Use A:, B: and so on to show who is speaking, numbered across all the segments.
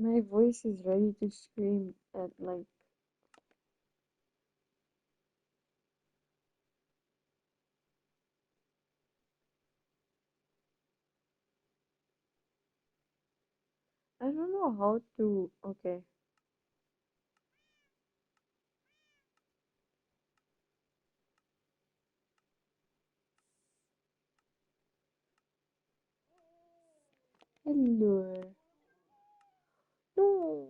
A: My voice is ready to scream at like I don't know how to. Okay. Hello. No.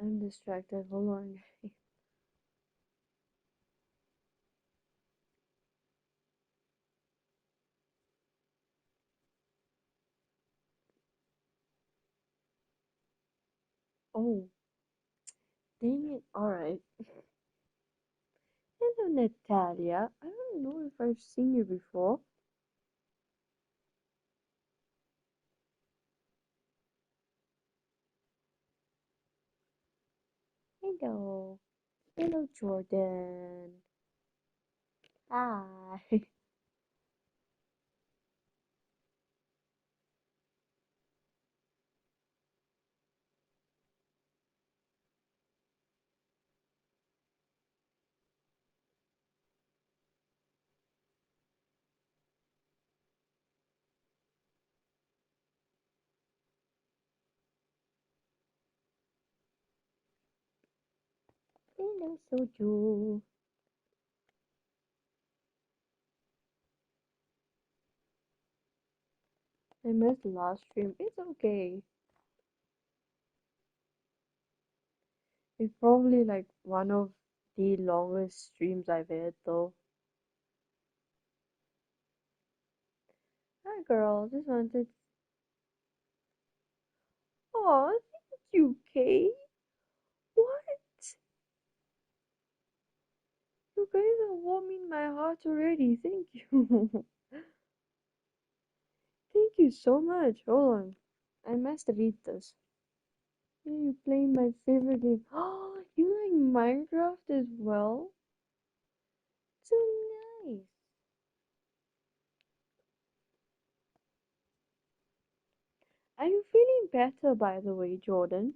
A: I'm distracted. Hold on. Oh, dang it. Alright. Hello, Natalia. I don't know if I've seen you before. Hello. Hello, Jordan. Hi. Hello, Soju. I missed the last stream. It's okay. It's probably like one of the longest streams I've had, though. Hi, girl. Just wanted. Oh, thank you, Kate. What? You guys are warming my heart already. Thank you. Thank you so much. Hold on. I must read this. Yeah, you playing my favorite game. Oh, you like Minecraft as well? So nice. Are you feeling better, by the way, Jordan?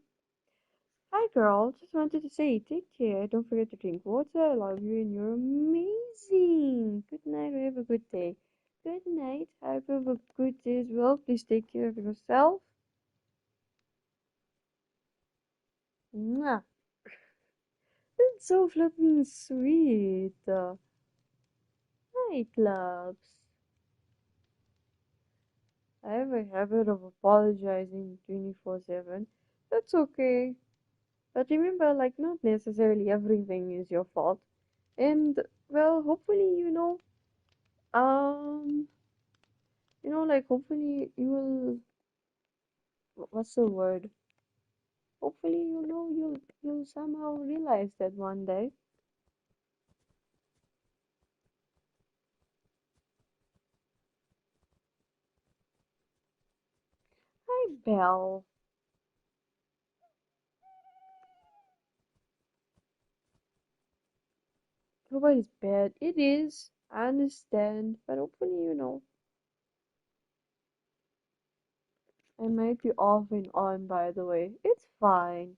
A: Hi, girl. Just wanted to say, take care. Don't forget to drink water. I love you and you're amazing. Good night. Have a good day. Good night. Have a good day as well. Please take care of yourself. Mwah. That's so flipping sweet. Hi, clubs. I have a habit of apologizing 24/7. That's okay. But remember, like, not necessarily everything is your fault. And, well, hopefully, um, like, hopefully you will, what's the word? Hopefully, you'll somehow realize that one day. Hi, Belle. Nobody's bad. It is. I understand. But hopefully, I might be off and on, by the way. It's fine.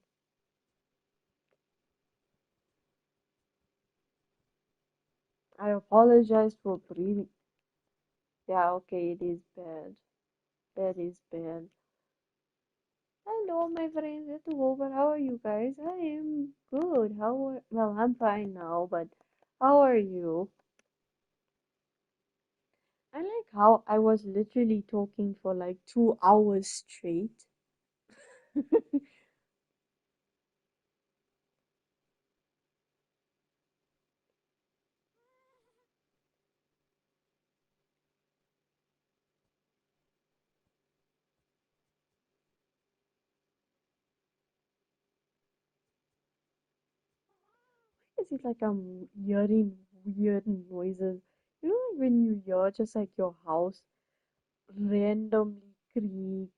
A: I apologize for breathing. Yeah, okay, it is bad. That is bad. Hello, my friends at over. How are you guys? I am good. Well, I'm fine now, but how are you? I like how I was literally talking for like 2 hours straight. is it like I'm hearing weird noises? You know, like when you hear just like your house randomly creak,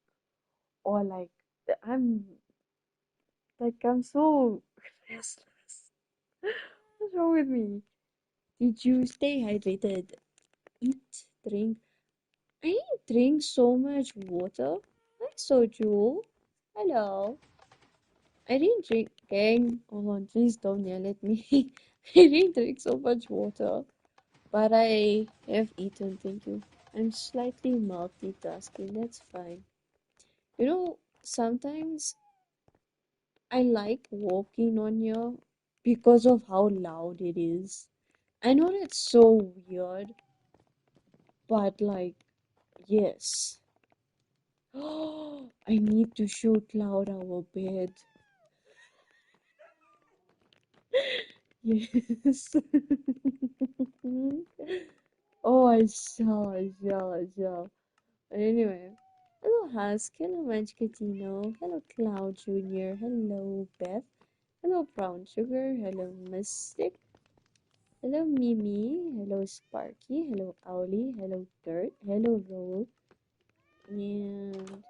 A: or like I'm I'm so restless. What's wrong with me? Did you stay hydrated? Eat, drink. I didn't drink so much water. Hi, Soju. Hello. I didn't drink, gang. Hold on, please don't yell at me. I didn't drink so much water, but I have eaten, thank you. I'm slightly multitasking, that's fine. You know, sometimes I like walking on here because of how loud it is. I know that's so weird, but like, yes. I need to shoot loud our bed. Yes. Oh, I shall. But anyway, hello Husk, hello Manchkatino, hello Cloud Jr., hello Beth, hello Brown Sugar, hello Mystic, hello Mimi, hello Sparky, hello Owly, hello Dirt, hello Roll, and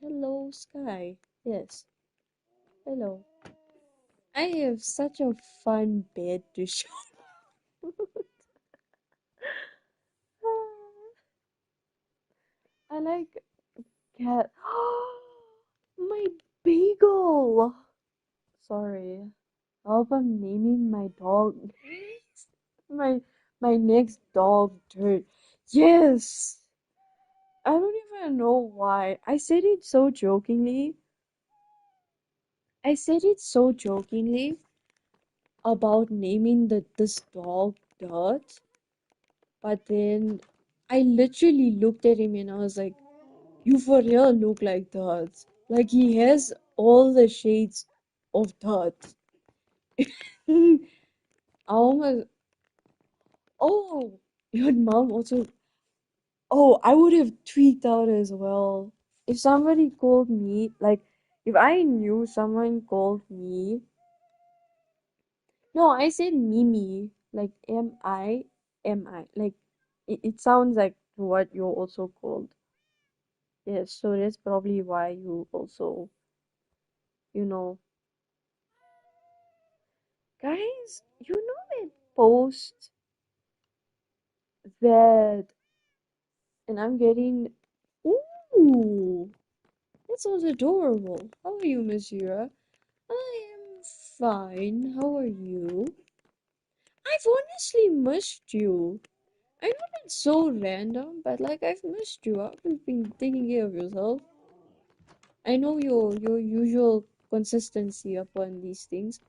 A: hello Sky. Yes, hello. I have such a fun bed to show. I like cat. My bagel. Sorry. How about naming my dog? My my next dog, Dirt. Yes. I don't even know why. I said it so jokingly. I said it so jokingly about naming this dog Dirt, but then I literally looked at him and I was like, "You for real look like Dirt. Like he has all the shades of Dirt." I almost. Oh, your mom also. Oh, I would have tweaked out as well. If somebody called me, like, if I knew someone called me, no, I said Mimi, like M I, like, it sounds like what you're also called. Yes, so that's probably why you also, you know, guys, you know that post that, and I'm getting, ooh, that sounds adorable. How are you, Miss Yura? I am fine. How are you? I've honestly missed you. I know that's so random, but like I've missed you. I've been taking care of yourself. I know your usual consistency upon these things.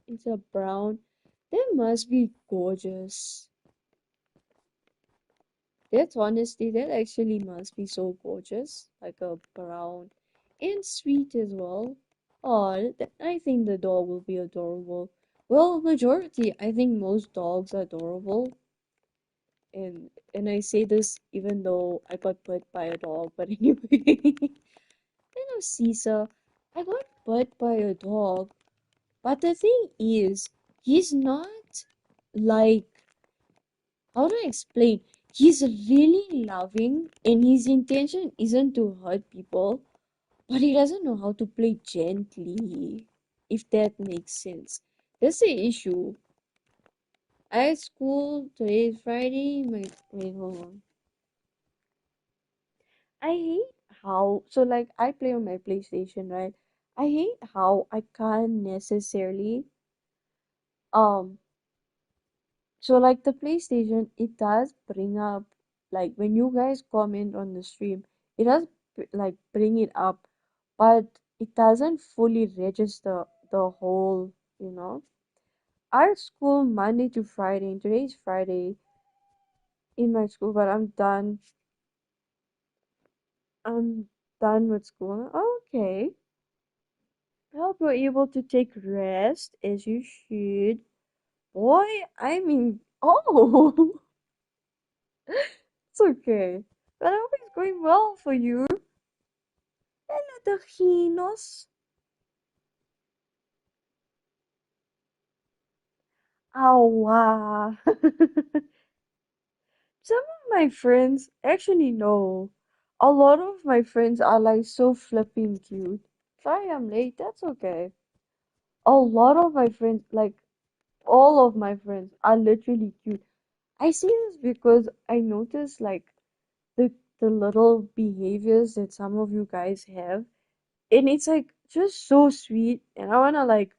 A: It's a brown. That must be gorgeous. That's honestly, that actually must be so gorgeous. Like a brown and sweet as well. Oh, I think the dog will be adorable. Well, majority, I think most dogs are adorable. And I say this even though I got bit by a dog, but anyway. Hello, Caesar. I got bit by a dog, but the thing is, he's not like, how do I explain? He's really loving, and his intention isn't to hurt people, but he doesn't know how to play gently, if that makes sense. That's the issue. I had school, today is Friday. Wait, hold on. I hate how, so like I play on my PlayStation, right? I hate how I can't necessarily, um, so like the PlayStation, it does bring up, like when you guys comment on the stream, it does like bring it up, but it doesn't fully register the whole, you know. Our school Monday to Friday, and today's Friday in my school, but I'm done with school. Okay. I hope you're able to take rest as you should. Boy, I mean, oh, it's okay. But I hope it's going well for you. Hello, Tajinos. Oh, wow. Some of my friends actually no. A lot of my friends are like so flipping cute. Sorry I'm late, that's okay. A lot of my friends, like all of my friends, are literally cute. I say this because I notice like the the little behaviors that some of you guys have, and it's like just so sweet, and I wanna like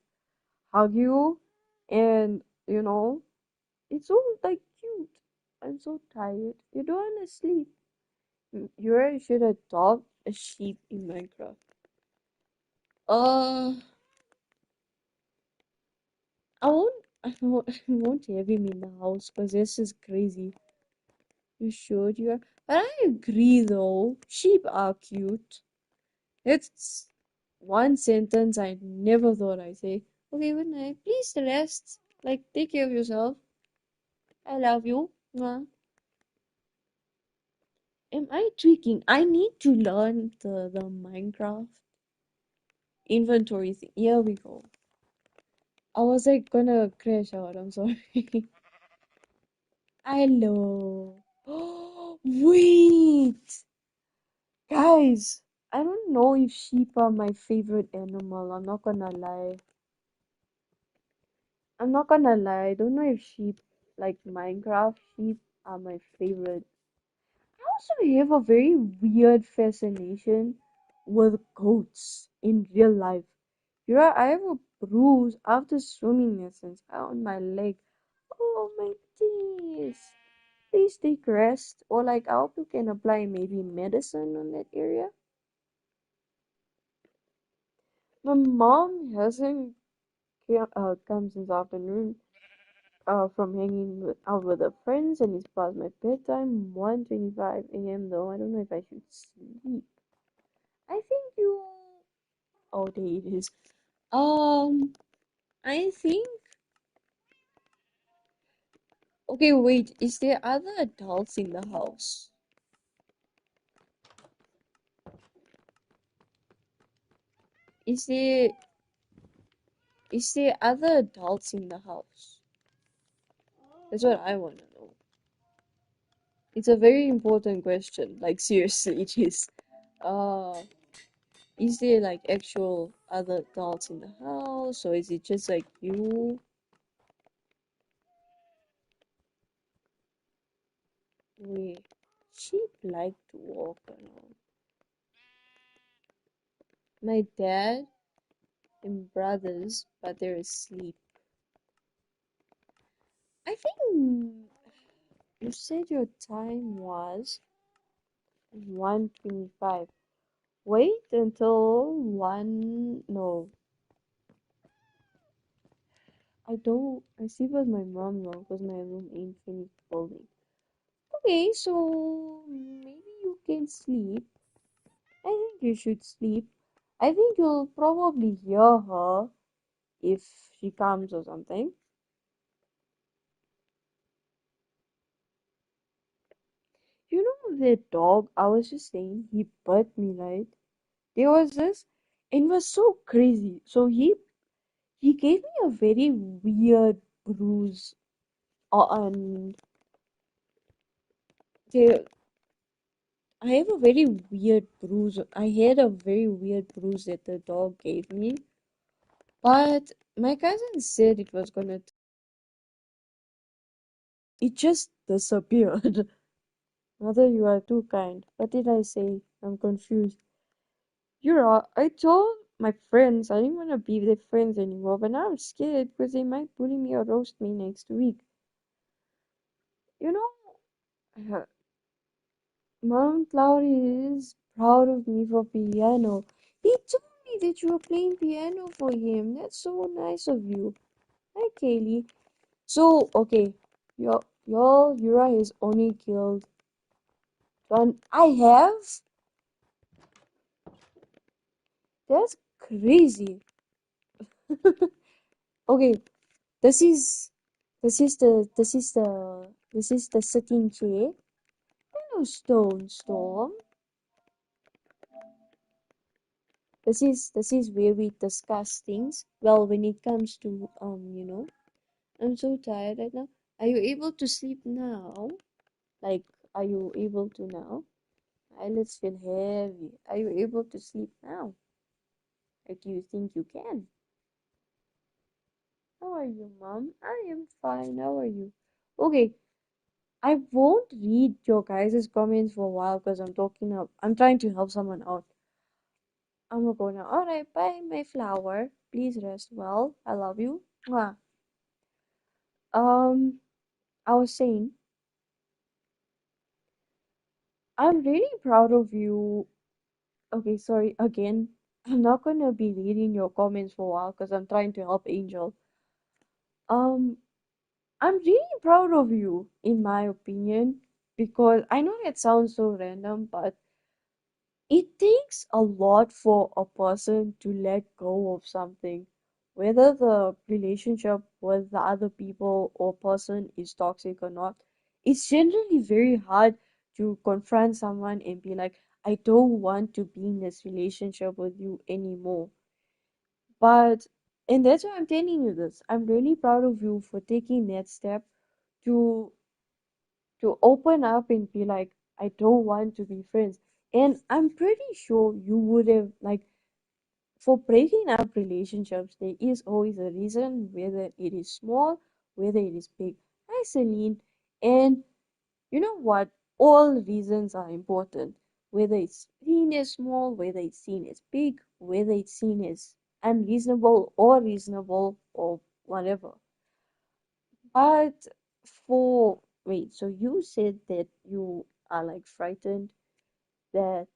A: hug you, and it's so like cute. I'm so tired. You don't wanna sleep. You really should adopt a sheep in Minecraft. Uh, I won't have him in the house because this is crazy. You sure you are? But I agree though. Sheep are cute. It's one sentence I never thought I'd say. Okay, good night. Please rest. Like, take care of yourself. I love you. Mwah. Am I tweaking? I need to learn the Minecraft inventory thing. Here we go. I was like gonna crash out. I'm sorry. Hello. Wait, guys. I don't know if sheep are my favorite animal. I'm not gonna lie. I'm not gonna lie. I don't know if sheep, like Minecraft sheep, are my favorite. I also have a very weird fascination with goats in real life. I have a bruise after swimming lessons on my leg. Oh my days. Please take rest, or like I hope you can apply maybe medicine on that area. My mom hasn't come since afternoon from out with her friends, and it's past my bedtime, 1:25 a.m. though. I don't know if I should sleep. I think you. Oh, there it is. I think. Okay, wait. Is there other adults in the house? Is there is there other adults in the house? That's what I want to know. It's a very important question. Like seriously, it is. Uh, is there like actual other adults in the house, or is it just like you? Wait, sheep like to walk around. My dad and brothers, but they're asleep. I think you said your time was 1:25. Wait until 1. No, I sleep with my mom now because my room ain't finished building. Okay, so maybe you can sleep. I think you should sleep. I think you'll probably hear her if she comes or something. You know that dog I was just saying, he bit me, right? There was this, and it was so crazy. So he gave me a very weird bruise on the I have a very weird bruise. I had a very weird bruise that the dog gave me, but my cousin said it was gonna. It just disappeared. Mother, you are too kind. What did I say? I'm confused. I told my friends I didn't want to be their friends anymore, but now I'm scared because they might bully me or roast me next week. You know, Mount Lowry is proud of me for piano. He told me that you were playing piano for him. That's so nice of you. Hi, Kaylee. So, okay, your Yura has only killed one. I have? That's crazy. Okay, this is this is the sitting chair. Hello, Stone Storm. This is where we discuss things. Well, when it comes to I'm so tired right now. Are you able to sleep now? Like, are you able to now? Eyelids feel heavy. Are you able to sleep now? Or do you think you can? How are you, Mom? I am fine. How are you? Okay, I won't read your guys' comments for a while because I'm trying to help someone out. I'm gonna go now. Alright, bye, my flower. Please rest well. I love you. Mwah. Um, I was saying, I'm really proud of you. Okay, sorry, again. I'm not gonna be reading your comments for a while because I'm trying to help Angel. Um, I'm really proud of you, in my opinion, because I know that sounds so random, but it takes a lot for a person to let go of something, whether the relationship with the other people or person is toxic or not. It's generally very hard to confront someone and be like, I don't want to be in this relationship with you anymore. But, and that's why I'm telling you this. I'm really proud of you for taking that step to open up and be like, I don't want to be friends. And I'm pretty sure you would have like for breaking up relationships, there is always a reason, whether it is small, whether it is big. Hi, Celine. And you know what? All reasons are important, whether it's seen as small, whether it's seen as big, whether it's seen as unreasonable or reasonable or whatever. But wait, so you said that you are like frightened that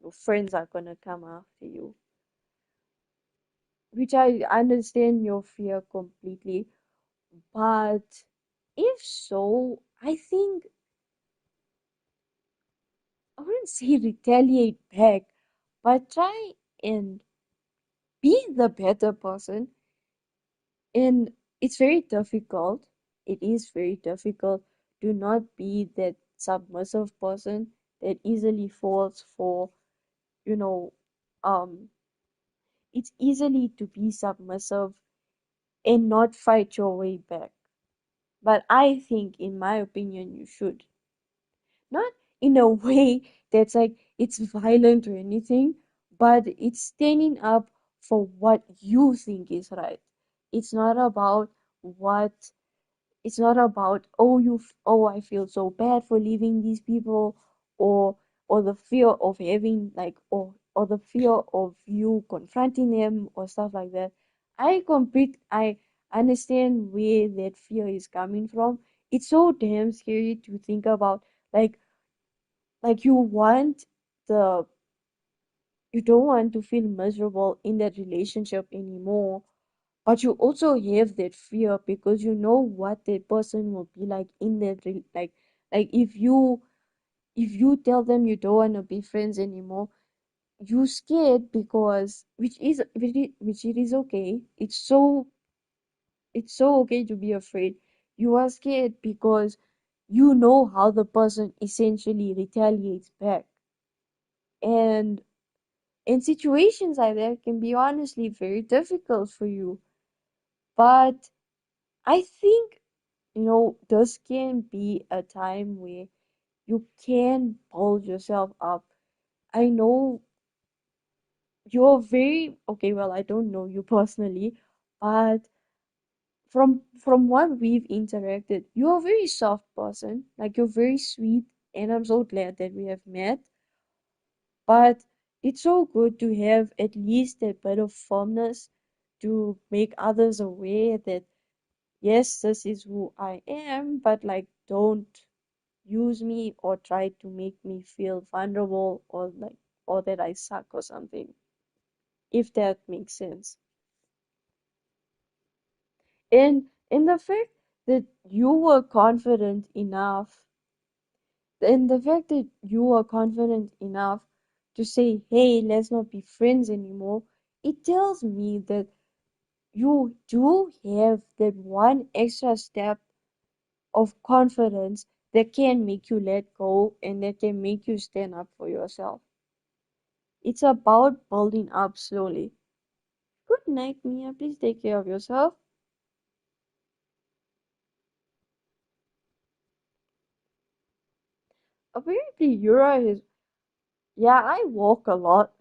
A: your friends are gonna come after you, which I understand your fear completely. But if so, I think I wouldn't say retaliate back, but try and be the better person. And it's very difficult. It is very difficult to not be that submissive person that easily falls for, you know, um, it's easily to be submissive and not fight your way back. But I think, in my opinion, you should. Not in a way that's like it's violent or anything, but it's standing up for what you think is right. It's not about what it's not about oh I feel so bad for leaving these people or the fear of having like or the fear of you confronting them or stuff like that. I understand where that fear is coming from. It's so damn scary to think about like you want the you don't want to feel miserable in that relationship anymore, but you also have that fear because you know what that person will be like in that like if you tell them you don't want to be friends anymore, you scared because which it is okay. It's so okay to be afraid. You are scared because you know how the person essentially retaliates back. And situations like that can be honestly very difficult for you. But I think, this can be a time where you can build yourself up. I know you're very, okay, well, I don't know you personally, but from what we've interacted, you're a very soft person. Like you're very sweet, and I'm so glad that we have met. But it's so good to have at least a bit of firmness to make others aware that yes, this is who I am, but like don't use me or try to make me feel vulnerable or that I suck or something, if that makes sense. And the fact that you were confident enough, and the fact that you were confident enough to say, hey, let's not be friends anymore, it tells me that you do have that one extra step of confidence that can make you let go and that can make you stand up for yourself. It's about building up slowly. Good night, Mia. Please take care of yourself. Apparently, Yura is. Yeah, I walk a lot.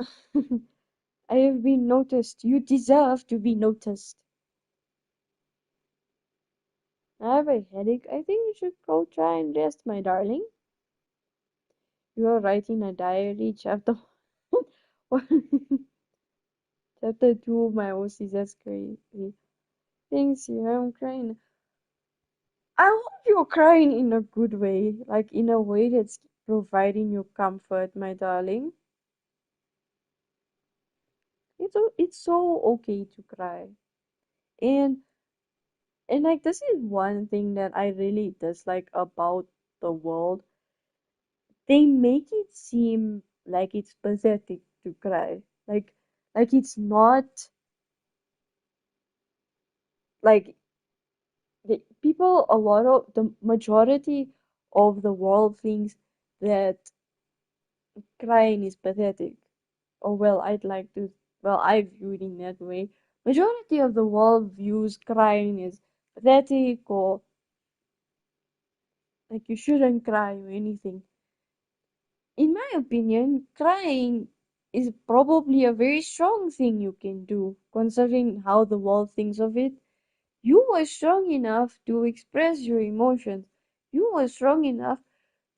A: I have been noticed. You deserve to be noticed. I have a headache. I think you should go try and rest, my darling. You are writing a diary, chapter one, chapter two of my OCs. That's crazy. Thanks, you. I'm crying. I hope you're crying in a good way, like in a way that's providing you comfort, my darling. It's so okay to cry. And like this is one thing that I really dislike about the world. They make it seem like it's pathetic to cry. Like it's not like a lot of the majority of the world thinks that crying is pathetic. Or well, I view it in that way. Majority of the world views crying as pathetic or like you shouldn't cry or anything. In my opinion, crying is probably a very strong thing you can do, considering how the world thinks of it. You were strong enough to express your emotions. You were strong enough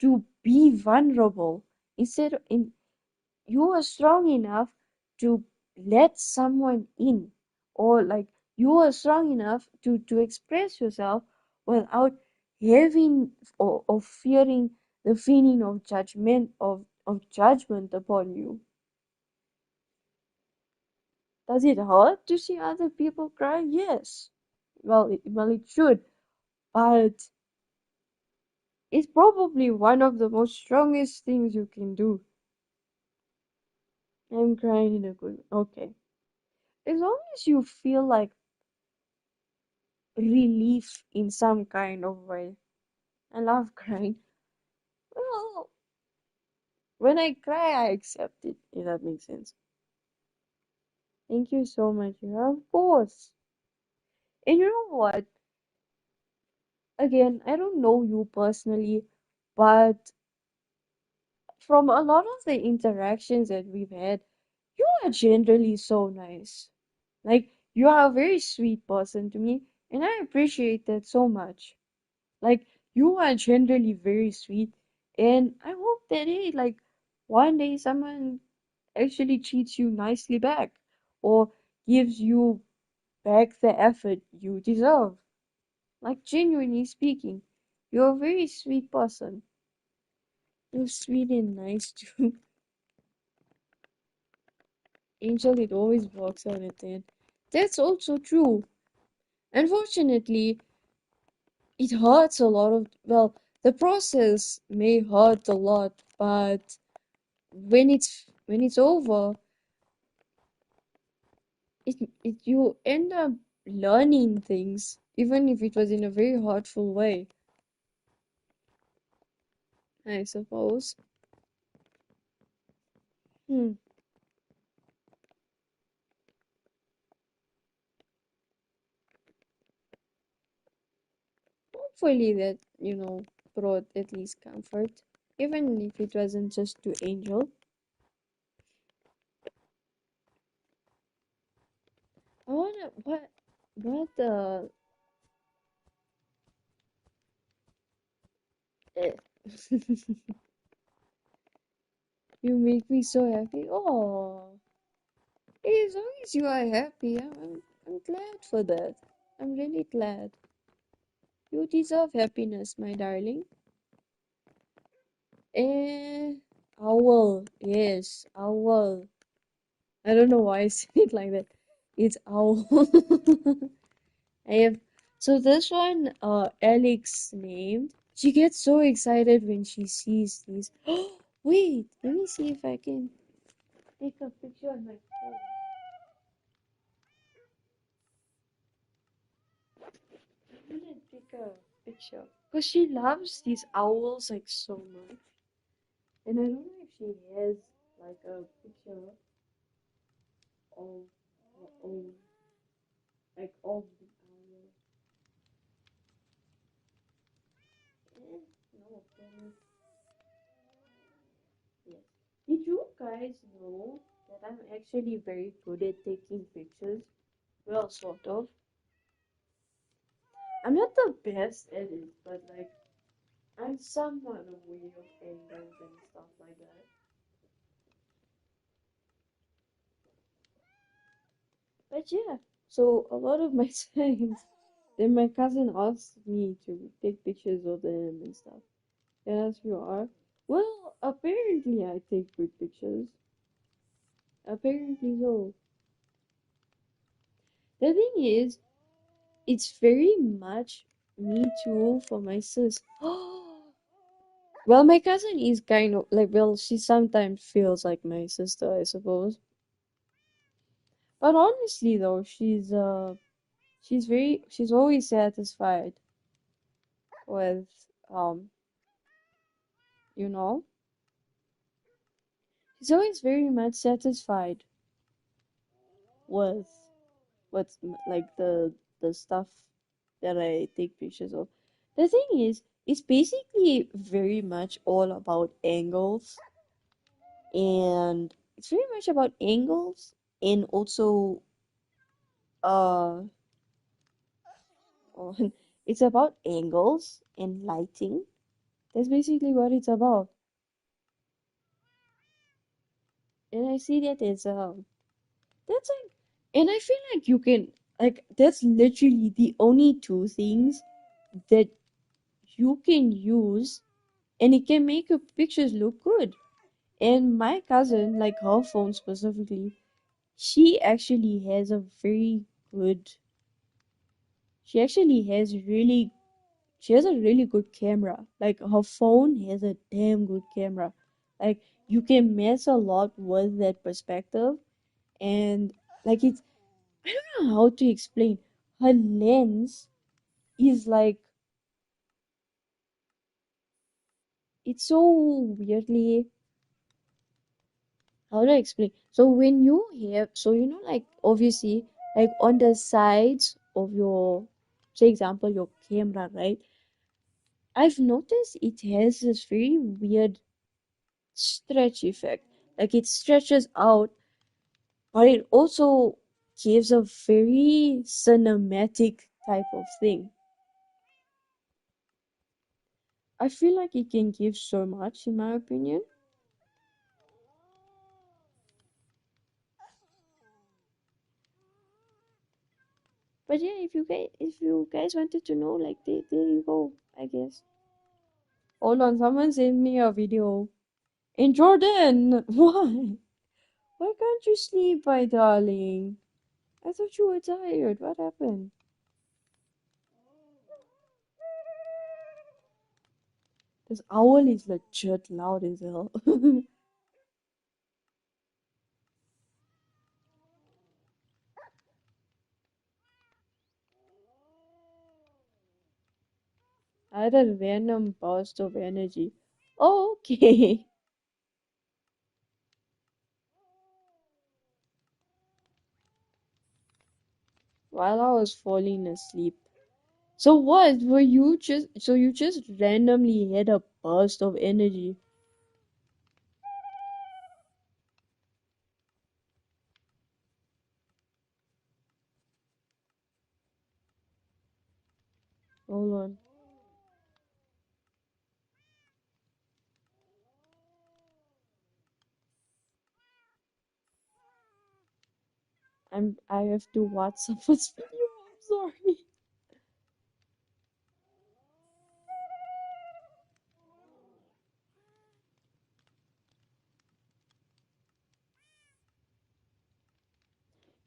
A: to be vulnerable. You are strong enough to let someone in, or like you are strong enough to express yourself without having or fearing the feeling of judgment upon you. Does it hurt to see other people cry? Yes. Well, it should, but it's probably one of the most strongest things you can do. I'm crying in a good. Okay. As long as you feel like relief in some kind of way. I love crying. Well, when I cry, I accept it, if that makes sense. Thank you so much. Yeah, of course. And you know what? Again, I don't know you personally, but from a lot of the interactions that we've had, you are generally so nice. Like, you are a very sweet person to me, and I appreciate that so much. Like you are generally very sweet, and I hope that like one day someone actually treats you nicely back or gives you back the effort you deserve. Like genuinely speaking, you're a very sweet person. You're sweet and nice too. Angel, it always works out at the end. That's also true. Unfortunately, it hurts a lot of, well, the process may hurt a lot, but when it's over, it you end up learning things, even if it was in a very hurtful way, I suppose. Hmm. Hopefully that, brought at least comfort, even if it wasn't just to Angel. I wonder what eh, you make me so happy. Oh, as long as you are happy, I'm glad for that. I'm really glad. You deserve happiness, my darling. Eh, owl. Yes, owl. I don't know why I say it like that. It's owl. I have. So this one, Alex named. She gets so excited when she sees these. Wait, let me see if I can take a picture on my phone. I'm gonna take a picture because she loves these owls like so much, and I don't know if she has like a picture of her own, like of the owl. Eh, no, guys know that I'm actually very good at taking pictures? Well, sort of. I'm not the best at it, but like I'm somewhat aware of angles and stuff like that. But yeah, so a lot of my times, then my cousin asks me to take pictures of them and stuff. And as you are, well, apparently I take good pictures. Apparently so. The thing is, it's very much me too for my sis. Well, my cousin is kind of like, well, she sometimes feels like my sister, I suppose. But honestly, though, she's always satisfied with, um, you know, she's always very much satisfied with like the stuff that I take pictures of. The thing is, it's basically very much all about angles, and it's very much about angles and also uh it's about angles and lighting. That's basically what it's about. And I see that as that's like, and I feel like you can, like, that's literally the only two things that you can use, and it can make your pictures look good. And my cousin, like her phone specifically, she actually has a very good, she actually has really, she has a really good camera. Like her phone has a damn good camera. Like you can mess a lot with that perspective, and like it's, I don't know how to explain. Her lens is like, it's so weirdly, how do I explain? So when you have, so you know, like obviously, like on the sides of your, say example, your camera, right? I've noticed it has this very weird stretch effect. Like it stretches out, but it also gives a very cinematic type of thing. I feel like it can give so much, in my opinion. But yeah, if you guys wanted to know, like there you go, I guess. Hold on, someone sent me a video. In Jordan, why? Why can't you sleep, my darling? I thought you were tired. What happened? This owl is legit loud as hell. I had a random burst of energy. Oh, okay. While I was falling asleep. So what? Were you just so you just randomly had a burst of energy? Hold on. I have to watch someone's video. I'm sorry.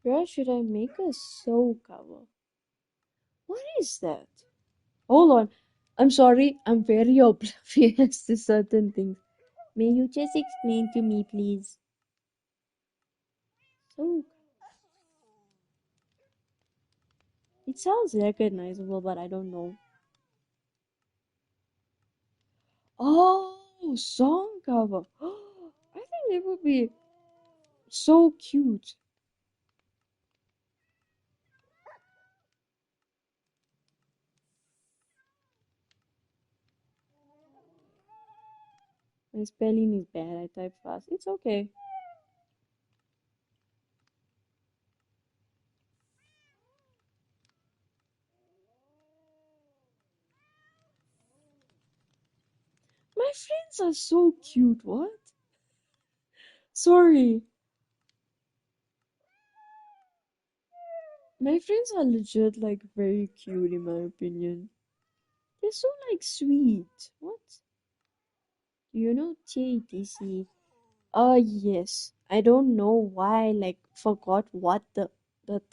A: Where should I make a soul cover? What is that? Hold on. I'm sorry. I'm very oblivious to certain things. May you just explain to me, please? So, it sounds recognizable, but I don't know. Oh, song cover. I think it would be so cute. My spelling is bad. I type fast. It's okay. My friends are so cute. What? Sorry. My friends are legit like very cute in my opinion. They're so like sweet. What? Do you know TATC? Yes. I don't know why I like forgot what the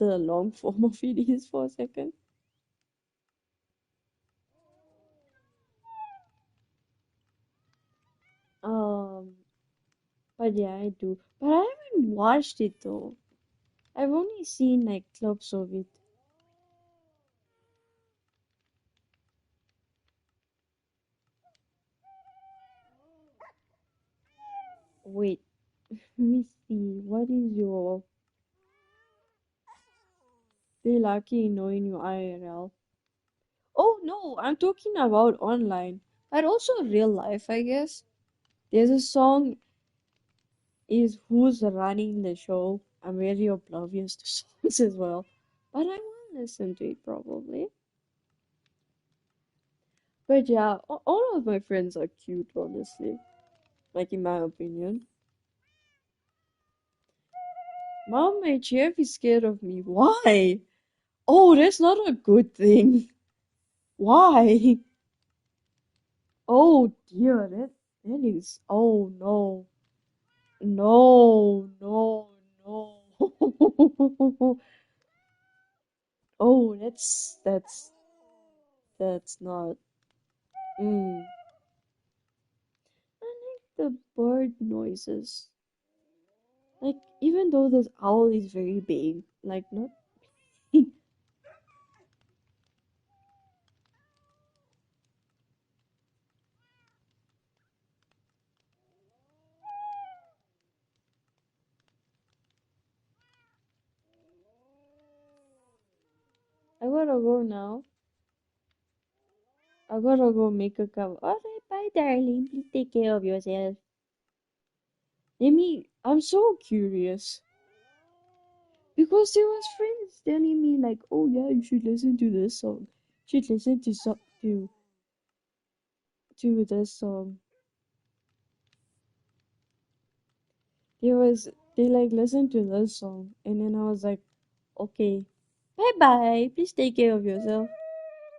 A: long form of it is for a second. Um, but yeah, I do. But I haven't watched it though. I've only seen like clips of it. Wait, let me see. What is your Be lucky knowing you IRL? Oh no, I'm talking about online, but also real life, I guess. There's a song is Who's Running the Show. I'm very oblivious to songs as well, but I want to listen to it probably. But yeah, all of my friends are cute, honestly. Like in my opinion. Mom, my chef is scared of me. Why? Oh, that's not a good thing. Why? Oh dear, that is. Oh no, no, no, no. Oh, that's not. Mm. I like the bird noises. Like even though this owl is very big, like not. I gotta go now. I gotta go make a cup. Alright, bye, darling. Please take care of yourself. Amy, I'm so curious because there was friends telling me like, oh yeah, you should listen to this song. You should listen to this song. There was they like listened to this song, and then I was like, okay, bye bye. Please take care of yourself.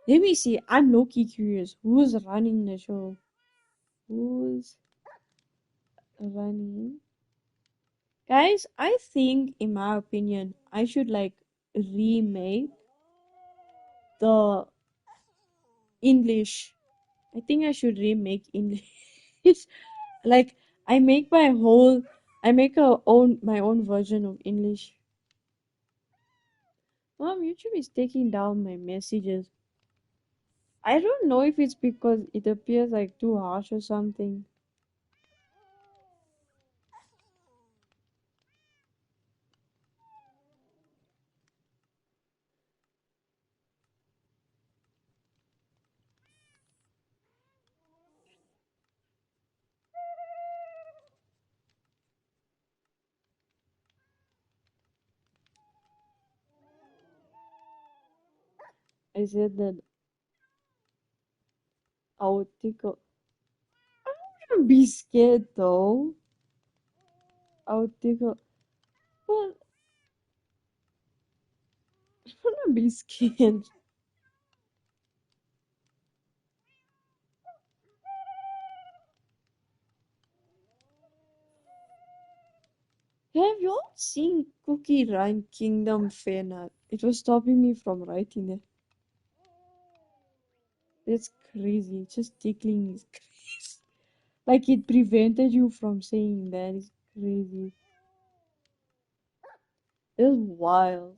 A: Let me see. I'm low-key curious. Who's running the show? Who's running? Guys, I think, in my opinion, I should like remake the English. I think I should remake English. Like I make my whole, I make my own version of English. Mom, YouTube is taking down my messages. I don't know if it's because it appears like too harsh or something. I said that I would tickle. I wouldn't be scared though. I would tickle. Well, I wouldn't be scared. Have you all seen Cookie Run Kingdom fan? It was stopping me from writing it. That's crazy. Just tickling is crazy. Like it prevented you from saying that is crazy. It's wild.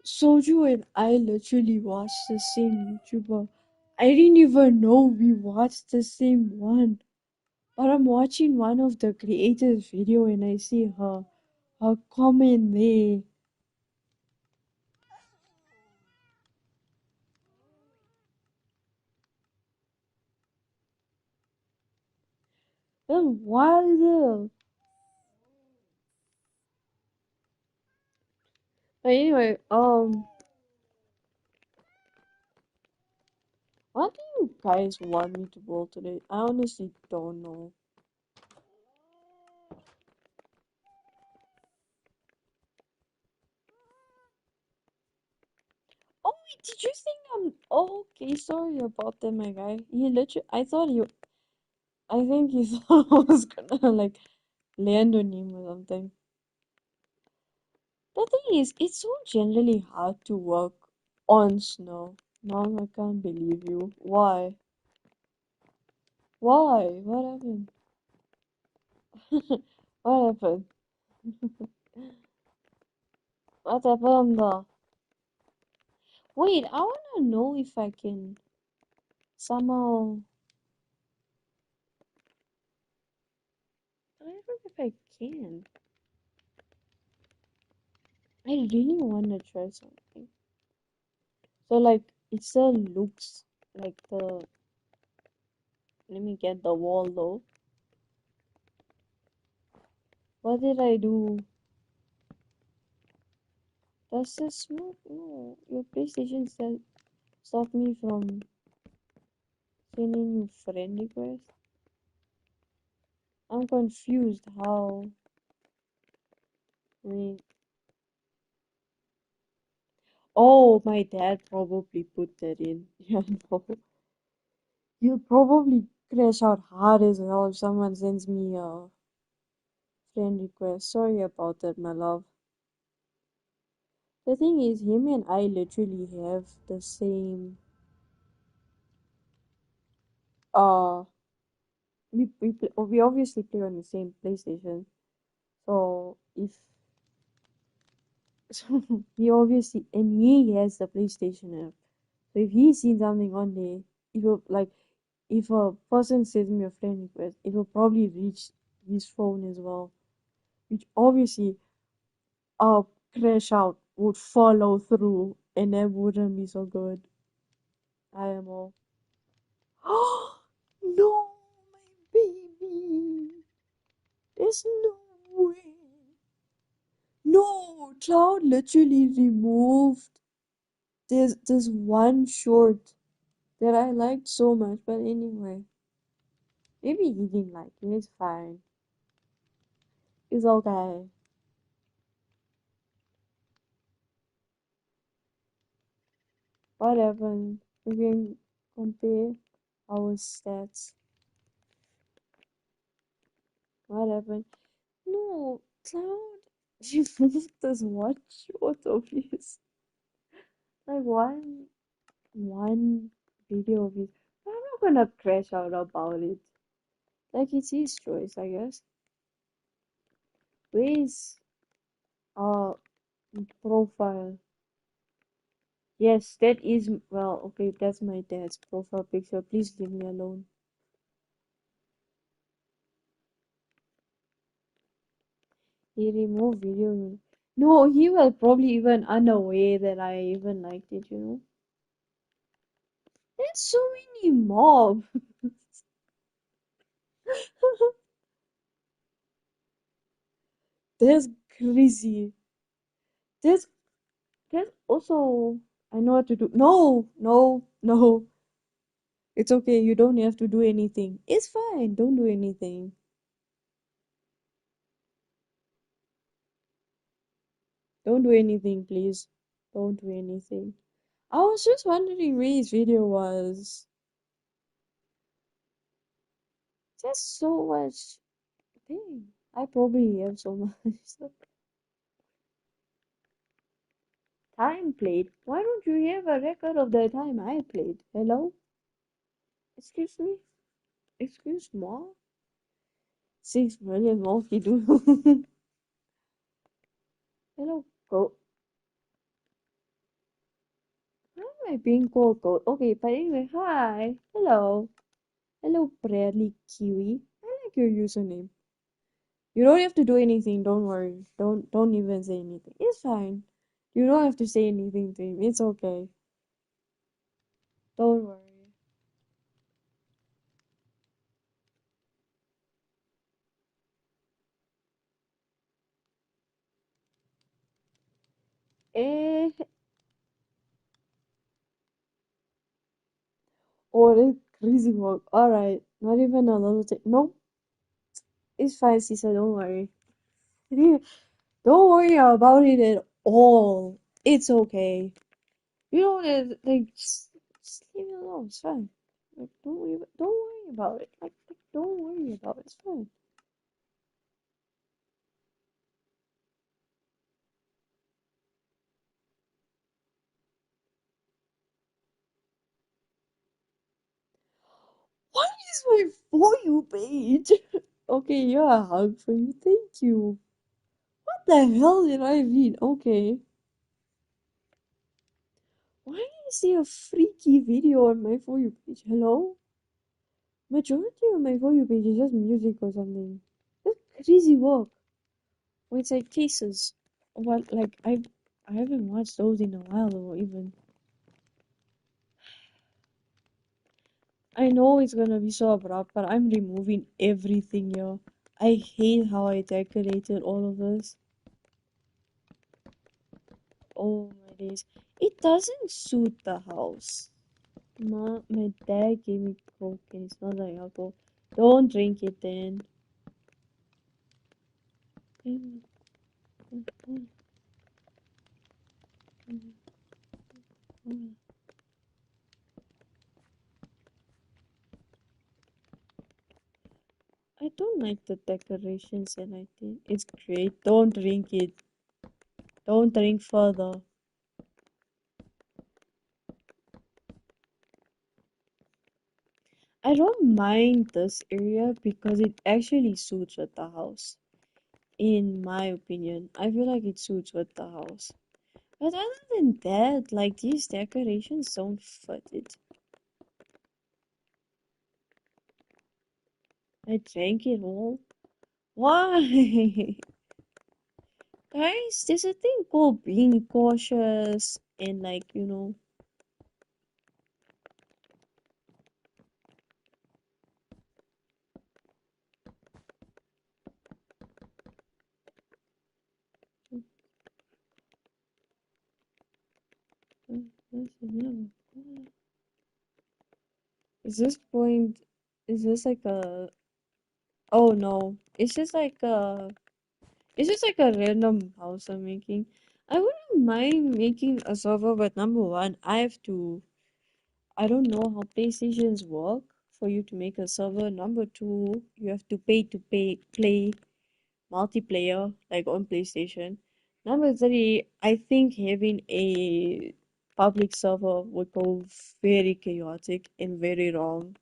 A: Soju and I literally watched the same YouTuber. I didn't even know we watched the same one. But I'm watching one of the creators' video and I see her comment there. That's wild. But anyway, what do you guys want me to bowl today? I honestly don't know. Oh wait, did you think I'm oh, okay? Sorry about that, my guy. He literally, I think he thought I was gonna like land on him or something. The thing is, it's so generally hard to work on snow. Mom, I can't believe you. Why? Why? What happened? What happened? What happened? Wait, I wanna know if I can somehow. I don't know if I can. I really wanna try something. So like, it still looks like the. Let me get the wall though. What did I do? Does this smoke? No, your PlayStation still stop me from sending you friend request. I'm confused how. I mean, oh, my dad probably put that in. Yeah, no. You'll probably crash out hard as hell if someone sends me a friend request. Sorry about that, my love. The thing is, him and I literally have the same. Uh, we obviously play on the same PlayStation. So if he obviously and he has the PlayStation app. So if he sees something on there, it will like if a person sends me a friend request, it will probably reach his phone as well, which obviously a crash out would follow through, and that wouldn't be so good. I am all. No, my baby. There's no way. No, Cloud literally removed this one short that I liked so much. But anyway, maybe he didn't like it. It's fine. It's okay. Whatever. We can compare our stats. Whatever. No, Cloud. You moved this one short of his. Like one video of his. I'm not gonna crash out about it. Like it's his choice, I guess. Where is uh profile? Yes, that is well, okay, that's my dad's profile picture. Please leave me alone. He removed video. No, he was probably even unaware that I even liked it, you know. There's so many mobs. That's crazy. There's there's also I know what to do. No, no, no. It's okay. You don't have to do anything. It's fine. Don't do anything. Don't do anything, please. Don't do anything. I was just wondering where his video was. There's so much. Dang. I probably have so much stuff. Time played. Why don't you have a record of the time I played? Hello? Excuse me? Excuse me? 6 million monkey do. Hello, goat. Why am I being called goat? Okay, but anyway, hi. Hello. Hello, Bradley Kiwi. I like your username. You don't have to do anything, don't worry. Don't even say anything. It's fine. You don't have to say anything to him. It's okay. Don't worry. Oh, that's crazy work. Alright, not even a little thing. No, it's fine, Sisa, don't worry. Don't worry about it at all. It's okay. You know, like, just leave it alone. It's fine. Like, don't worry about it. Like, don't worry about it. It's fine. What is my For You page? Okay, yeah, a hug for you. Thank you. What the hell did I read? Okay. Why is there a freaky video on my For You page? Hello? Majority of my For You page is just music or something. That's crazy work. Or it's like cases. Well, like I haven't watched those in a while or even. I know it's gonna be so abrupt, but I'm removing everything here. I hate how I decorated all of this. Oh my days. It doesn't suit the house. My dad gave me Coke and it smells like alcohol. Don't drink it then. I don't like the decorations and I think it's great. Don't drink it. Don't drink further. I don't mind this area because it actually suits with the house. In my opinion, I feel like it suits with the house. But other than that, like these decorations don't fit it. I drank it all. Why? Guys, there's a thing called being cautious and like, is this point, is this like a, oh no, it's just like a random house I'm making. I wouldn't mind making a server, but number one, I don't know how PlayStations work for you to make a server. Number two, you have to play multiplayer like on PlayStation. Number three, I think having a public server would go very chaotic and very wrong.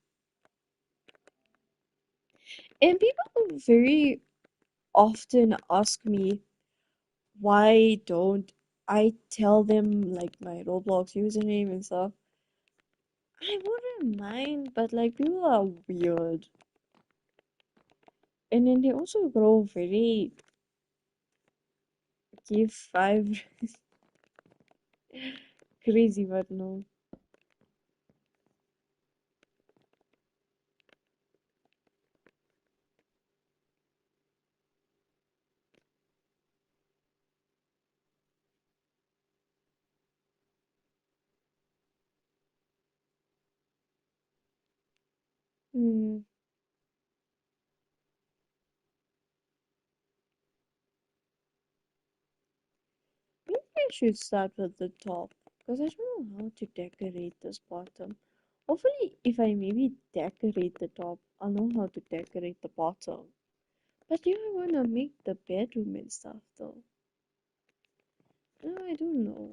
A: And people very often ask me why don't I tell them like my Roblox username and stuff. I wouldn't mind, but like people are weird. And then they also grow very give five crazy, but no. Hmm. Maybe I should start with the top because I don't know how to decorate this bottom. Hopefully, if I maybe decorate the top, I'll know how to decorate the bottom. But yeah, I wanna make the bedroom and stuff though. No, I don't know.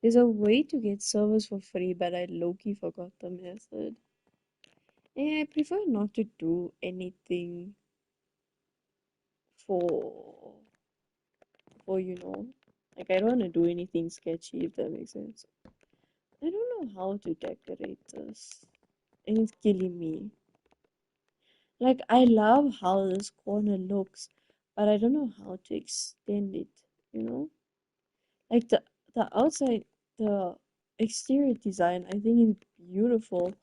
A: There's a way to get servers for free, but I low-key forgot the method. And I prefer not to do anything for like I don't wanna do anything sketchy if that makes sense. I don't know how to decorate this. And it's killing me. Like I love how this corner looks, but I don't know how to extend it, you know? Like the outside the exterior design I think is beautiful,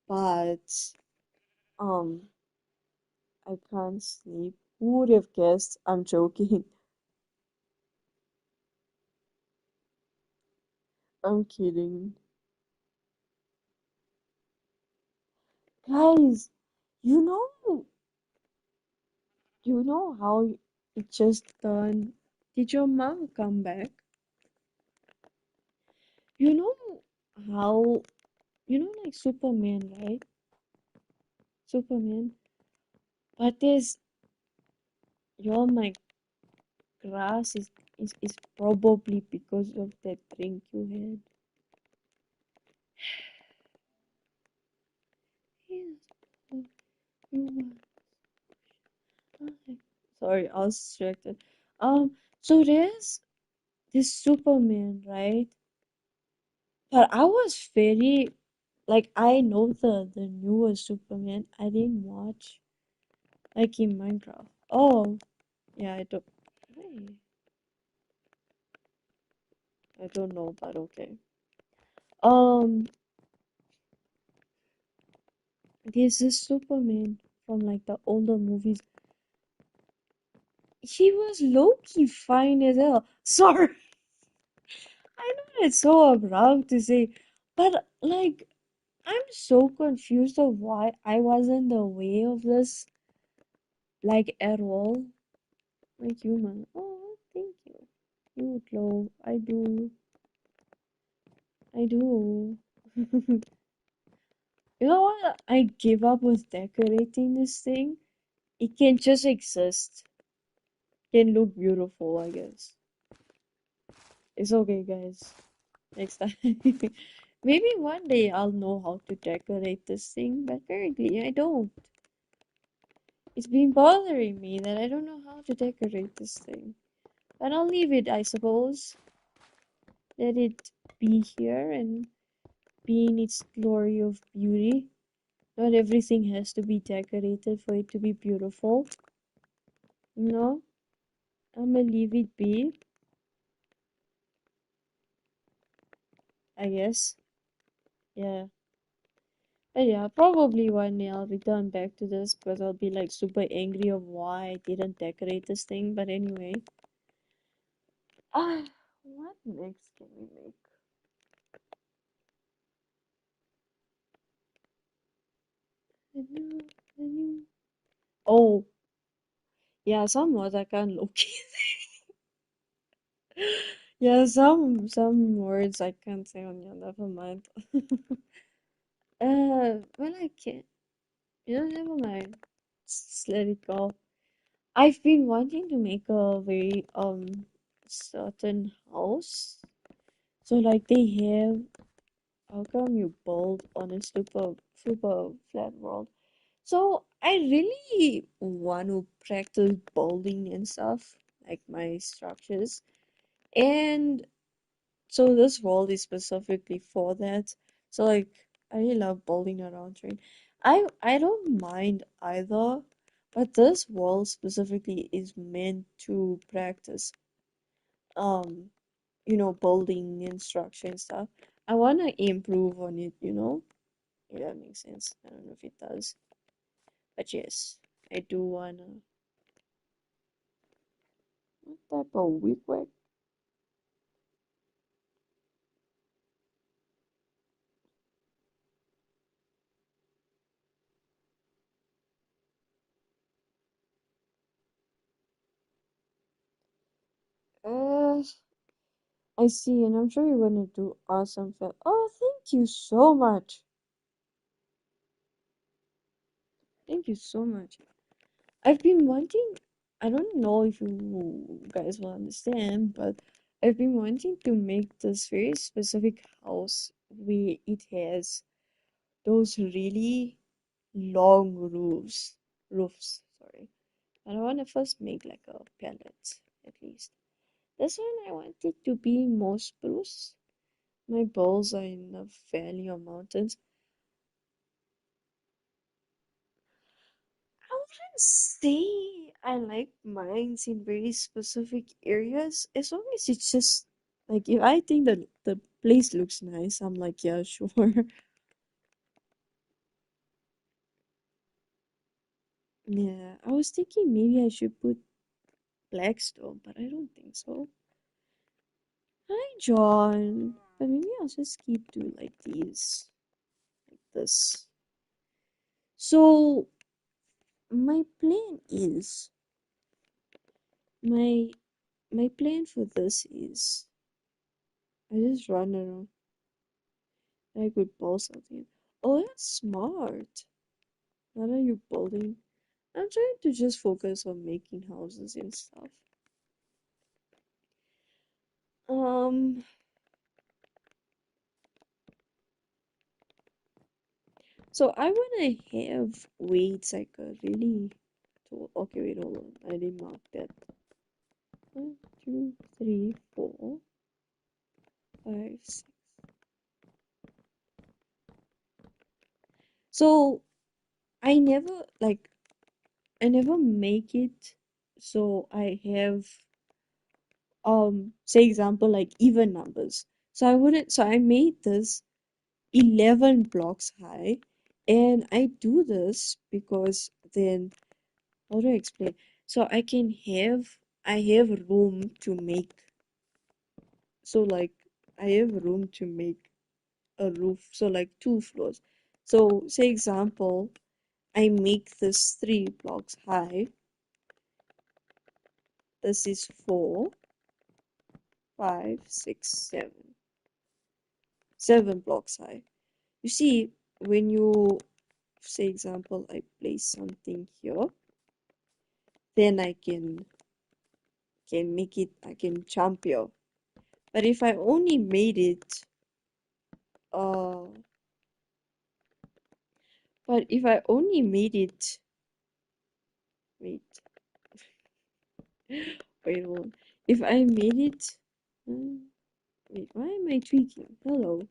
A: but um I can't sleep. Who would have guessed? I'm joking. I'm kidding. Guys, you know, how it just turned. Did your mom come back? You know how, like Superman, right? Superman. But my grass is probably because of that drink you had. Yes, you Sorry, I was distracted. So there's this Superman, right? But I was very like I know the newer Superman. I didn't watch like in Minecraft. Oh, yeah, Hey, I don't know, but okay. Um, there's this Superman from like the older movies. He was low-key fine as hell. Sorry, I know it's so abrupt to say, but like I'm so confused of why I wasn't aware of this like at all. Like human. Oh, thank you. You glow. I do. You know what? I give up with decorating this thing. It can just exist. Can look beautiful, I guess. It's okay, guys. Next time. Maybe one day I'll know how to decorate this thing, but currently I don't. It's been bothering me that I don't know how to decorate this thing. But I'll leave it, I suppose. Let it be here and be in its glory of beauty. Not everything has to be decorated for it to be beautiful. No, I'm gonna leave it be, I guess. Yeah. But yeah, probably one day I'll return back to this because I'll be like super angry of why I didn't decorate this thing. But anyway. Ah, what next can we make? Oh, yeah, some words I can't locate. Yeah, some words I can't say on your never mind. Well I can't. Never mind. Just let it go. I've been wanting to make a very certain house. So like they have how come you build on a super flat world? So I really want to practice building and stuff, like my structures. And so this world is specifically for that. So like I really love building around train. I don't mind either, but this world specifically is meant to practice um building and structure and stuff. I wanna improve on it. If that makes sense. I don't know if it does. But yes, I do wanna what type of wig. Uh I see, and I'm sure you're gonna do awesome Oh, thank you so much. Thank you so much. I've been wanting, I don't know if you guys will understand, but I've been wanting to make this very specific house where it has those really long roofs, sorry. And I want to first make like a pallet, at least. This one I want it to be more spruce. My balls are in a valley or mountains. I wouldn't say I like mines in very specific areas. As long as it's just like if I think that the place looks nice, I'm like, yeah, sure. Yeah, I was thinking maybe I should put blackstone, but I don't think so. Hi, John. But maybe I'll just keep doing like these, like this. So my plan is my my plan for this is I just run around. I could build something. Oh, that's smart. What are you building? I'm trying to just focus on making houses and stuff. Um, so I wanna have weights like a really tall. Okay, wait, hold on. I didn't mark that. One, two, three, four, five, six. So I never make it. So I have say example like even numbers. So I made this 11 blocks high, and I do this because then how do I explain? So I have room to make so like I have room to make a roof, so like two floors. So say example, I make this 3 blocks high. This is 4, 5, 6, 7. 7 blocks high. You see, when you say example, I place something here, then I can make it, I can jump here. But if I only made it, uh, but if I only made it, wait, wait, hold on. If I made it, uh, wait, why am I tweaking? Hello,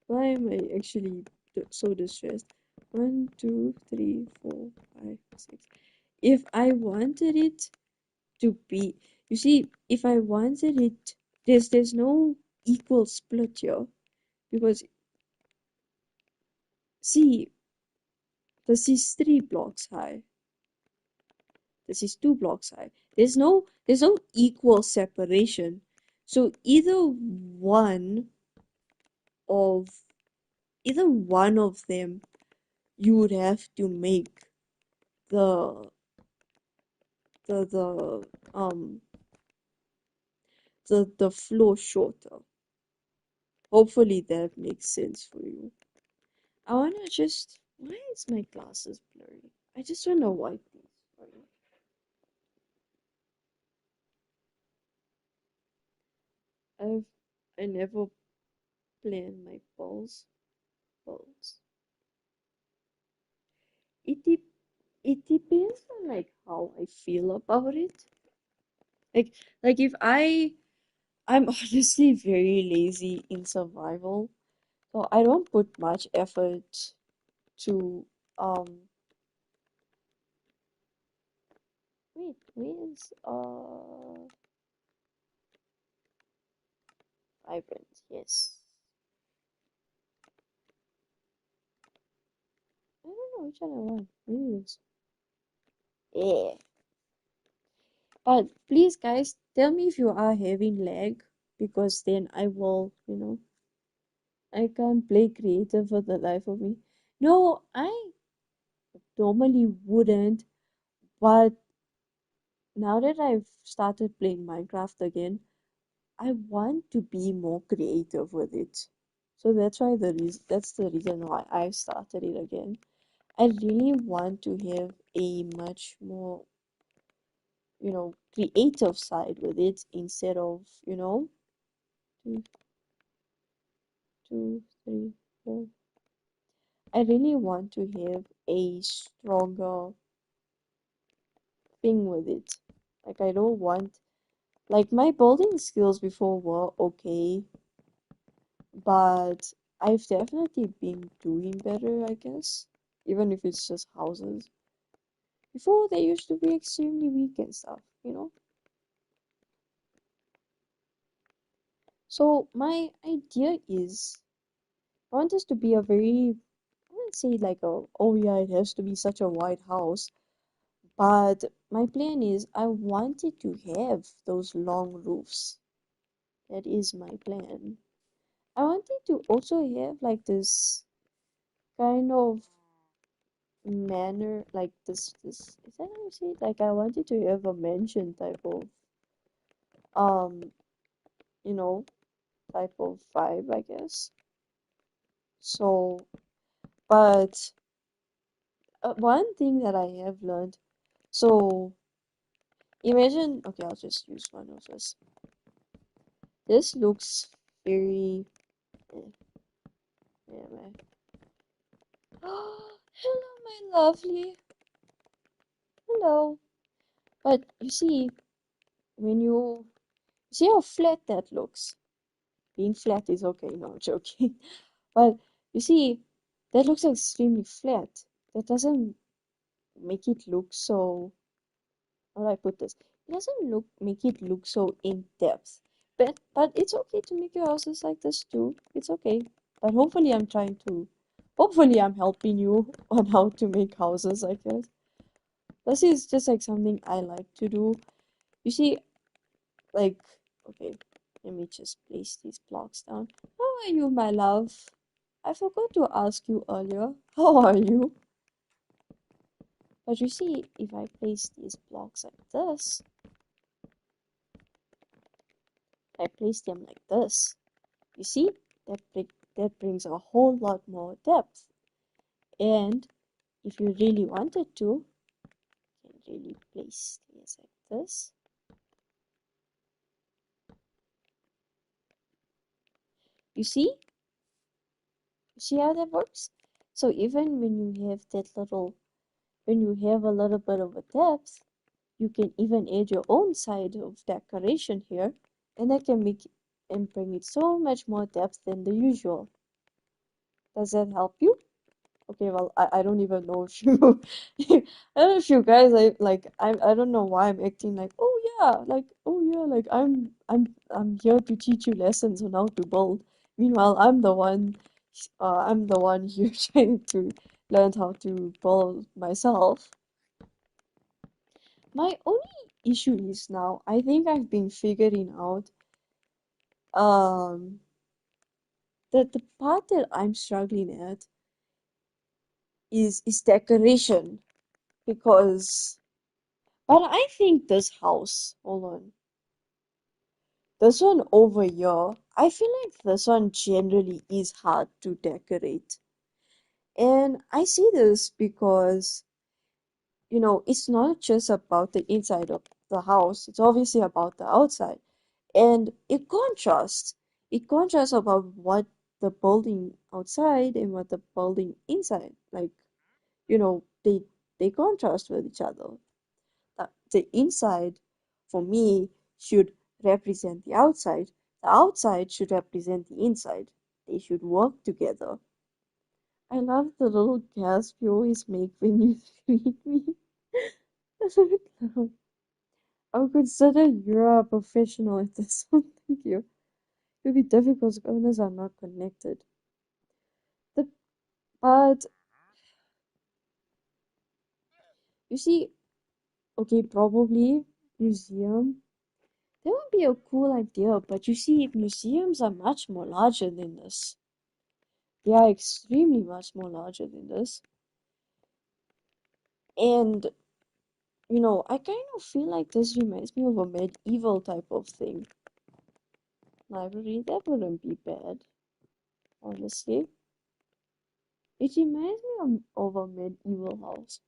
A: why am I actually so distressed? One, two, three, four, 5, 6. If I wanted it to be, you see, if I wanted it, there's no equal split here because see, this is 3 blocks high. This is 2 blocks high. There's no equal separation. So of either one of them you would have to make the the the flow shorter. Hopefully that makes sense for you. I wanna just why is my glasses blurry? I just wanna wipe these for you. I've I never plan my balls. It de it depends on like how I feel about it. Like if I'm honestly very lazy in survival, so I don't put much effort to wait, where's vibrant, yes. I don't know which one I want. Maybe it's yeah. But please guys tell me if you are having lag because then I will, I can't play creative for the life of me. No, I normally wouldn't, but now that I've started playing Minecraft again, I want to be more creative with it. So that's the reason why I started it again. I really want to have a much more, creative side with it instead of, two, two, three, four. I really want to have a stronger thing with it. Like I don't want like my building skills before were okay, but I've definitely been doing better, I guess. Even if it's just houses. Before they used to be extremely weak and stuff. So my idea is I want this to be a very I wouldn't say like a oh yeah, it has to be such a wide house. But my plan is I wanted to have those long roofs. That is my plan. I wanted to also have like this kind of manner, like this, is that how you say it? Like I wanted to have a mansion type of, um, you know, type of vibe, I guess. So, but one thing that I have learned, so imagine, okay, I'll just use one of this. This looks very, eh, yeah, man. Hello, my lovely. Hello. But you see, when you see how flat that looks. Being flat is okay, no, I'm joking. But you see, that looks extremely flat. That doesn't make it look so, how do I put this? It doesn't make it look so in depth. But it's okay to make your houses like this too. It's okay. But hopefully I'm helping you on how to make houses, I guess. This is just like something I like to do. You see, like, okay, let me just place these blocks down. How are you, my love? I forgot to ask you earlier. How are you? But you see, if I place these blocks like this, I place them like this. You see, that brings a whole lot more depth. And if you really wanted to, you can really place these like this. You see? You see how that works? So even when you have when you have a little bit of a depth, you can even add your own side of decoration here, and that can make and bring it so much more depth than the usual. Does that help you? Okay, well, I don't even know if you I don't know if you guys I don't know why I'm acting like oh yeah like I'm here to teach you lessons on how to build. Meanwhile, I'm the one here trying to learn how to build myself. My only issue is now I think I've been figuring out um that the part that I'm struggling at is decoration because but I think this house, hold on, this one over here, I feel like this one generally is hard to decorate. And I see this because, it's not just about the inside of the house, it's obviously about the outside. And it contrasts about what the building outside and what the building inside, like, they contrast with each other. The inside, for me, should represent the outside. The outside should represent the inside. They should work together. I love the little gasp you always make when you greet me. That's a bit loud. I would consider you're a professional at this one. Thank you. It would be difficult because owners are not connected. The but you see, okay, probably museum. That would be a cool idea, but you see, museums are much more larger than this. They are extremely much more larger than this. And, I kind of feel like this reminds me of a medieval type of thing. Library, that wouldn't be bad, honestly. It reminds me of a medieval house.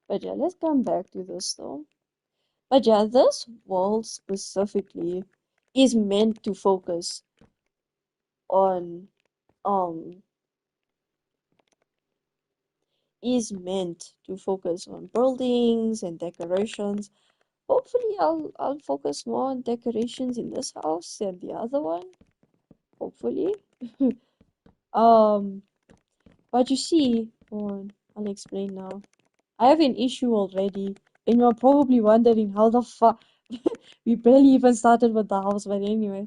A: But yeah, let's come back to this though. But yeah, this wall specifically is meant to focus on um buildings and decorations. Hopefully, I'll focus more on decorations in this house than the other one. Hopefully. Um, but you see, hold on, I'll explain now. I have an issue already, and you're probably wondering how the fuck we barely even started with the house, but anyway.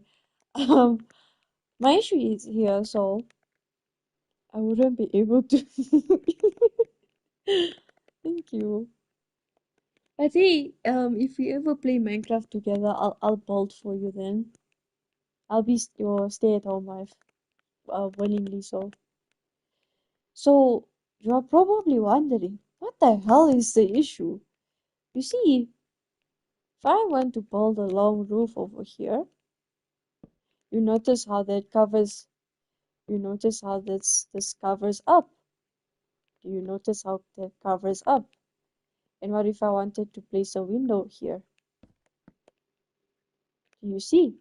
A: Um, my issue is here, so I wouldn't be able to. Thank you. I think if we ever play Minecraft together, I'll build for you then. I'll be your stay-at-home wife, willingly so. So You are probably wondering, what the hell is the issue? You see, if I want to build a long roof over here, you notice how that covers, you notice how this covers up. Do you notice how that covers up? And what if I wanted to place a window here? Do you see?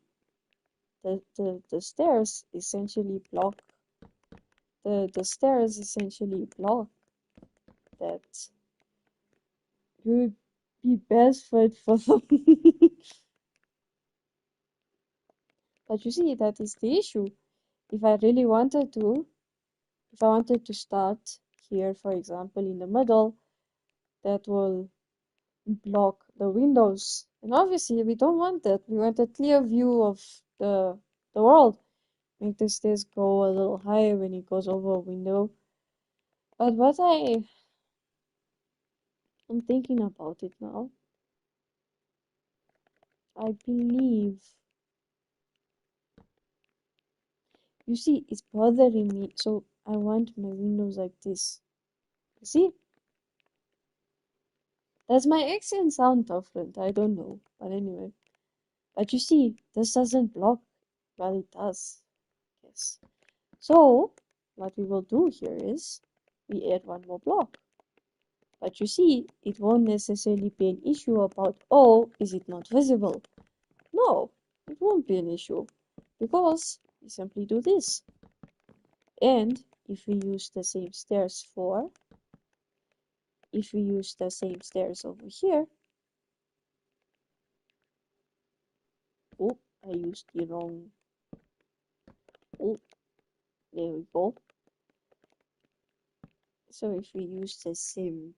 A: The stairs essentially block the stairs essentially block that. You would be best fit for them. But you see, that is the issue. If I really wanted to, if I wanted to start here, for example, in the middle, that will block the windows. And obviously, we don't want that. We want a clear view of the world. Make the stairs go a little higher when it goes over a window. But what I'm thinking about it now. I believe, you see, it's bothering me. So I want my windows like this. You see? Does my accent sound different? I don't know. But anyway. But you see, this doesn't block. Well, it does. Yes. So, what we will do here is, we add one more block. But you see, it won't necessarily be an issue about, oh, is it not visible? No, it won't be an issue. Because we simply do this. And if we use the same stairs over here, oh, I used the wrong, oh, there we go. So if we use the same,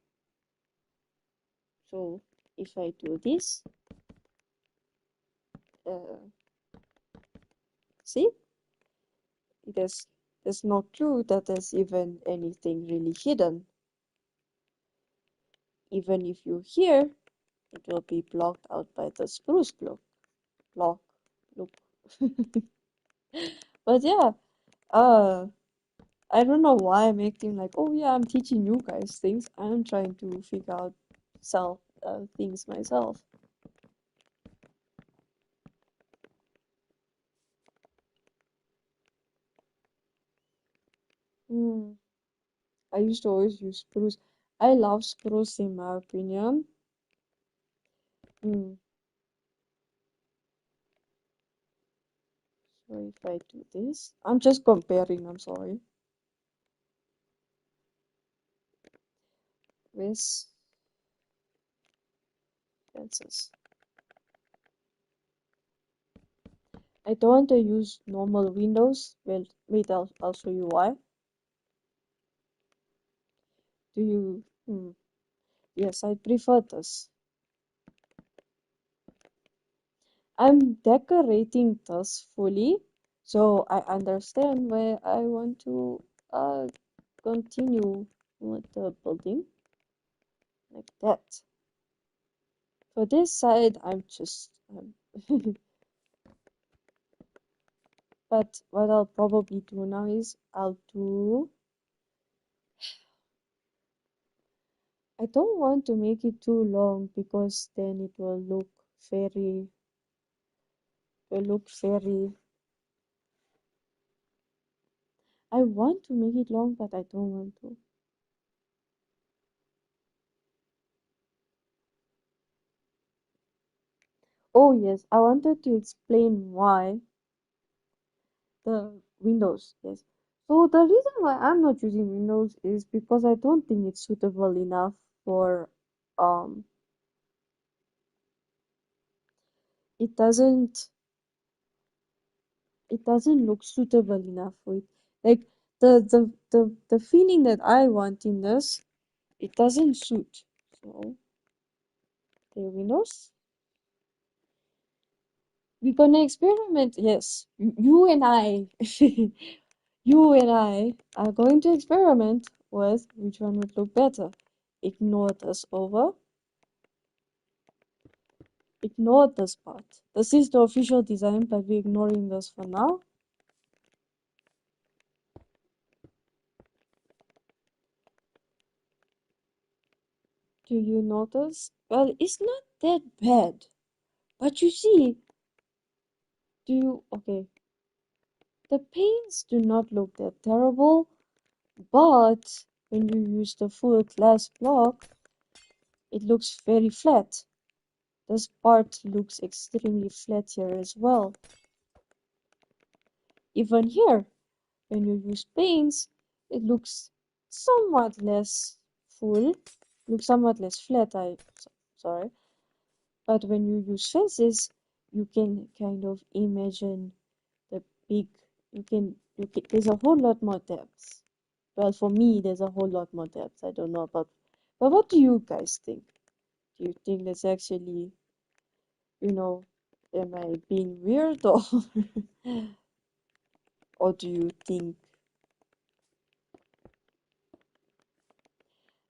A: so if I do this, see, there's no clue that there's even anything really hidden. Even if you hear, it will be blocked out by the spruce block. Look. But yeah, I don't know why I'm acting like, oh yeah, I'm teaching you guys things. I'm trying to figure out things myself. I used to always use spruce. I love spruce in my opinion. So if I do this, I'm just comparing, I'm sorry. With fences. I don't want to use normal windows. Well, wait, I'll show you why. Do you? Yes, I prefer this. I'm decorating this fully, so I understand where I want to continue with the building like that. For this side, I'm just but what I'll probably do now is I don't want to make it too long because then it will look very I want to make it long, but I don't want to. Oh yes, I wanted to explain why the windows, yes. So the reason why I'm not using windows is because I don't think it's suitable enough for um it doesn't look suitable enough for it. Like the feeling that I want in this, it doesn't suit. So the windows. We're gonna experiment, yes. You and I you and I are going to experiment with which one would look better. Ignore this over. Ignore this part. This is the official design, but we're ignoring this for now. notice? Well, it's not that bad. But you see, okay, the paints do not look that terrible, but when you use the full glass block, it looks very flat. This part looks extremely flat here as well. Even here, when you use paints, it looks somewhat less full, looks somewhat less flat, sorry. But when you use fences, you can kind of imagine the big, there's a whole lot more depth. Well, for me, there's a whole lot more depth. I don't know about, but what do you guys think? Do you think that's actually, you know, am I being weird or, or do you think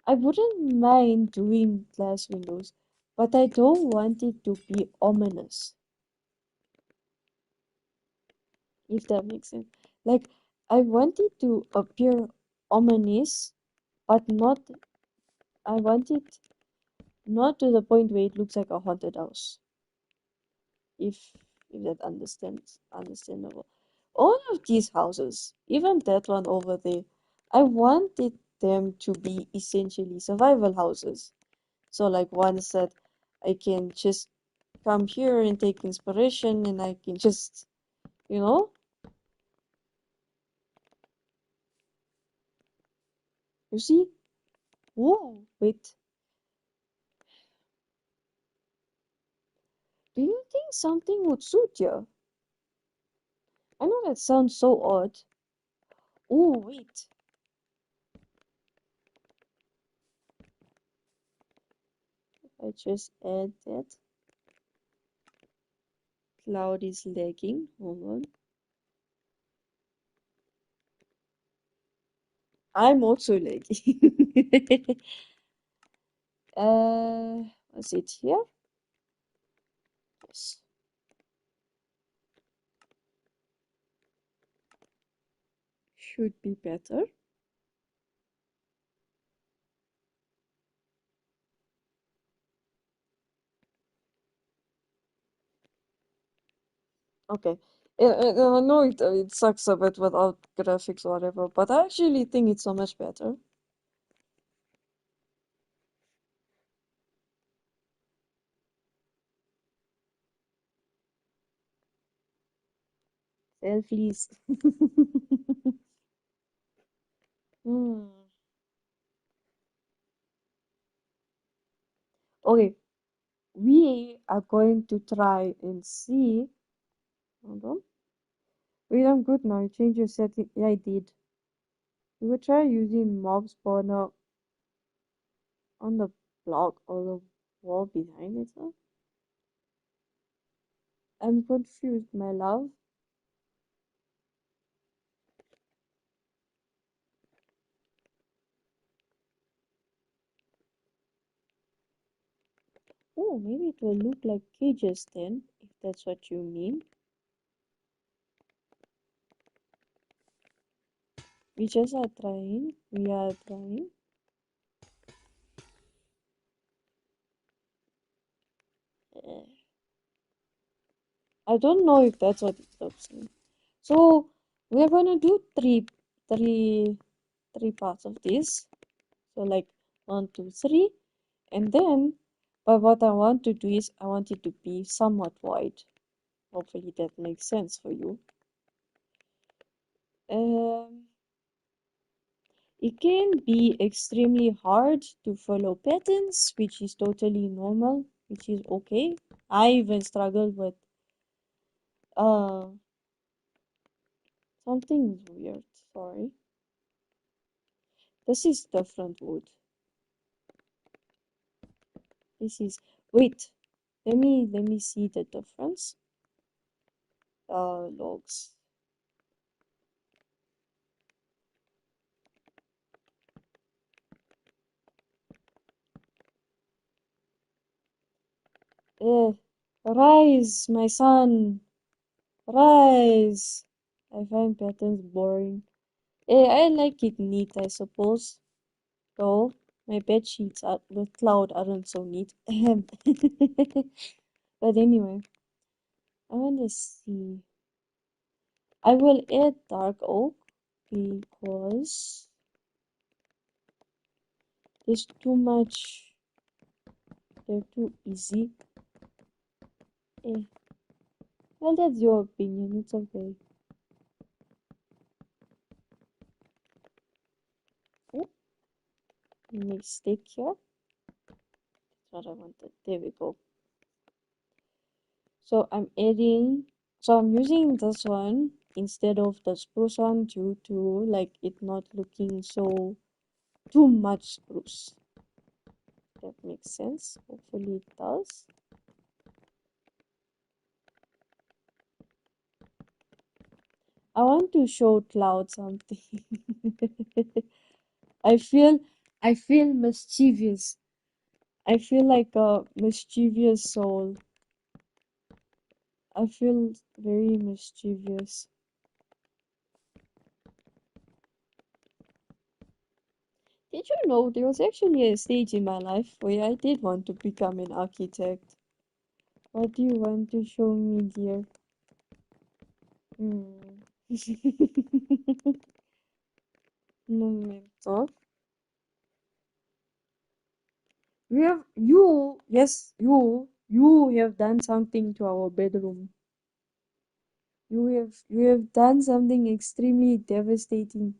A: I wouldn't mind doing glass windows, but I don't want it to be ominous, if that makes sense. Like, I want it to appear ominous, but not, I want it not to the point where it looks like a haunted house, if that understandable. All of these houses, even that one over there, I wanted them to be essentially survival houses. So like ones that I can just come here and take inspiration and I can just, you know, you see? Whoa, wait. Do you think something would suit you? I know that sounds so odd. Oh, wait. I just add that. Cloud is lagging. Hold on. I'm also lagging. Was it here? Yes. Should be better. Okay. I know it sucks a bit without graphics or whatever, but I actually think it's so much better. Selfies. Hmm. Okay, we are going to try and see. Hold on. Wait, I'm good now. You changed your setting. Yeah, I did. We will try using mob spawner on the block or the wall behind it. Huh? I'm confused, my love. Oh, maybe it will look like cages then, if that's what you mean. We just are trying. We are trying. Uh, I don't know if that's what it looks like. So we're gonna do three, three parts of this. So like 1, 2, 3, and then, but what I want to do is I want it to be somewhat wide. Hopefully that makes sense for you. Um, it can be extremely hard to follow patterns, which is totally normal, which is okay. I even struggled with uh something weird. Sorry. This is different wood. This is wait. Let me see the difference. Logs. Rise, my son. Rise. I find patterns boring. I like it neat, I suppose. Though. My bed sheets are with cloud aren't so neat. But anyway, I want to see. I will add dark oak because there's too much. They're too easy. Eh. Well, that's your opinion. It's okay. Oh, mistake here. That's what I wanted. There we go. So I'm adding. So I'm using this one instead of the spruce one due to like it not looking so too much spruce. That makes sense. Hopefully it does. I want to show Cloud something. I feel I feel mischievous. I feel like a mischievous soul. I feel very mischievous. Did you know there was actually a stage in my life where I did want to become an architect? What do you want to show me, dear? Hmm. Momento. You have done something to our bedroom. You have done something extremely devastating.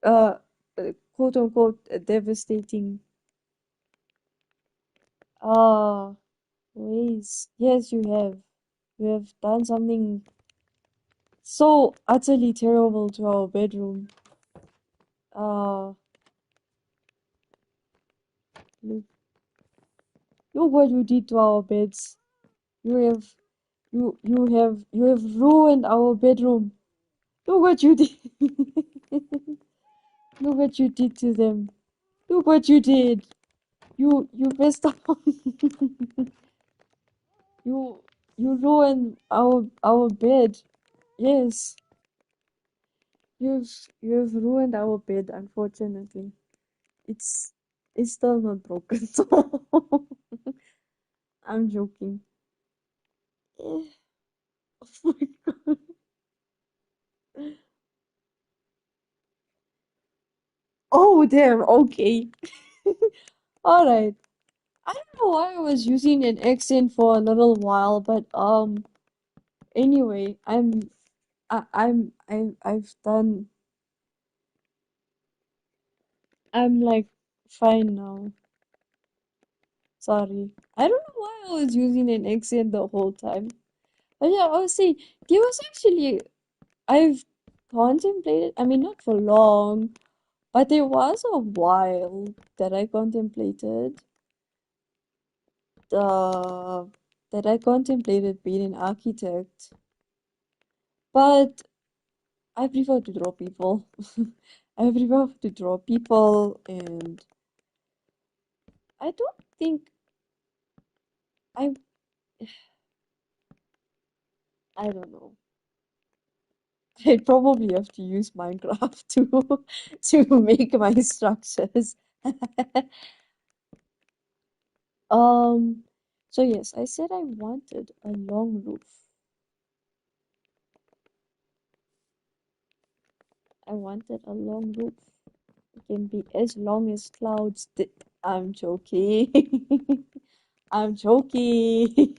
A: Uh, quote unquote devastating. Ah, ways. Yes, you have. You have done something so utterly terrible to our bedroom. Ah, look, look what you did to our beds. You have, you have ruined our bedroom. Look what you did. Look what you did to them. Look what you did. You messed up. You you ruined our bed. Yes, you've ruined our bed, unfortunately. It's it's still not broken, so I'm joking. Eh, oh my God. Oh damn, okay. All right. I don't know why I was using an accent for a little while, but anyway, I've done. I'm like fine now. Sorry. I don't know why I was using an accent the whole time. But yeah, I was saying there was actually I've contemplated, I mean not for long, but there was a while that I contemplated the that I contemplated being an architect. But I prefer to draw people. I prefer to draw people and I don't think I I don't know. I probably have to use Minecraft to make my structures. Um, so yes, I said I wanted a long roof. I wanted a long roof. It can be as long as clouds. I'm joking. I'm joking.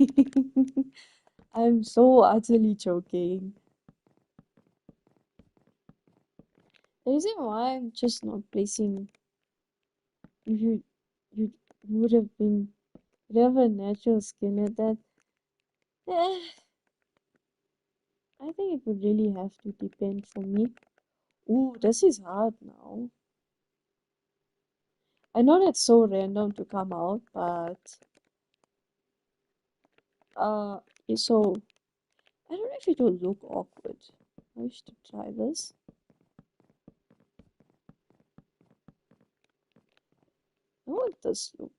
A: I'm so utterly joking. The reason why I'm just not placing you you would have been you have a natural skin at that. Eh, I think it would really have to depend for me. Ooh, this is hard now. I know that's so random to come out, but uh, so I don't know if it will look awkward. I should try this. How would this look?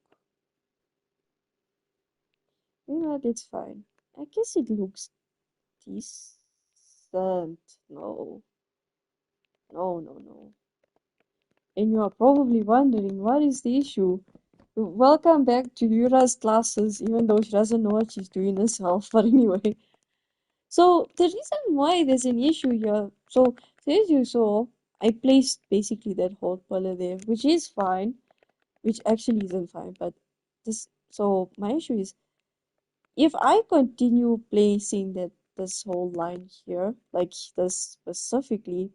A: You know, it's fine. I guess it looks decent. No, no, no, no. And you are probably wondering, what is the issue? Welcome back to Yura's classes, even though she doesn't know what she's doing herself. But anyway, so the reason why there's an issue here, so as you saw, I placed basically that whole color there, which is fine, which actually isn't fine, but this, so my issue is if I continue placing this whole line here, like this specifically,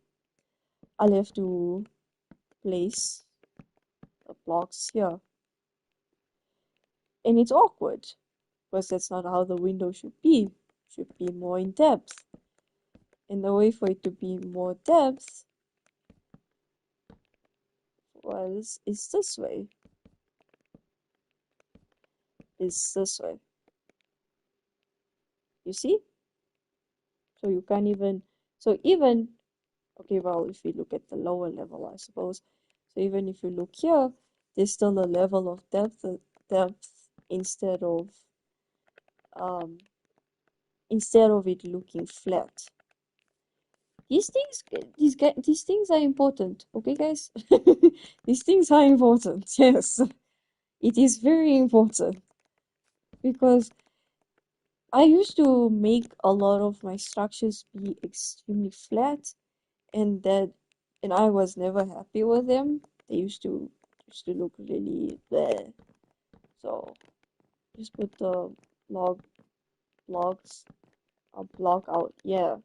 A: I'll have to place the blocks here. And it's awkward because that's not how the window should be. It should be more in depth. And the way for it to be more depth is this way. Is this way. You see? So you can't even, so even, okay, well, if we look at the lower level, I suppose. So even if you look here, there's still a level of depth um, instead of it looking flat. These things are important, okay, guys? These things are important, yes. It is very important because I used to make a lot of my structures be extremely flat, and and I was never happy with them. They used to look really bleh. So just put the log blocks a block out, yeah.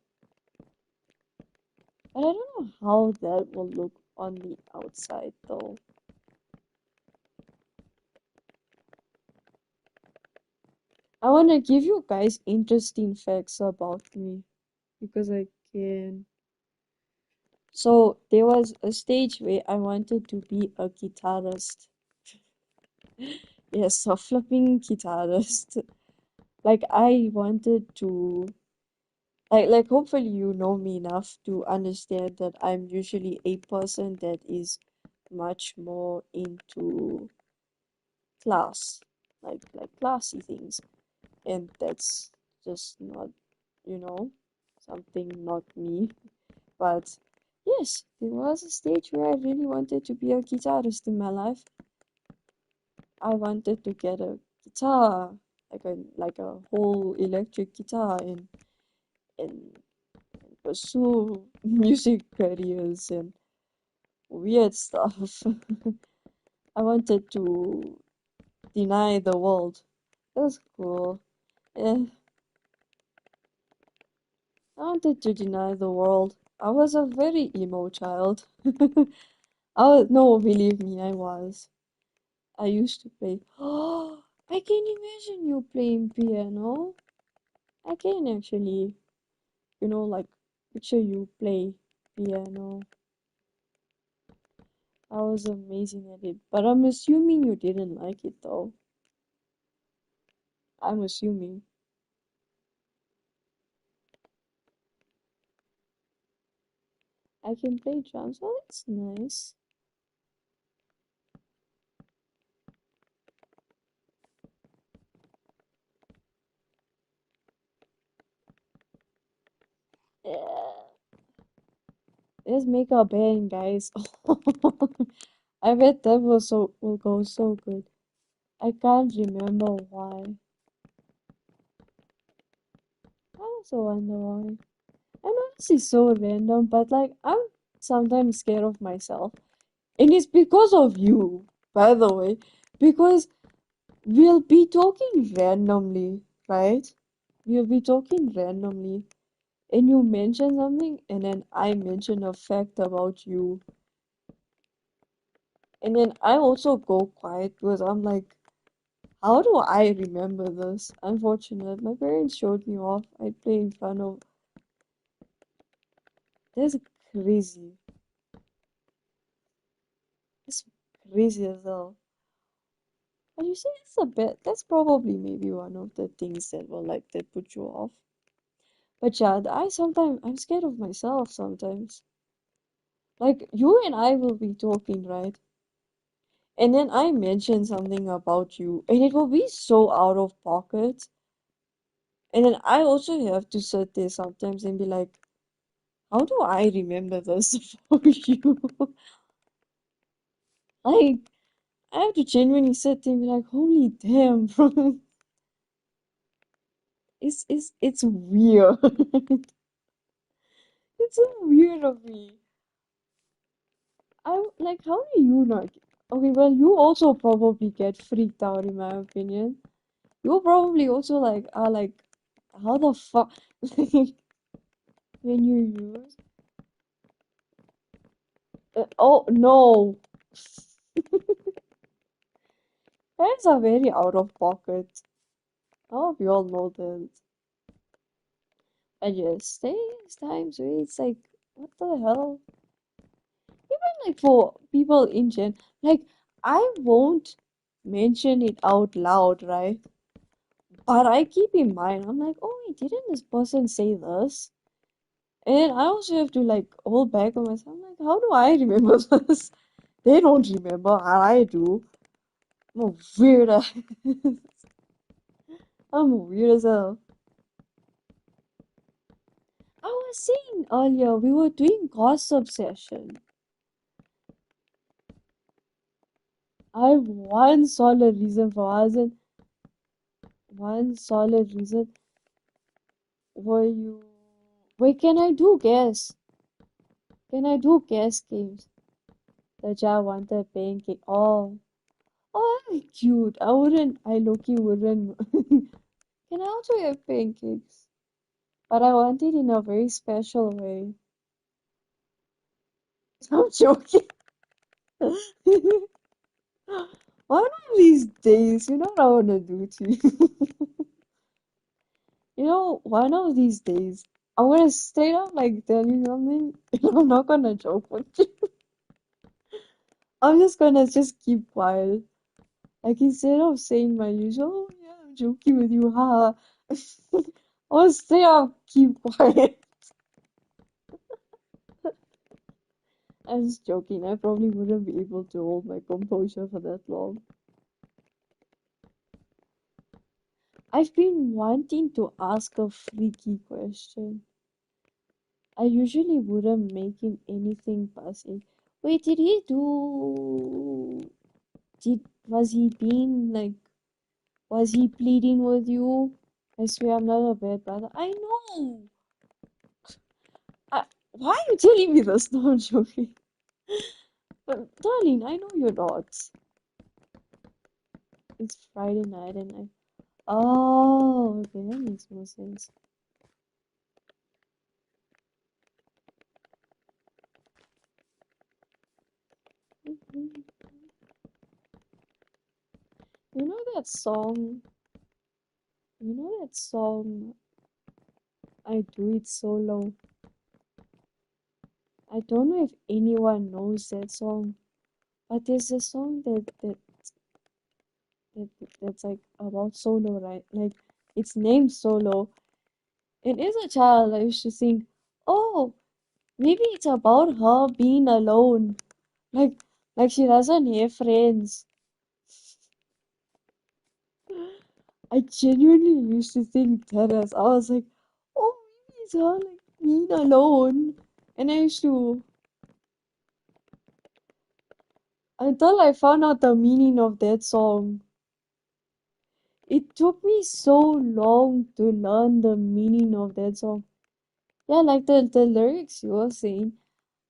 A: But I don't know how that will look on the outside though. I want to give you guys interesting facts about me because I can. So there was a stage where I wanted to be a guitarist. Yes, a flipping guitarist. Like I wanted to like hopefully you know me enough to understand that I'm usually a person that is much more into class, like classy things. And that's just not, you know, something not me. But yes, there was a stage where I really wanted to be a guitarist in my life. I wanted to get a guitar, like a whole electric guitar, and pursue music careers and weird stuff. I wanted to deny the world. That's cool. Eh, I wanted to deny the world. I was a very emo child. No, believe me, I was. I used to play. Oh, I can imagine you playing piano. I can actually, like picture you play piano. I was amazing at it. But I'm assuming you didn't like it though. I'm assuming. I can play drums. Oh, that's nice. Yeah. Let's make a band, guys. I bet that will go so good. I can't remember why. I also wonder why. I know this is so random, but like I'm sometimes scared of myself. And it's because of you, by the way. Because we'll be talking randomly, right? We'll be talking randomly. And you mention something, and then I mention a fact about you. And then I also go quiet because I'm like, how do I remember this? Unfortunate. My parents showed me off. I play in front of. That's crazy. That's crazy as hell. But you see, it's a bit. That's probably maybe one of the things that will like that put you off. But yeah, I'm scared of myself sometimes. Like you and I will be talking, right? And then I mention something about you, and it will be so out of pocket. And then I also have to sit there sometimes and be like, how do I remember this about you? Like, I have to genuinely sit there and be like, holy damn, bro. It's weird. It's so weird of me. I like, how do you not? Okay, well, you also probably get freaked out, in my opinion. You probably also like are like, how the fuck, like, when you use. Oh no, parents are very out of pocket. I hope you all know that. I just there's times where it's like, what the hell? Even like for people in gen, like I won't mention it out loud, right? But I keep in mind, I'm like, oh, wait, didn't this person say this? And I also have to like hold back on myself. I'm like, how do I remember this? They don't remember, and I do. I'm a weird. I'm weird as hell. I was saying earlier, we were doing gossip session. I have one solid reason for asking. One solid reason. Were you? Wait, can I do guess? Can I do guess games? The child wanted pancake. Oh, oh, that's cute. I wouldn't. I low-key wouldn't. Can I also have pancakes? But I want it in a very special way. I'm joking. One of these days, you know what I want to do to you? You know, one of these days, I'm gonna straight up like tell you something, and I'm not gonna joke with you. I'm just gonna just keep quiet. Like instead of saying my usual, oh yeah, I'm joking with you, haha. I'll straight up keep quiet. I'm just joking. I probably wouldn't be able to hold my composure for that long. I've been wanting to ask a freaky question. I usually wouldn't make him anything passive. Wait, did he do? Did was he being like? Was he pleading with you? I swear I'm not a bad brother. I know. Why are you telling me this? No, I'm joking. Darling, I know you're not. It's Friday night and I. Oh, okay, that makes more sense. Mhm. You know that song? You know that song? I do it solo. I don't know if anyone knows that song, but there's a song that's like about solo, right? Like it's named Solo. And as a child, I used to think, oh, maybe it's about her being alone. Like like she doesn't have friends. I genuinely used to think that as I was like, oh, maybe it's her like being alone. And I used to until I found out the meaning of that song. It took me so long to learn the meaning of that song. Yeah, like the lyrics you were saying.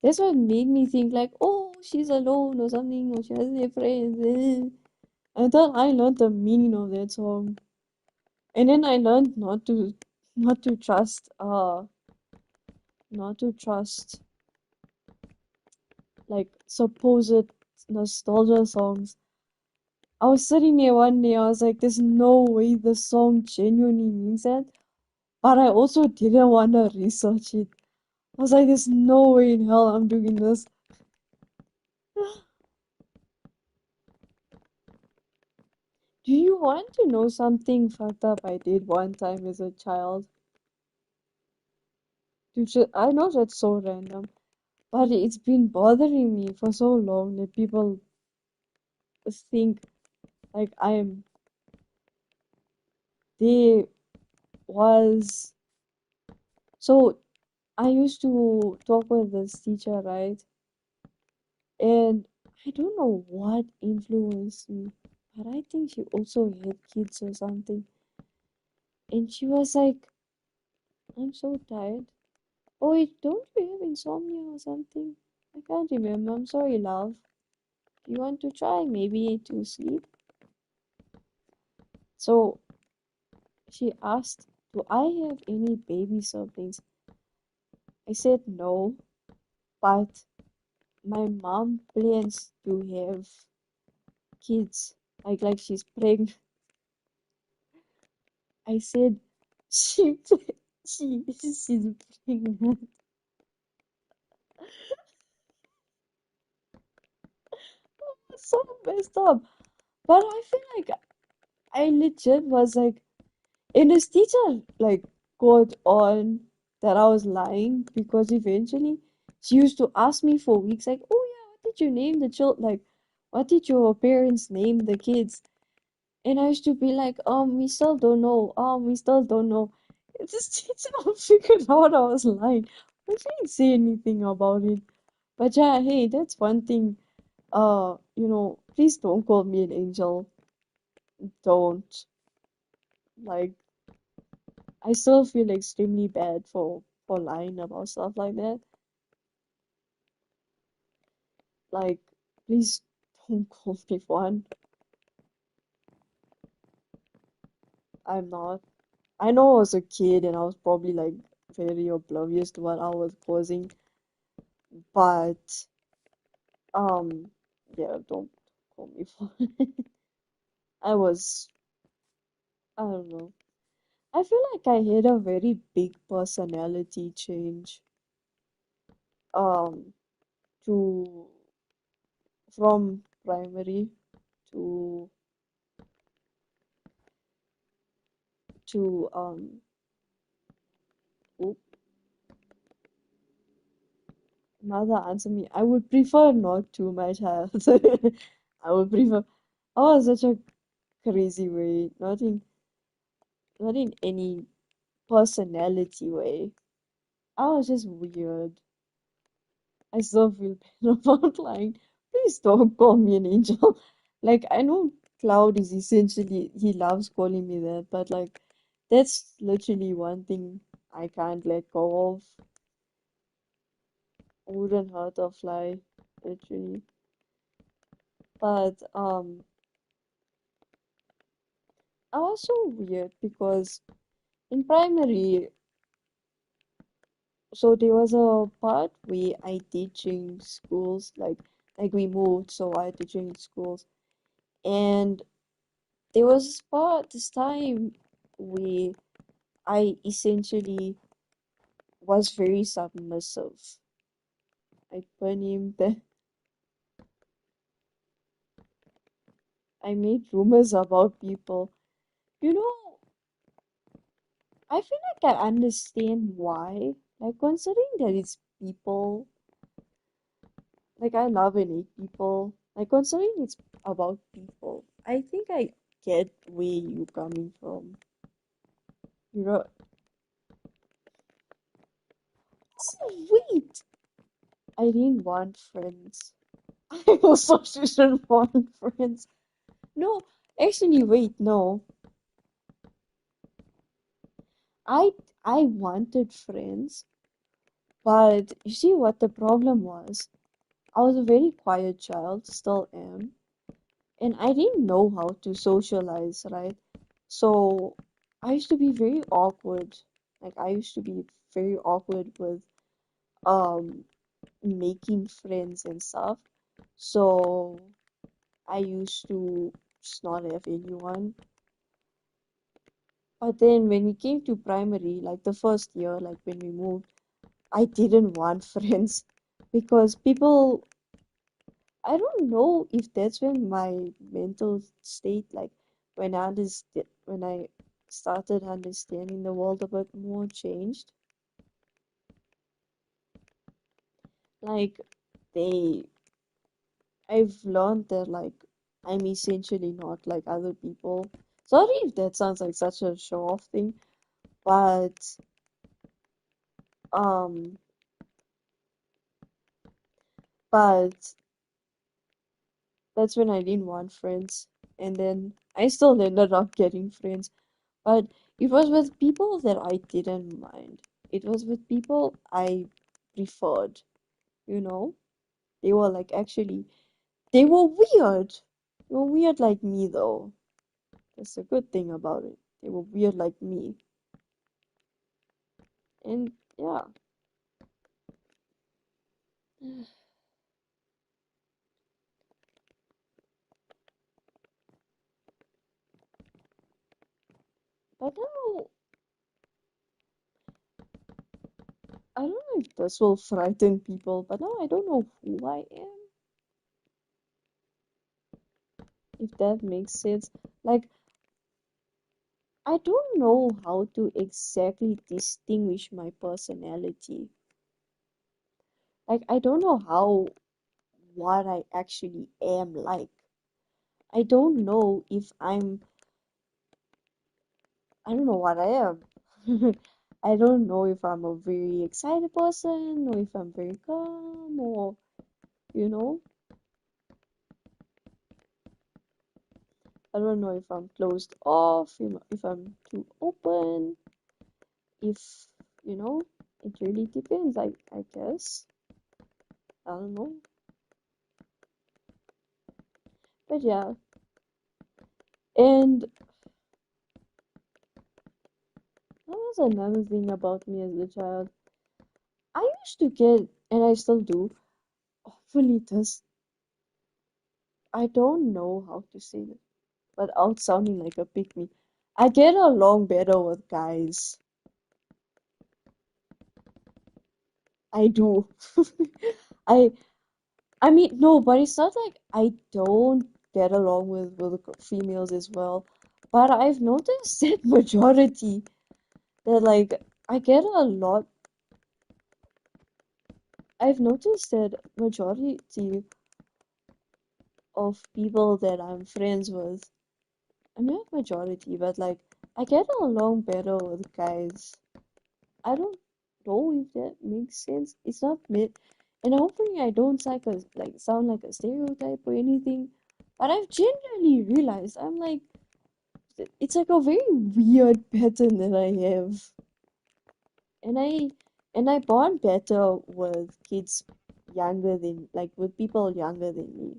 A: That's what made me think like, oh, she's alone or something, or she doesn't have friends. Until I learned the meaning of that song. And then I learned not to trust not to trust like supposed nostalgia songs. I was sitting there one day, I was like, there's no way the song genuinely means that. But I also didn't want to research it. I was like, there's no way in hell I'm doing this. Do you want to know something fucked up I did one time as a child? I know that's so random, but it's been bothering me for so long that people think like I'm. There was. So I used to talk with this teacher, right? And I don't know what influenced me, but I think she also had kids or something. And she was like, I'm so tired. Oh, wait, don't you have insomnia or something? I can't remember. I'm sorry, love. Do you want to try maybe to sleep? So she asked, do I have any baby siblings? I said no, but my mom plans to have kids. Like she's pregnant. I said she she's pregnant. So messed up. But I feel like I legit was like, and his teacher like got on that I was lying because eventually she used to ask me for weeks like, oh yeah, what did you name the child? Like, what did your parents name the kids? And I used to be like, we still don't know. We still don't know. And this teacher figured out I was lying, but she didn't say anything about it. But yeah, hey, that's one thing. Please don't call me an angel. Don't. Like, I still feel extremely bad for lying about stuff like that. Like, please don't call me one. I'm not. I know I was a kid and I was probably like very oblivious to what I was causing, but um, yeah, don't call me one. I was, I don't know. I feel like I had a very big personality change. Um, to from primary to oop, mother answer me. I would prefer not to, my child. I would prefer. Oh, such a crazy way. Not in any personality way. I was just weird. I still feel bad about lying. Please don't call me an angel. Like, I know Cloud is essentially, he loves calling me that, but like, that's literally one thing I can't let go of. Wouldn't hurt a fly, literally. But I was so weird because in primary, so there was a part where I did change schools, like we moved, so I had to change schools. And there was this time where I essentially was very submissive. I put him that I made rumors about people. You know, I feel like I understand why. Like considering that it's people, like I love and hate people. Like considering it's about people, I think I get where you coming from. You know, oh wait, I didn't want friends. I also didn't want friends. No, actually, wait, no. I I wanted friends, but you see what the problem was? I was a very quiet child, still am, and I didn't know how to socialize, right? So I used to be very awkward. Like I used to be very awkward with um making friends and stuff. So I used to just not have anyone. But then when we came to primary, like the first year, like when we moved, I didn't want friends because people, I don't know if that's when my mental state, like when I started understanding the world a bit more changed. Like they, I've learned that like I'm essentially not like other people. Sorry if that sounds like such a show off thing, but um, but That's when I didn't want friends. And then I still ended up getting friends. But it was with people that I didn't mind. It was with people I preferred, you know? They were like actually, they were weird. They were weird like me though. That's a good thing about it. They were weird like me. And yeah. But now, I don't know if this will frighten people, but now I don't know who I am, if that makes sense. Like, I don't know how to exactly distinguish my personality. Like, I don't know what I actually am like. I don't know if I don't know what I am. I don't know if I'm a very excited person or if I'm very calm or, you know, I don't know if I'm closed off, if I'm too open, if, you know, it really depends, I guess. I don't know. But yeah, and that was another thing about me as a child. I used to get, and I still do, hopefully this, I don't know how to say this without sounding like a pick me. I get along better with guys. I do. I I mean no, but it's not like I don't get along with females as well. But I've noticed that majority that like I get a lot I've noticed that majority of people that I'm friends with, I'm not majority, but like I get along better with guys. I don't know if that makes sense. It's not mid, and hopefully I don't sound like a stereotype or anything. But I've genuinely realized I'm like it's like a very weird pattern that I have, and I bond better with kids younger than like with people younger than me.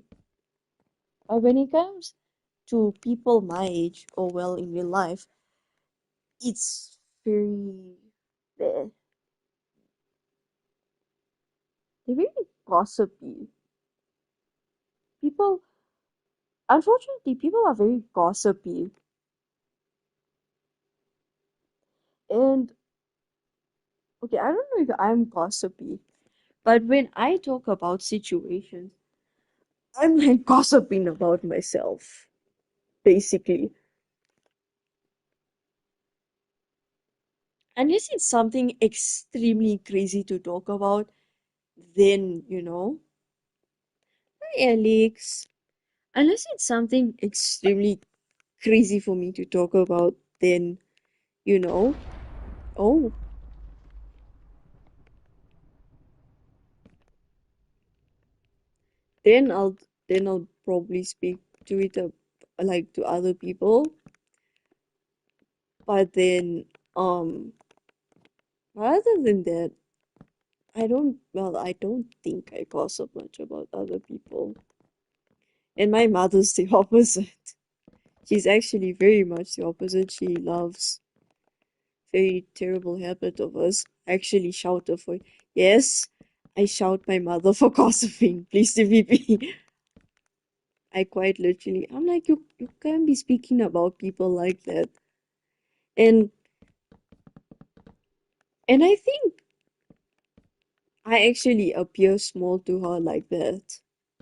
A: But when it comes to people my age or well in real life, it's very they're very gossipy. People Unfortunately, people are very gossipy. And okay, I don't know if I'm gossipy, but when I talk about situations, I'm like gossiping about myself, basically. Unless it's something extremely crazy to talk about, then, hi Alex. Unless it's something extremely crazy for me to talk about, then, you know, oh, then I'll probably speak to it like to other people. But then, other than that, I don't think I gossip much about other people. And my mother's the opposite. She's actually very much the opposite. She loves very terrible habit of us actually shout her for, yes, I shout my mother for gossiping. Please forgive me. I quite literally, I'm like, you can't be speaking about people like that. And and I think I actually appear small to her like that,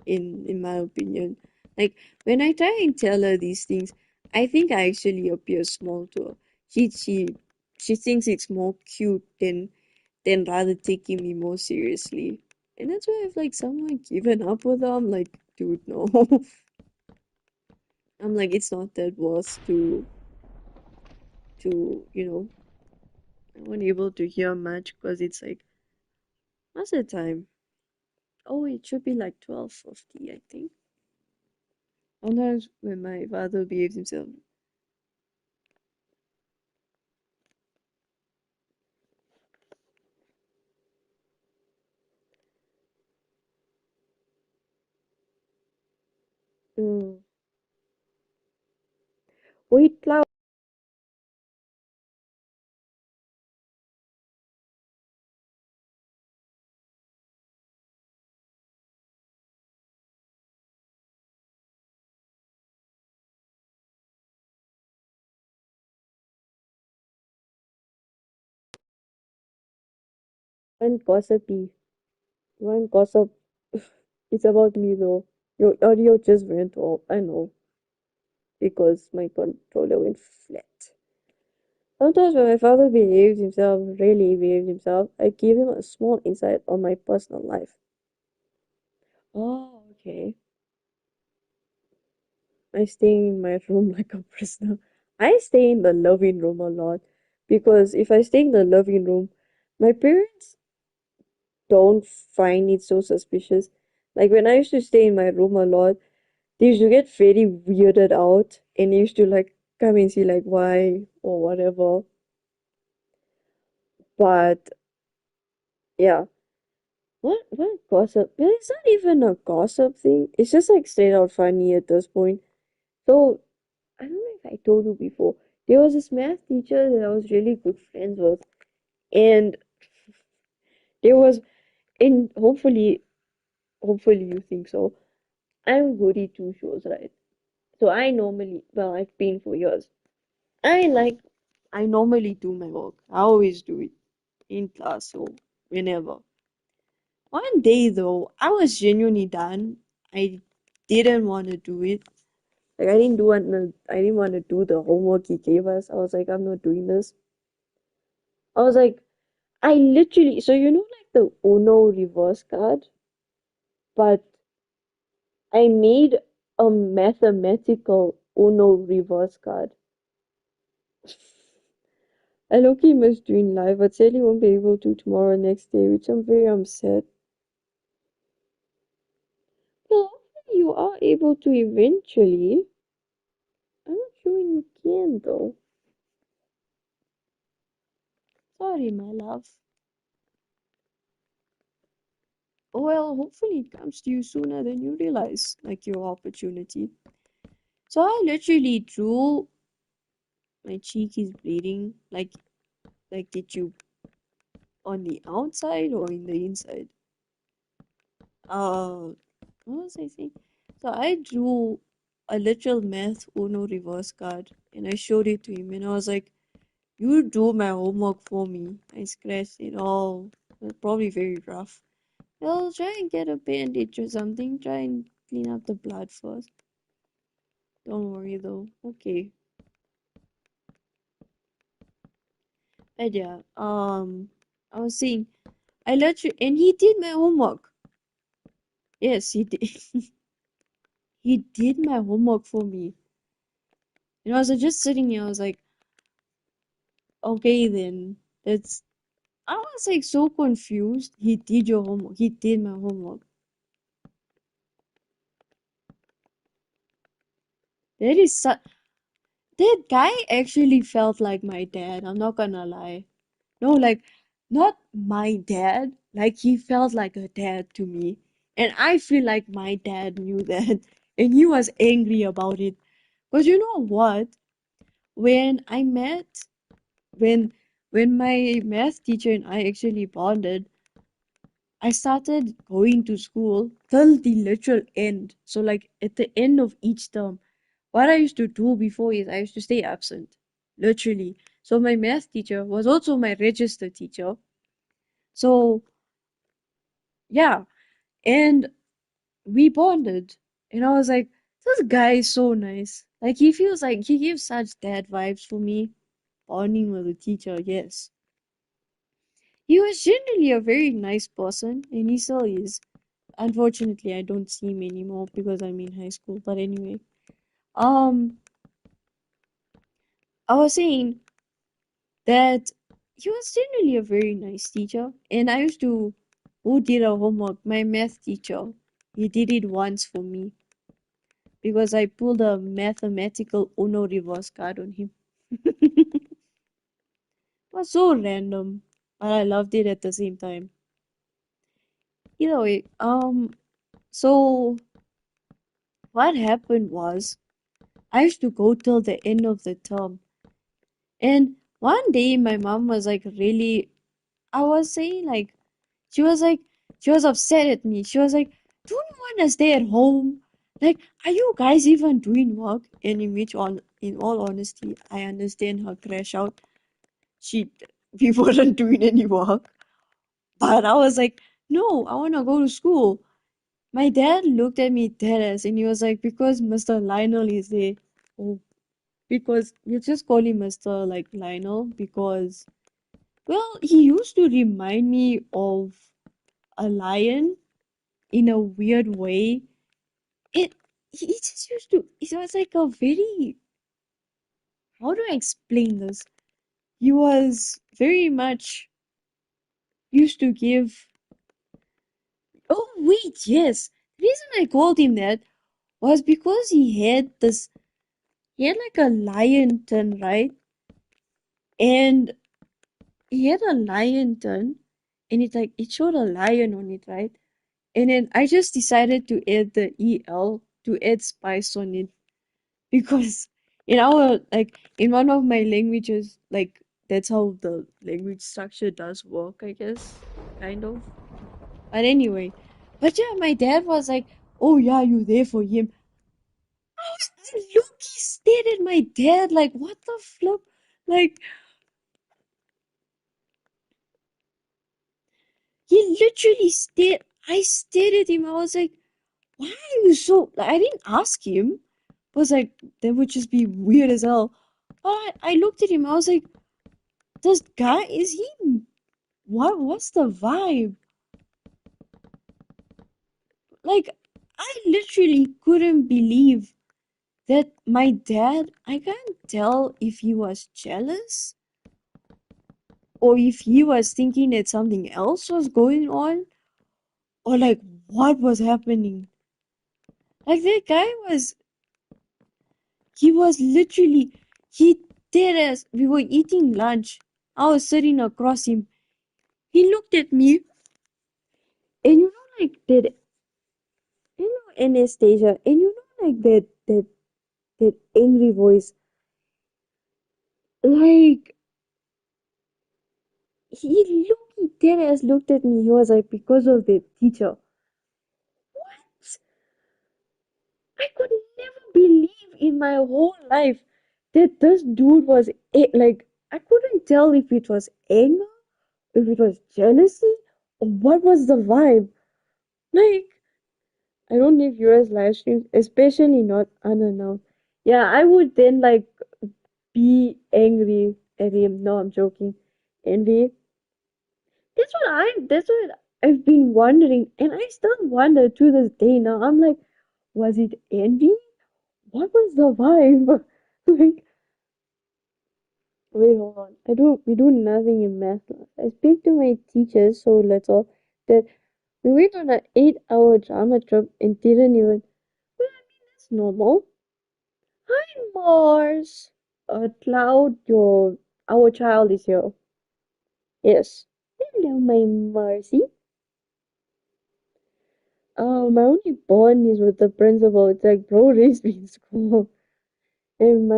A: in my opinion. Like when I try and tell her these things, I think I actually appear small to her. She she she thinks it's more cute than rather taking me more seriously. And that's why I've like somewhat given up with her. I'm like, dude, no. I'm like, it's not that worth to I wasn't able to hear much because it's like what's the time? Oh, it should be like 12:50, I think. Sometimes when my father behaves himself, mm. Wait, Cloud, one gossipy, one gossip. It's about me though. Your audio just went off. I know because my controller went flat. Sometimes when my father behaves himself, really behaves himself, I give him a small insight on my personal life. Oh, okay. I stay in my room like a prisoner. I stay in the living room a lot because if I stay in the living room, my parents don't find it so suspicious. Like when I used to stay in my room a lot, they used to get very weirded out and they used to like come and see like why or whatever. But yeah, what gossip? Well, it's not even a gossip thing. It's just like straight out funny at this point. So I don't know if I told you before. There was this math teacher that I was really good friends with, and there was in hopefully you think so. I'm goody two shows, right? So I normally well I've been for years. I like I normally do my work. I always do it in class or whenever. One day though, I was genuinely done. I didn't want to do it. Like I didn't want to do the homework he gave us. I was like, I'm not doing this. I was like, I literally so you know like the Uno reverse card, but I made a mathematical Uno reverse card. I low-key miss doing live, but sadly won't be able to tomorrow next day, which I'm very upset. Well, hopefully you are able to eventually. I'm not sure when you can though. Sorry, my love. Well, hopefully it comes to you sooner than you realize, like your opportunity. So I literally drew my cheek is bleeding. Like did you on the outside or in the inside? Uh, what was I saying? So I drew a literal math Uno reverse card and I showed it to him and I was like, you do my homework for me. I scratched it all. It was probably very rough. Well, try and get a bandage or something. Try and clean up the blood first. Don't worry though. Okay. But yeah, I was saying, I let you, and he did my homework. Yes, he did. He did my homework for me. And I was just sitting here, I was like, okay then. That's, I was like so confused. He did your homework. He did my homework. That is such, that guy actually felt like my dad. I'm not gonna lie. No, like, not my dad. Like, he felt like a dad to me. And I feel like my dad knew that. And he was angry about it. Because you know what? When I met, when when my math teacher and I actually bonded, I started going to school till the literal end. So, like, at the end of each term, what I used to do before is I used to stay absent. Literally. So, my math teacher was also my register teacher. So, yeah, and we bonded. And I was like, this guy is so nice. Like he feels like he gives such dad vibes for me. Bonding with a teacher, yes. He was generally a very nice person, and he still is. Unfortunately, I don't see him anymore because I'm in high school. But anyway, um, I was saying that he was generally a very nice teacher, and I used to, who did our homework? My math teacher. He did it once for me. because I pulled a mathematical Uno reverse card on him. It was so random, but I loved it at the same time. Either way, so what happened was I used to go till the end of the term, and one day my mom was like really, I was saying like, she was like, she was upset at me. She was like, "Don't you want to stay at home? Like, are you guys even doing work?" And in all honesty, I understand her crash out. She, we weren't doing any work, but I was like, "No, I want to go to school." My dad looked at me dead ass, and he was like, "Because Mr. Lionel is there." Oh, because you just call him Mr. like Lionel because, well, he used to remind me of a lion in a weird way. It he just used to, it was like a very, how do I explain this? He was very much used to give, oh wait, yes. The reason I called him that was because he had like a lion turn, right? And he had a lion turn, and it showed a lion on it, right? And then I just decided to add the EL to add spice on it because in our, like, in one of my languages, like, that's how the language structure does work, I guess, kind of. But anyway, but yeah, my dad was like, "Oh yeah, you there for him?" I look, he stared at my dad like, "What the flip?" Like, he literally stared. I stared at him. I was like, "Why are you so?" Like, I didn't ask him. I was like, that would just be weird as hell. But I looked at him. I was like, "This guy, is he? What's the vibe?" Like, I literally couldn't believe that my dad, I can't tell if he was jealous or if he was thinking that something else was going on or like what was happening. Like, that guy was, he was literally, he did as we were eating lunch. I was sitting across him. He looked at me, and like that, Anastasia, and like that angry voice. Like, he dead ass looked at me. He was like, "Because of the teacher." What? I could never believe in my whole life that this dude was like, I couldn't tell if it was anger, if it was jealousy, or what was the vibe. Like, I don't need US live streams, especially not unannounced. Yeah, I would then like be angry at him. No, I'm joking. Envy. That's what I've been wondering, and I still wonder to this day now. I'm like, was it envy? What was the vibe? Like, wait, hold on. We do nothing in math class. I speak to my teachers so little that we went on an 8-hour drama trip and didn't even, well, I mean, that's normal. Hi, Mars. Cloud, our child is here. Yes. Hello, my Marcy. My only bond is with the principal. It's like, bro raised me in school. And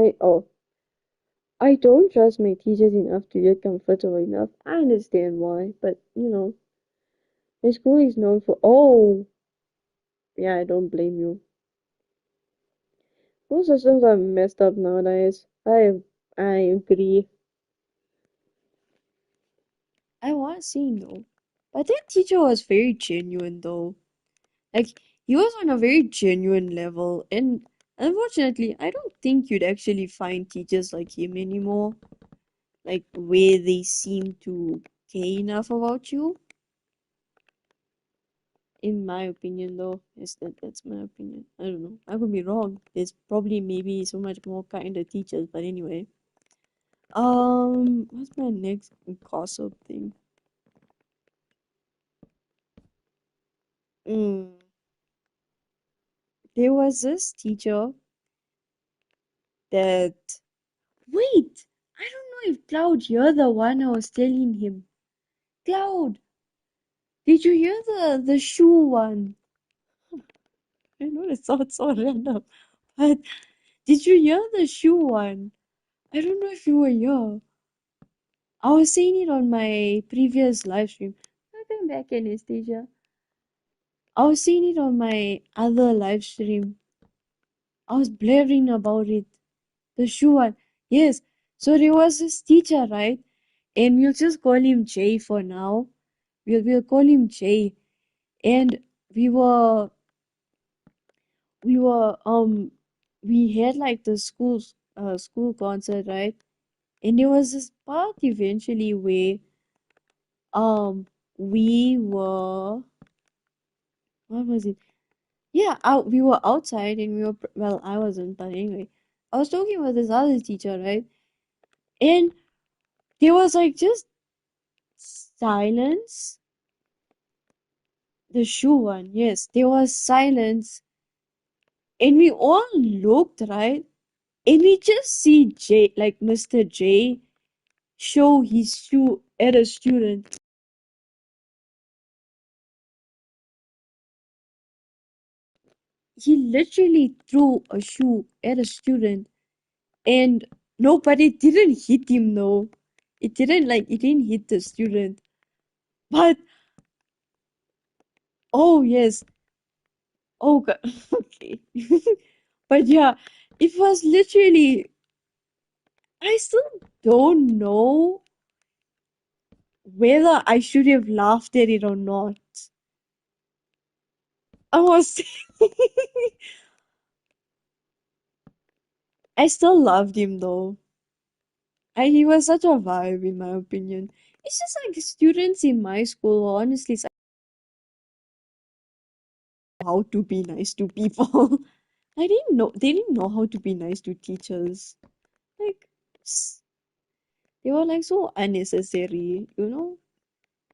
A: I don't trust my teachers enough to get comfortable enough. I understand why, but my school is known for, oh, yeah, I don't blame you. Those systems are messed up nowadays. I agree. I was seeing though. But that teacher was very genuine though. Like, he was on a very genuine level, and unfortunately, I don't think you'd actually find teachers like him anymore. Like, where they seem to care enough about you. In my opinion, though, that's my opinion. I don't know. I could be wrong. There's probably maybe so much more kinder teachers, but anyway. What's my next gossip thing? Mm, there was this teacher that. Wait! I don't know if Cloud, you're the one I was telling him. Cloud, did you hear the shoe one? I know it sounds so random, but did you hear the shoe one? I don't know if you were here. I was saying it on my previous live stream. Welcome back, Anastasia. I was saying it on my other live stream. I was blaring about it. The shoe one. Yes. So there was this teacher, right? And we'll just call him Jay for now. We'll call him Jay. And we were we were we had like the school concert, right? And there was this part eventually where um we were what was it? Yeah, we were outside and we were well, I wasn't, but anyway, I was talking with this other teacher, right? And there was like just silence. The shoe one, yes, there was silence, and we all looked, right? And we just see J, like Mr. J, show his shoe at a student. He literally threw a shoe at a student, and nobody didn't hit him though. It didn't hit the student. But oh yes, oh god, okay. But yeah, it was literally. I still don't know whether I should have laughed at it or not. I was. I still loved him though. He was such a vibe, in my opinion. It's just like students in my school were honestly how to be nice to people. I didn't know they didn't know how to be nice to teachers. Like they were like so unnecessary, you know?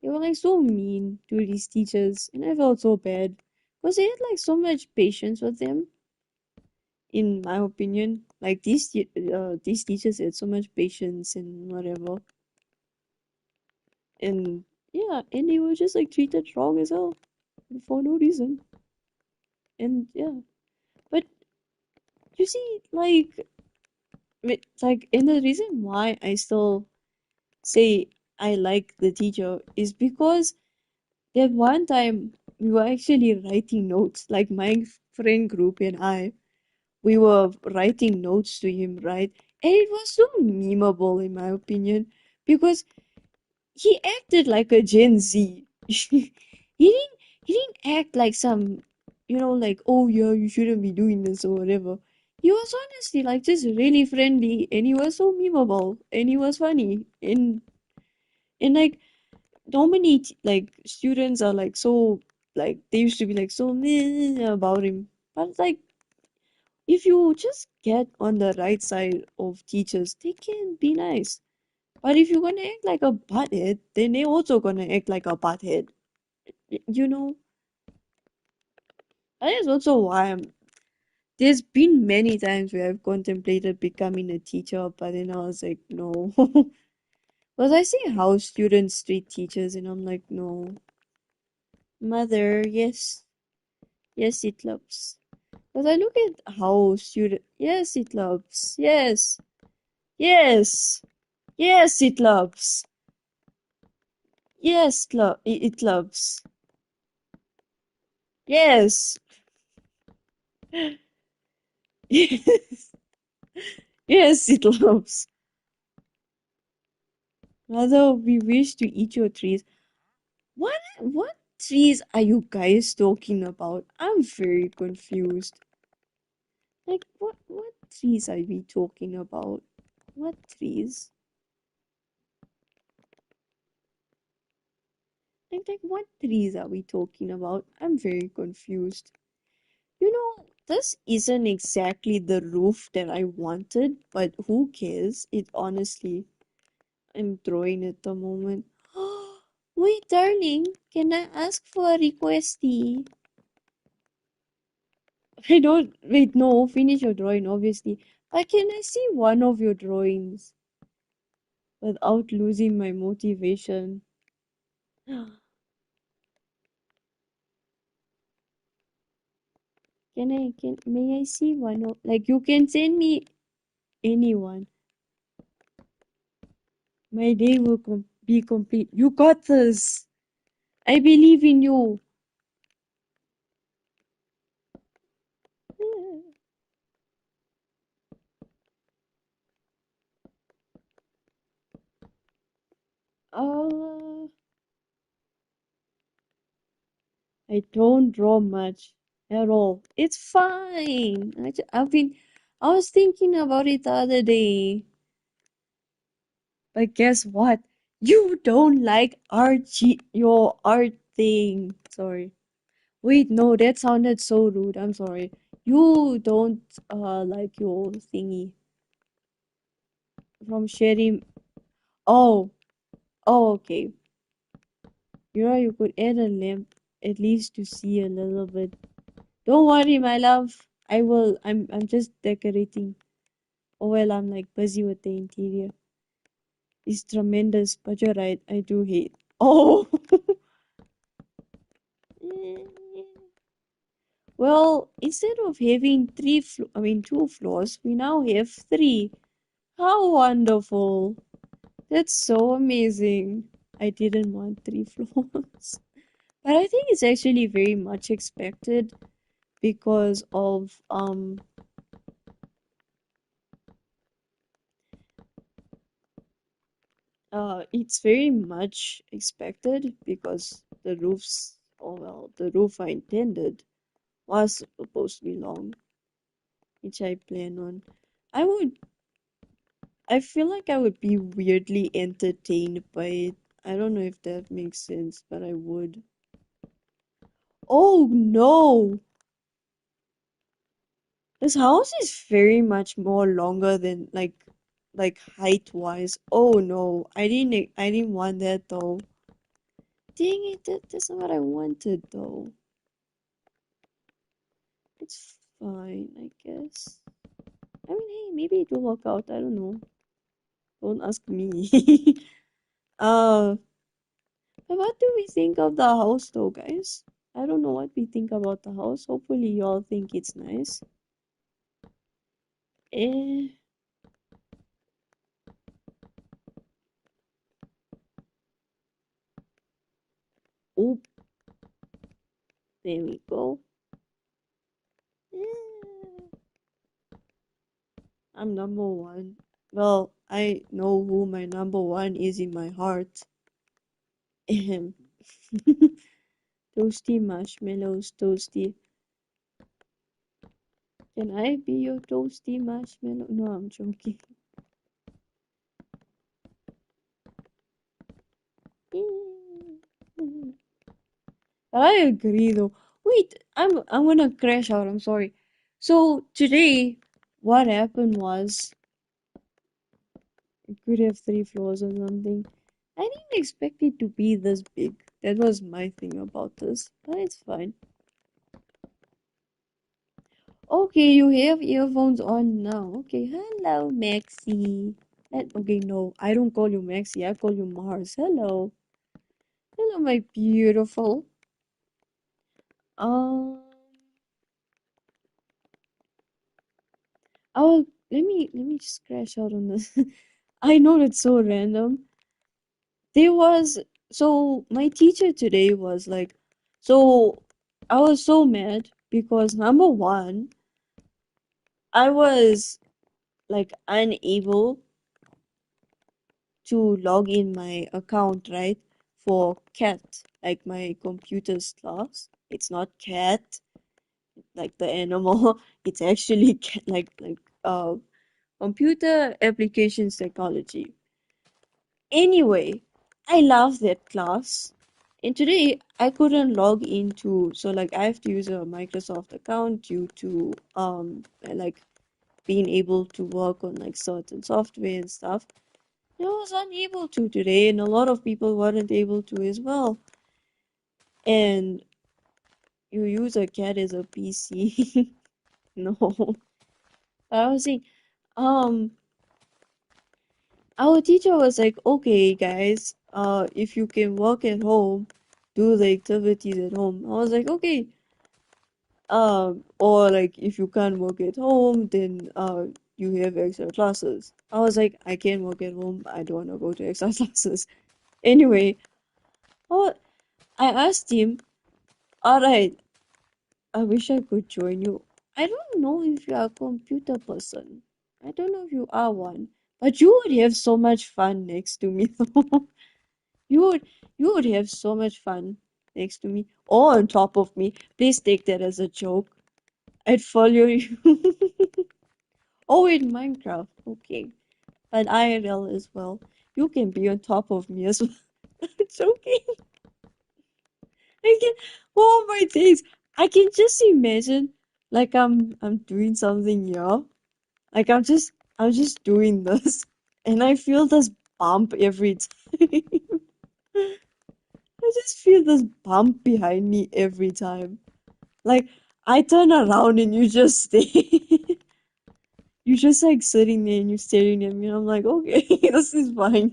A: They were like so mean to these teachers, and I felt so bad because they had like so much patience with them. In my opinion, like these teachers had so much patience and whatever, and yeah, and they were just like treated wrong as well for no reason, and yeah. But you see, and the reason why I still say I like the teacher is because that one time we were actually writing notes, like my friend group and I, we were writing notes to him, right? And it was so memeable, in my opinion, because he acted like a Gen Z. He didn't act like some, like, oh yeah, you shouldn't be doing this or whatever. He was honestly like just really friendly, and he was so memeable, and he was funny, and like normally like students are like so like they used to be like so meh about him, but like if you just get on the right side of teachers, they can be nice. But if you're gonna act like a butthead, then they're also gonna act like a butthead. You know? That is also why there's been many times where I've contemplated becoming a teacher, but then I was like, no. Because I see how students treat teachers, and I'm like, no. Mother, yes. Yes, it loves. Because I look at how student. Yes, it loves. Yes. Yes. Yes, it loves. Yes, it loves. Yes. Yes. Yes, it loves. Rather, we wish to eat your trees. What trees are you guys talking about? I'm very confused. Like, what trees are we talking about? What trees? Like, what trees are we talking about? I'm very confused. This isn't exactly the roof that I wanted, but who cares? It honestly, I'm throwing at the moment. Wait, darling, can I ask for a requesty? I don't wait, no, finish your drawing, obviously. But can I see one of your drawings without losing my motivation? May I see one of, like, you can send me anyone. My day will be complete. You got this. I believe in you. Uh, I don't draw much at all. It's fine. I was thinking about it the other day. But guess what? You don't like your art thing. Sorry. Wait, no, that sounded so rude. I'm sorry. You don't like your thingy from sharing. Oh, oh, okay. You could add a lamp at least to see a little bit. Don't worry, my love. I'm just decorating. Oh well, I'm like busy with the interior. It's tremendous, but you're right. I do hate. Oh. Well, instead of having two floors, we now have three. How wonderful! That's so amazing. I didn't want three floors. But I think it's actually very much expected because of it's very much expected because the roof I intended was supposed to be long, which I plan on. I would I feel like I would be weirdly entertained by it. I don't know if that makes sense, but I would. Oh no! This house is very much more longer than like height wise. Oh no, I didn't want that though. Dang it, that's not what I wanted though. It's fine, I guess. I mean, hey, maybe it will work out. I don't know. Don't ask me. uh, but what do we think of the house though, guys? I don't know what we think about the house. Hopefully, y'all think it's nice. Eh, oh, there we go. Eh, I'm number one. Well, I know who my number one is in my heart. Ahem. Toasty marshmallows, toasty. Can I be your toasty marshmallow? No, I'm joking. I agree though. Wait, I'm gonna crash out. I'm sorry. So today, what happened was it could have three floors or something. I didn't expect it to be this big. That was my thing about this, but it's fine. Okay, you have earphones on now. Okay, hello, Maxi. Okay, no, I don't call you Maxi. I call you Mars. Hello, hello, my beautiful. Um, oh, let me just crash out on this. I know it's so random. There was my teacher today was like, so I was so mad because number one, I was like unable to log in my account, right? For cat, like my computer's class. It's not cat, like the animal. It's actually cat, computer applications technology. Anyway, I love that class. And today I couldn't log into, so like I have to use a Microsoft account due to like being able to work on like certain software and stuff. I was unable to today, and a lot of people weren't able to as well. And you use a cat as a PC. No. I was saying, um, our teacher was like, okay, guys, if you can work at home, do the activities at home. I was like, okay. Or like if you can't work at home, then you have extra classes. I was like, I can't work at home. I don't want to go to extra classes. Anyway, oh, I asked him, all right, I wish I could join you. I don't know if you are a computer person. I don't know if you are one, but you would have so much fun next to me. You would you would have so much fun next to me or on top of me. Please take that as a joke. I'd follow you. Oh, in Minecraft. Okay. But IRL as well. You can be on top of me as well. It's okay. I can, oh my days. I can just imagine like I'm doing something here. Like I'm just doing this. And I feel this bump every time. I just feel this bump behind me every time. Like I turn around and you just stay. You're just like sitting there and you're staring at me. And I'm like, okay, this is fine.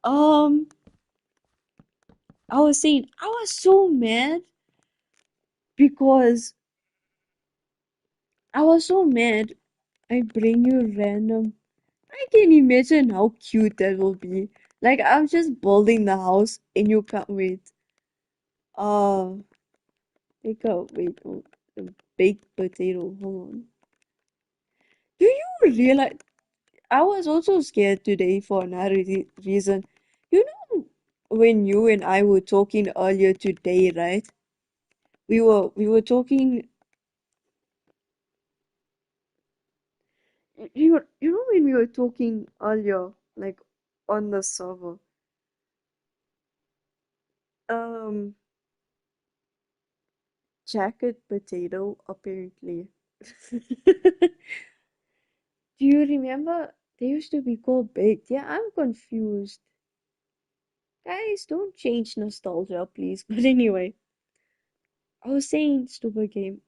A: um, I was saying I was so mad because I was so mad. I bring you random. I can imagine how cute that will be. Like I'm just building the house and you can't wait. Uh, take a wait. Oh, a baked potato. Hold on. Do you realize? I was also scared today for another reason. You know, when you and I were talking earlier today, right? We were talking. You know when we were talking earlier, like on the server. Um, jacket potato apparently. Do you remember they used to be called baked? Yeah, I'm confused. Guys, don't change nostalgia, please. But anyway, I was saying stupid game,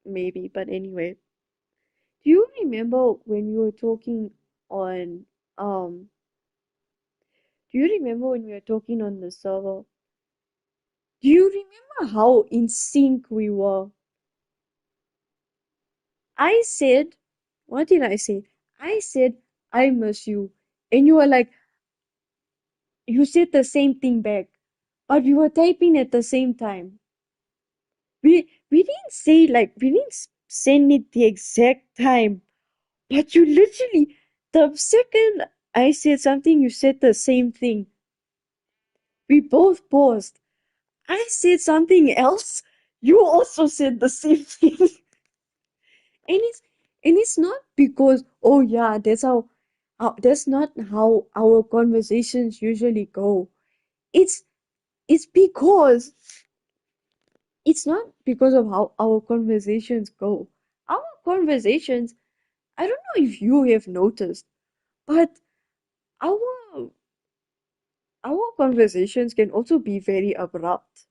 A: maybe. But anyway, do you remember when we were talking on um? Do you remember when we were talking on the server? Do you remember how in sync we were? I said, what did I say? I said, I miss you. And you were like, you said the same thing back, but we were typing at the same time. We didn't say like, we didn't send it the exact time, but you literally, the second I said something, you said the same thing. We both paused. I said something else. You also said the same thing. And it's not because, oh yeah, that's not how our conversations usually go. It's it's because it's not because of how our conversations go. Our conversations, I don't know if you have noticed, but our our conversations can also be very abrupt,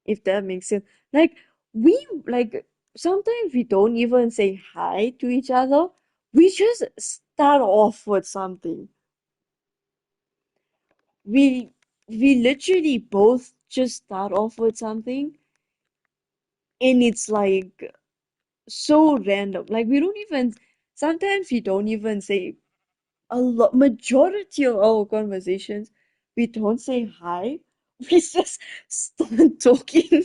A: if that makes sense. Like we like sometimes we don't even say hi to each other. We just start off with something. We literally both just start off with something and it's like so random. Like we don't even sometimes we don't even say a lot majority of our conversations we don't say hi. We just start talking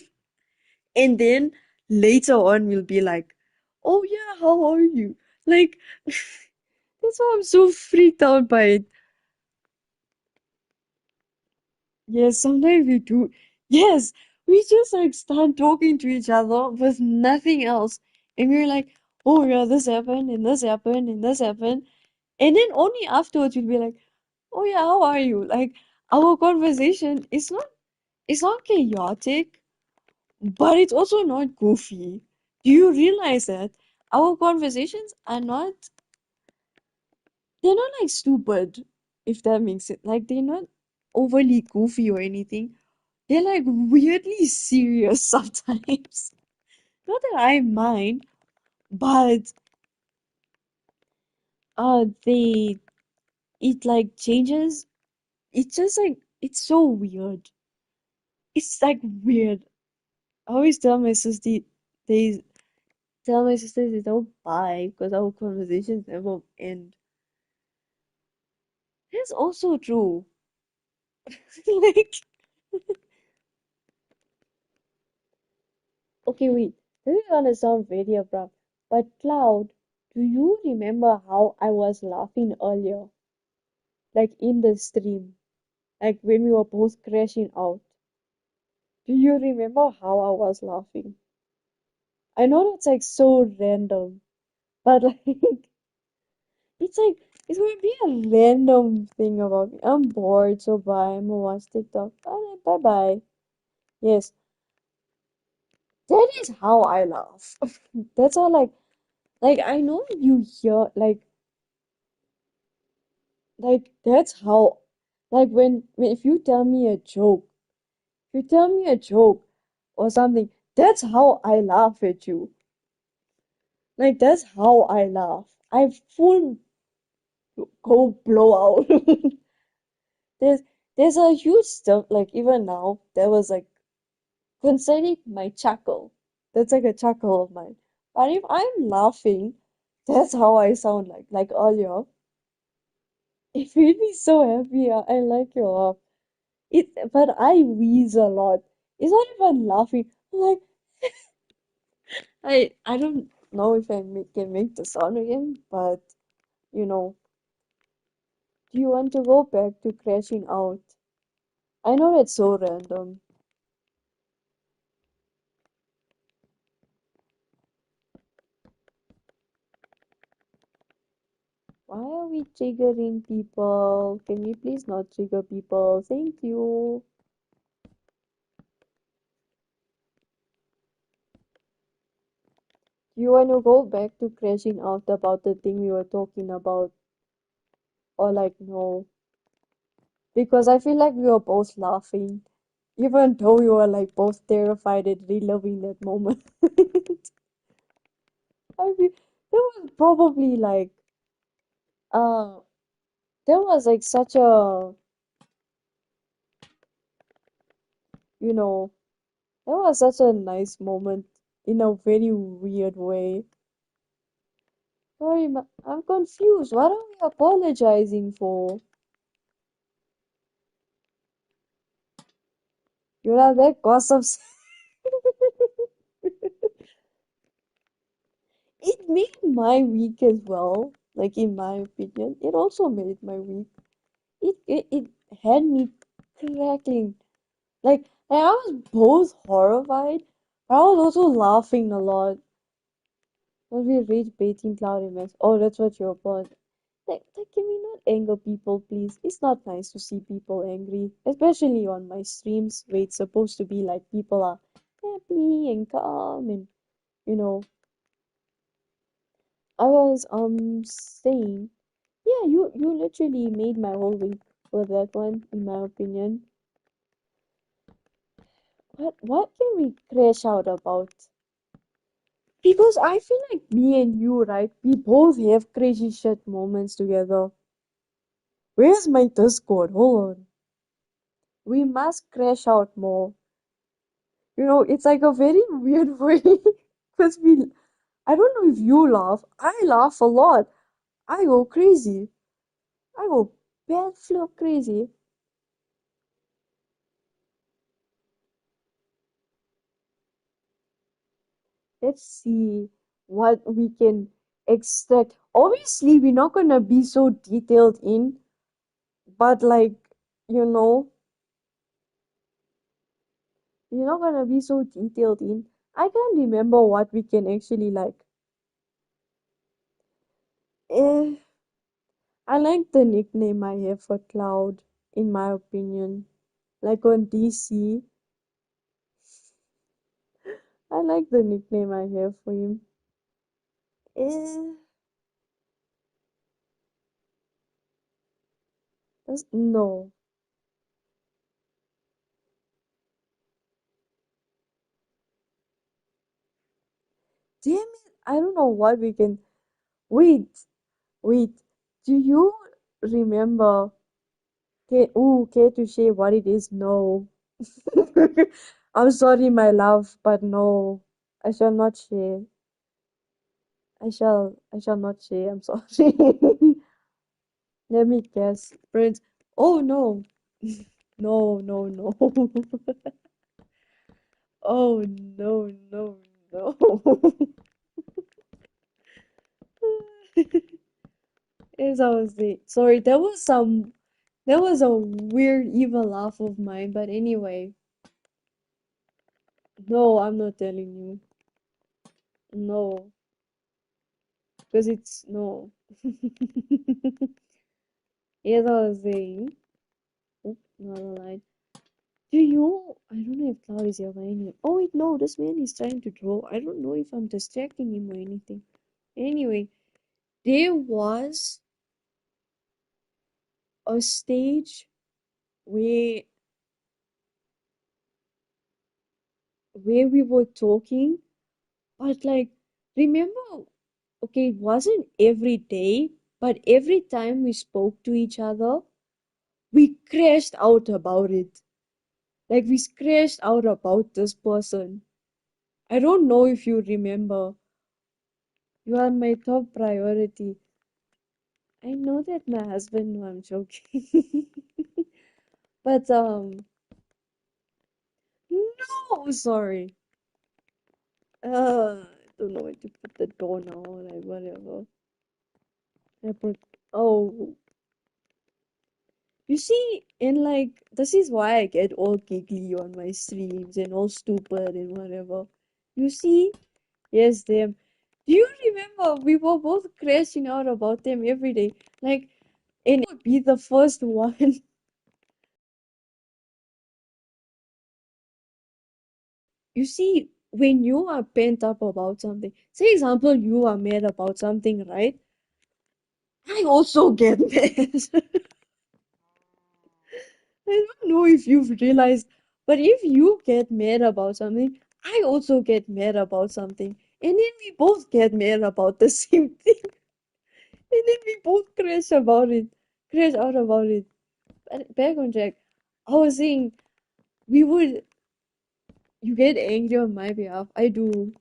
A: and then later on we'll be like, oh yeah, how are you? Like that's why I'm so freaked out by it. Yes, sometimes we do. Yes, we just like start talking to each other with nothing else. And we're like, oh yeah, this happened, and this happened, and this happened. And then only afterwards we'll be like, oh yeah, how are you? Like our conversation is not chaotic, but it's also not goofy. Do you realize that? Our conversations are not they're not like stupid, if that makes it like they're not overly goofy or anything. they're like weirdly serious sometimes. Not that I mind, but they it like changes. It's just like it's so weird. It's like weird. I always tell my sister they tell my sisters they don't buy because our conversations never end. That's also true. Like, okay, wait. This is gonna sound very abrupt, but Cloud, do you remember how I was laughing earlier? Like in the stream, like when we were both crashing out. Do you remember how I was laughing? I know that's like so random, but like it's like it's gonna be a random thing about me. I'm bored, so bye. I'm gonna watch TikTok. Alright, bye bye. Yes, that is how I laugh. That's all like I know you hear like that's how like when if you tell me a joke, if you tell me a joke or something, that's how I laugh at you. Like that's how I laugh. I full go blow out. There's there's a huge stuff like even now there was like concerning my chuckle. That's like a chuckle of mine. But if I'm laughing, that's how I sound like earlier. It made me so happy. I like your laugh. But I wheeze a lot. It's not even laughing. I'm like I don't know if can make the sound again, but you know, do you want to go back to crashing out? I know that's so random. Why are we triggering people? Can we please not trigger people? Thank you. Do you want to go back to crashing out about the thing we were talking about? Or like, no? Because I feel like we were both laughing, even though we were like both terrified at reliving that moment. I mean, there was probably uh, there was like such a, you know, that was such a nice moment in a very weird way. Sorry, I'm confused. What are we apologizing for? You know that gossips. It made my week as well. Like in my opinion, it also made my week. It had me crackling. Like I was both horrified, but I was also laughing a lot. When we reached Beijing Cloud Image. Oh, that's what you're about. Like, can we not anger people, please? It's not nice to see people angry, especially on my streams where it's supposed to be like people are happy and calm and you know. I was saying, yeah, you literally made my whole week with that one, in my opinion. What can we crash out about? Because I feel like me and you, right? We both have crazy shit moments together. Where's my Discord? Hold on. We must crash out more. You know, it's like a very weird way. Because I don't know if you laugh. I laugh a lot. I go crazy. I go bad flip crazy. Let's see what we can extract. Obviously, we're not gonna be so detailed in, but like, you know, we're not gonna be so detailed in. I can't remember what we can actually like. Eh, I like the nickname I have for Cloud, in my opinion. Like on DC, I like the nickname I have for him. Eh, no. I don't know what we can. Wait, wait. Do you remember? Care to share what it is? No. I'm sorry, my love, but no, I shall not share. I shall not share. I'm sorry. Let me guess. Friends. Oh no. No, no, no. Oh no, no, no. As I was saying, sorry, that was a weird evil laugh of mine, but anyway, no, I'm not telling you. No, because it's no. As I was saying, oh, not a lie. I don't know if Cloud is here by any. Oh wait, no, this man is trying to draw. I don't know if I'm distracting him or anything. Anyway, there was a stage where we were talking, but like, remember, okay, it wasn't every day, but every time we spoke to each other, we crashed out about it. Like, we crashed out about this person. I don't know if you remember. You are my top priority. I know that my husband, no, I'm joking. But, no, sorry. I don't know where to put the door now, like, whatever. I put, oh, you see, and like, this is why I get all giggly on my streams and all stupid and whatever. You see, yes, them. Do you remember we were both crashing out about them every day? Like, and I would be the first one. You see, when you are pent up about something, say example, you are mad about something, right? I also get mad. I don't know if you've realized, but if you get mad about something, I also get mad about something. And then we both get mad about the same thing. And then we both crash out about it. But back on track. I was saying, we would, you get angry on my behalf. I do.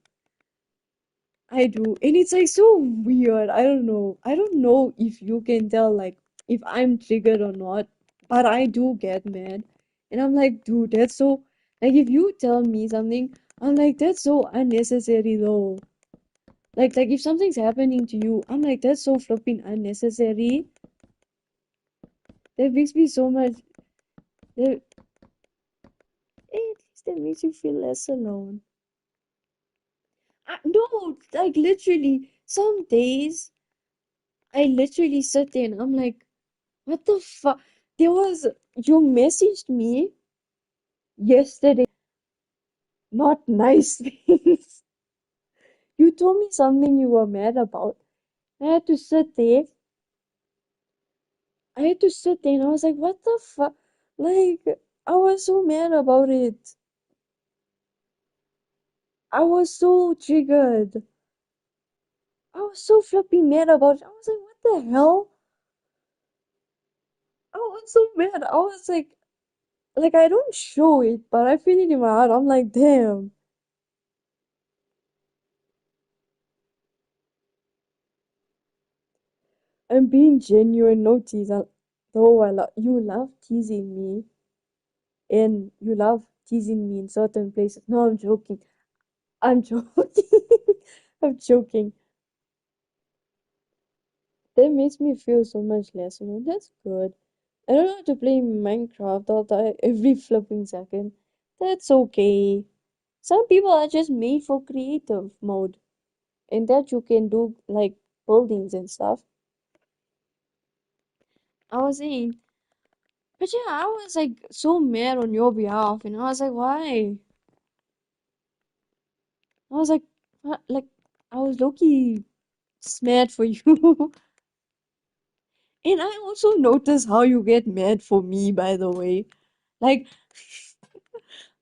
A: I do. And it's like so weird. I don't know. I don't know if you can tell, like, if I'm triggered or not, but I do get mad. And I'm like, dude, that's so, like, if you tell me something, I'm like, that's so unnecessary though. Like if something's happening to you, I'm like, that's so flipping unnecessary. That makes me so much, that, at least that makes you feel less alone. No, like, literally, some days, I literally sit there and I'm like, what the fuck? You messaged me yesterday, not nice things. You told me something you were mad about. I had to sit there. I had to sit there and I was like, what the fuck? Like, I was so mad about it. I was so triggered. I was so flipping mad about it. I was like, what the hell? I was so mad. I was like, I don't show it, but I feel it in my heart. I'm like, damn. I'm being genuine, no tease. Though you love teasing me, and you love teasing me in certain places. No, I'm joking. I'm joking. I'm joking. That makes me feel so much less. That's good. I don't have to play Minecraft all the every flipping second. That's okay. Some people are just made for creative mode, and that you can do like buildings and stuff. I was saying, but yeah, I was like so mad on your behalf, and I was like, why? I was like, what? Like, I was low-key mad for you. And I also notice how you get mad for me, by the way. Like,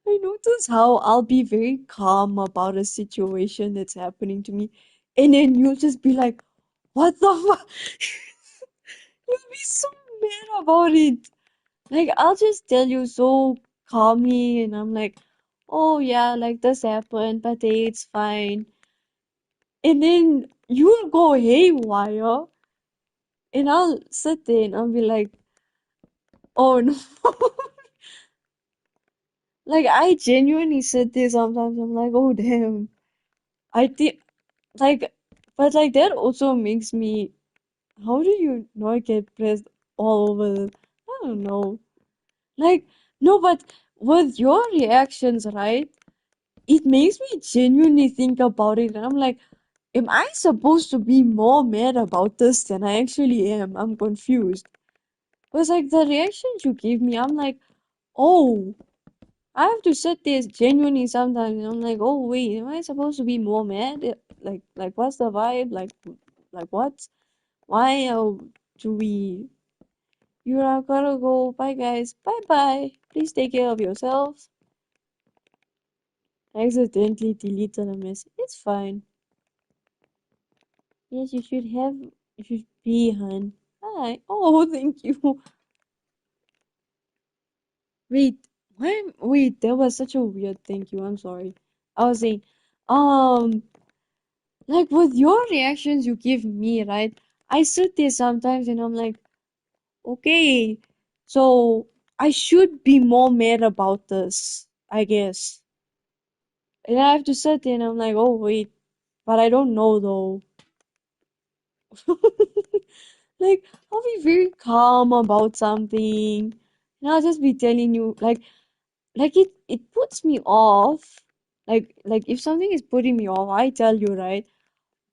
A: I notice how I'll be very calm about a situation that's happening to me. And then you'll just be like, what the fuck? You'll be so mad about it. Like, I'll just tell you so calmly, and I'm like, oh yeah, like this happened, but hey, it's fine. And then you'll go haywire, and I'll sit there and I'll be like, oh no. Like, I genuinely sit there sometimes, I'm like, oh damn. I think, like, but like, that also makes me, how do you not get pressed all over? I don't know. Like, no, but with your reactions, right? It makes me genuinely think about it, and I'm like, am I supposed to be more mad about this than I actually am? I'm confused. Because, like, the reactions you give me, I'm like, oh, I have to sit there genuinely sometimes, and I'm like, oh, wait, am I supposed to be more mad? What's the vibe? Like, what? Why do we? You are gotta go. Bye, guys. Bye bye. Please take care of yourselves. I accidentally deleted a message. It's fine. Yes, you should be, hun. Hi. Oh, thank you. Wait, that was such a weird thank you. I'm sorry. I was saying, um, like with your reactions you give me, right? I sit there sometimes and I'm like, okay, so I should be more mad about this, I guess. And I have to sit there and I'm like, oh, wait, but I don't know though. Like, I'll be very calm about something, and I'll just be telling you, it puts me off. Like if something is putting me off, I tell you, right?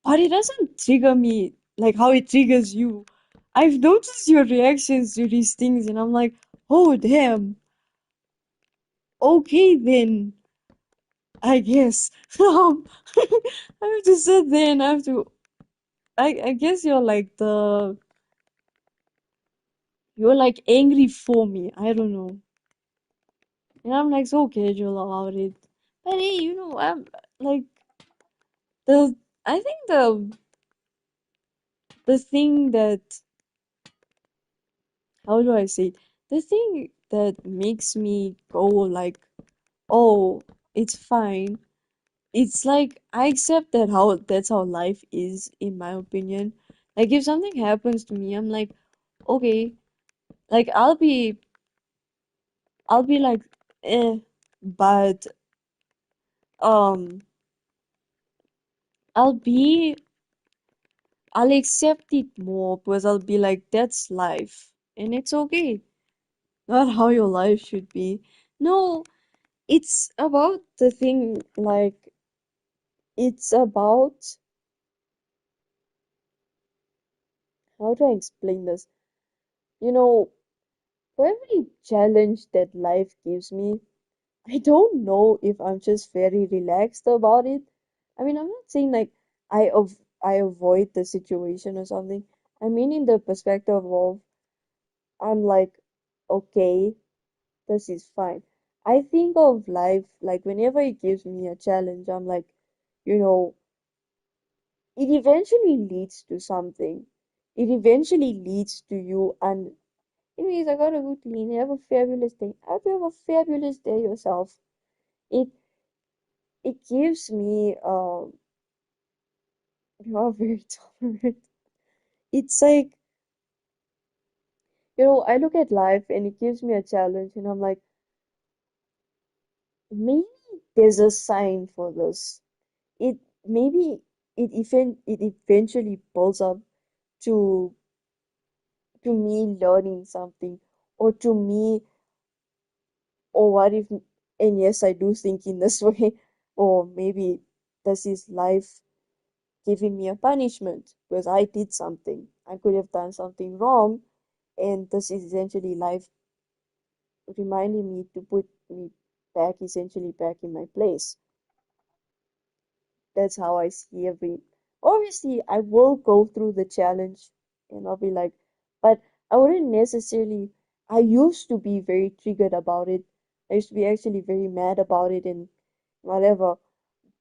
A: But it doesn't trigger me like how it triggers you. I've noticed your reactions to these things, and I'm like, oh damn, okay then, I guess. I have to sit there and I have to. I guess you're like angry for me. I don't know. And I'm like so casual about it. But hey, I'm like the I think the thing that how do I say it? The thing that makes me go like, oh, it's fine. It's like I accept that's how life is, in my opinion. Like if something happens to me, I'm like, okay, like I'll be like, but um, I'll be I'll accept it more because I'll be like, that's life, and it's okay. Not how your life should be. No, it's about the thing, like, it's about, how do I explain this? You know, for every challenge that life gives me, I don't know if I'm just very relaxed about it. I mean, I'm not saying like I avoid the situation or something. I mean, in the perspective of I'm like, okay, this is fine. I think of life like whenever it gives me a challenge, I'm like, you know, it eventually leads to something. It eventually leads to you. And, anyways, I gotta go clean. Have a fabulous day. I hope you have a fabulous day yourself. It it gives me you are very tolerant. It's like, I look at life and it gives me a challenge, and I'm like, maybe there's a sign for this. It maybe it eventually builds up to me learning something, or to me, or what if, and yes, I do think in this way, or maybe this is life giving me a punishment because I did something. I could have done something wrong, and this is essentially life reminding me to put me back, essentially back in my place. That's how I see every. Obviously, I will go through the challenge and I'll be like, but I wouldn't necessarily. I used to be very triggered about it. I used to be actually very mad about it and whatever.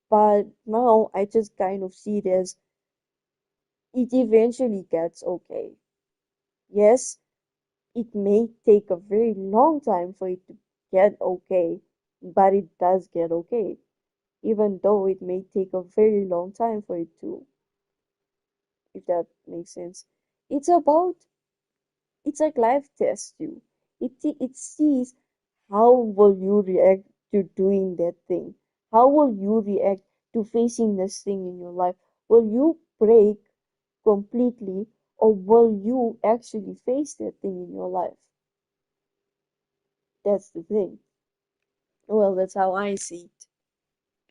A: But now I just kind of see it as, it eventually gets okay. Yes, it may take a very long time for it to get okay, but it does get okay, even though it may take a very long time for it to, if that makes sense. It's about, it's like life tests you. It sees how will you react to doing that thing? How will you react to facing this thing in your life? Will you break completely, or will you actually face that thing in your life? That's the thing. Well, that's how I see it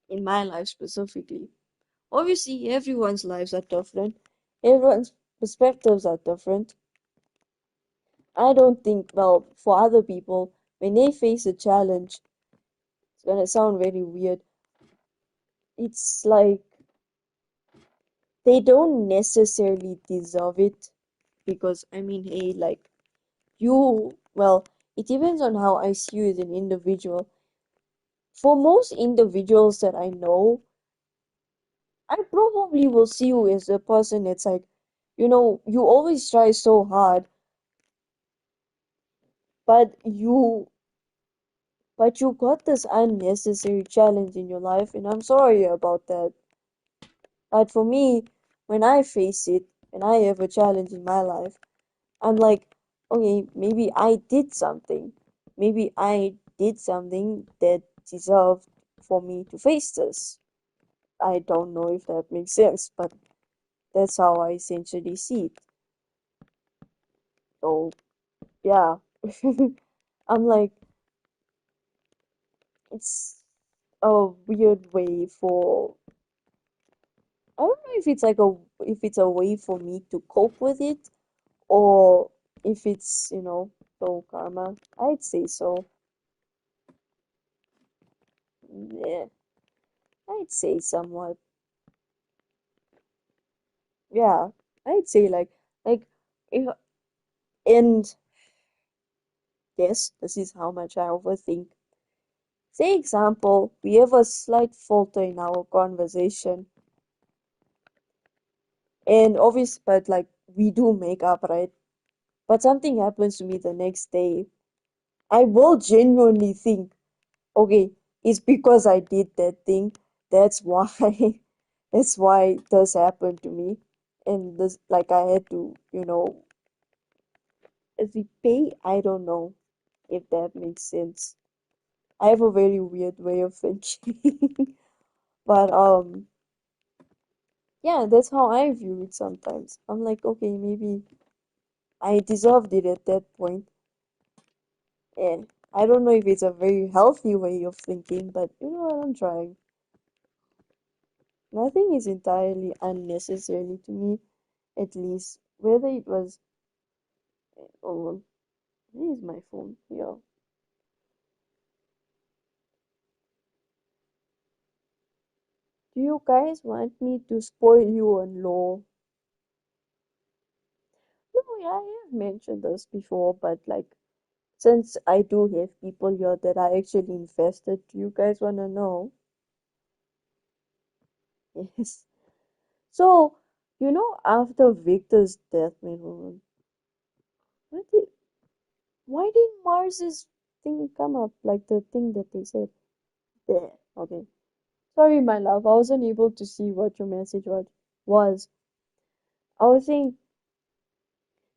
A: in my life specifically. Obviously, everyone's lives are different. Everyone's perspectives are different. I don't think, well, for other people, when they face a challenge, it's gonna sound very weird. It's like they don't necessarily deserve it because, I mean, hey, like, you, well, it depends on how I see you as an individual. For most individuals that I know, I probably will see you as a person that's like, you always try so hard, but you got this unnecessary challenge in your life, and I'm sorry about that. But for me, when I face it, and I have a challenge in my life, I'm like, okay, maybe I did something. Maybe I did something that deserved for me to face this. I don't know if that makes sense, but that's how I essentially see it. So, yeah. I'm like, it's a weird way for, I don't know if it's like if it's a way for me to cope with it, or if it's, so karma. I'd say so. Yeah, I'd say somewhat. Yeah, I'd say like if, and yes, this is how much I overthink. Say example, we have a slight falter in our conversation, and obvious, but like we do make up, right? But something happens to me the next day. I will genuinely think, okay, it's because I did that thing. That's why, that's why this happened to me, and this, like, I had to, repay. I don't know if that makes sense. I have a very weird way of thinking. But yeah, that's how I view it sometimes. I'm like, okay, maybe I deserved it at that point. And I don't know if it's a very healthy way of thinking, but you know what, I'm trying. Nothing is entirely unnecessary to me, at least. Whether it was, oh, here's my phone. Yeah. Do you guys want me to spoil you on law? No, yeah, I have mentioned this before, but like, since I do have people here that are actually invested, do you guys want to know? Yes. So, after Victor's death, man, what did, why did Mars's thing come up? Like the thing that they said there. Okay. Sorry, my love. I wasn't able to see what your message was. I was saying,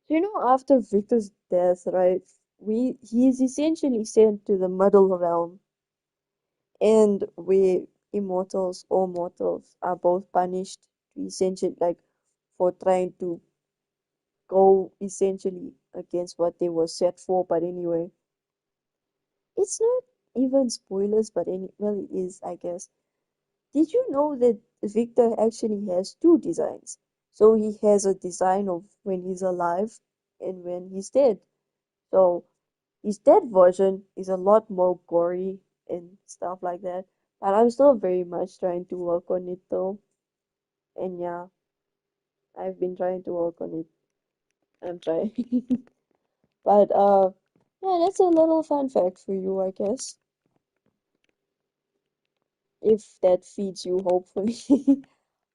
A: so after Victor's death, right? He is essentially sent to the middle realm, and we immortals or mortals are both punished to essentially like for trying to go essentially against what they were set for. But anyway, it's not even spoilers, but well, it is, I guess. Did you know that Victor actually has two designs? So he has a design of when he's alive and when he's dead. So his dead version is a lot more gory and stuff like that. But I'm still very much trying to work on it though. And yeah, I've been trying to work on it. I'm trying. But yeah, that's a little fun fact for you, I guess. If that feeds you, hopefully.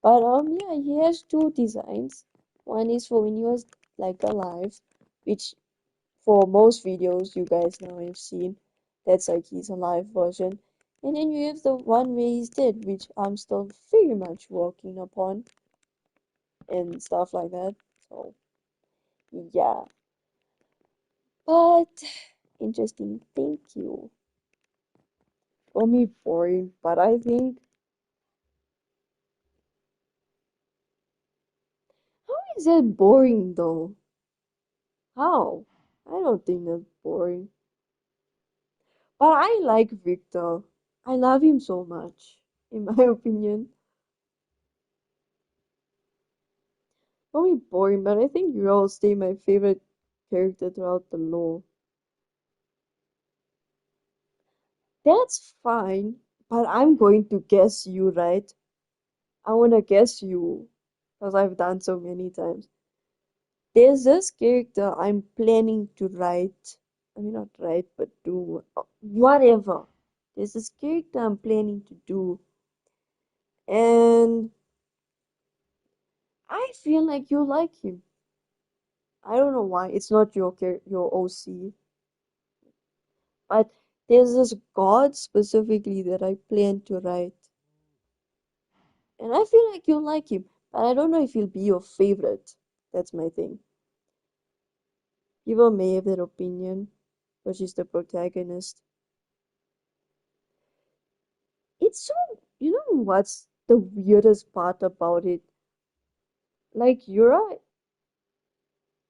A: But yeah, he has two designs. One is for when he was like alive, which for most videos you guys now have seen, that's like his alive version. And then you have the one where he's dead, which I'm still very much working upon and stuff like that. So yeah, but interesting. Thank you. For me, boring, but I think how is that boring though? How? I don't think that's boring. But I like Victor. I love him so much, in my opinion. Probably boring, but I think you all stay my favorite character throughout the lore. That's fine, but I'm going to guess you, right? I wanna guess you, because I've done so many times. There's this character I'm planning to write. I mean, not write, but do whatever. There's this character I'm planning to do, and I feel like you like him. I don't know why. It's not your OC, but there's this god specifically that I plan to write, and I feel like you'll like him, but I don't know if he'll be your favorite. That's my thing. People may have their opinion, but she's the protagonist. It's so, you know what's the weirdest part about it? Like Yura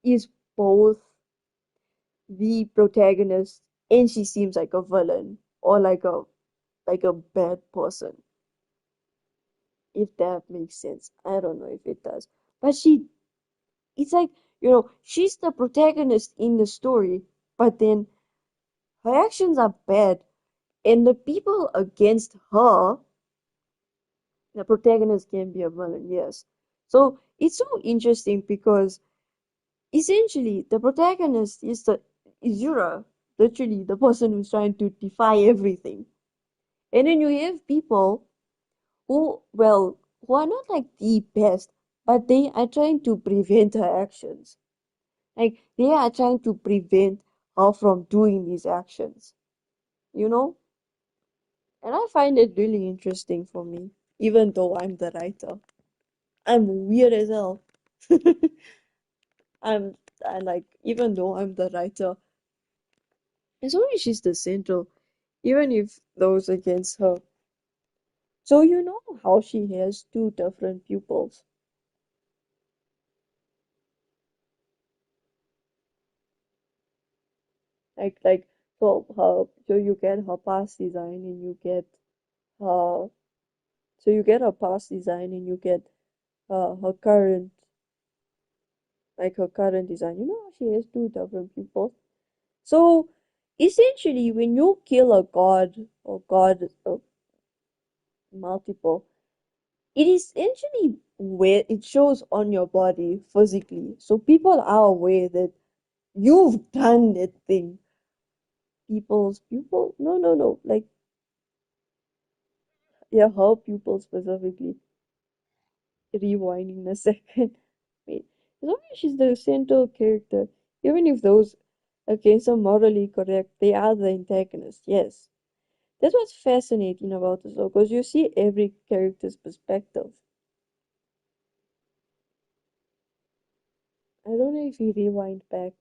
A: is both the protagonist and she seems like a villain or like a bad person, if that makes sense. I don't know if it does. But it's like, she's the protagonist in the story, but then her actions are bad, and the people against her, the protagonist can be a villain, yes. So it's so interesting because essentially the protagonist is Yura, literally the person who's trying to defy everything. And then you have people who are not like the best, but they are trying to prevent her actions. Like they are trying to prevent her from doing these actions, you know? And I find it really interesting for me, even though I'm the writer. I'm weird as hell. I like, even though I'm the writer, as long as she's the central, even if those against her. So you know how she has two different pupils. Like so you get her past design and you get her so you get her past design and you get her current her current design. You know how she has two different pupils. So essentially when you kill a god or god multiple, it is essentially where it shows on your body physically. So people are aware that you've done that thing. People's pupil? No, no, no. Like, yeah, her pupil specifically. Rewinding a second. Wait. As long as she's the central character, even if those against are morally correct, they are the antagonist. Yes. That's what's fascinating about this, though, because you see every character's perspective. I don't know if you rewind back.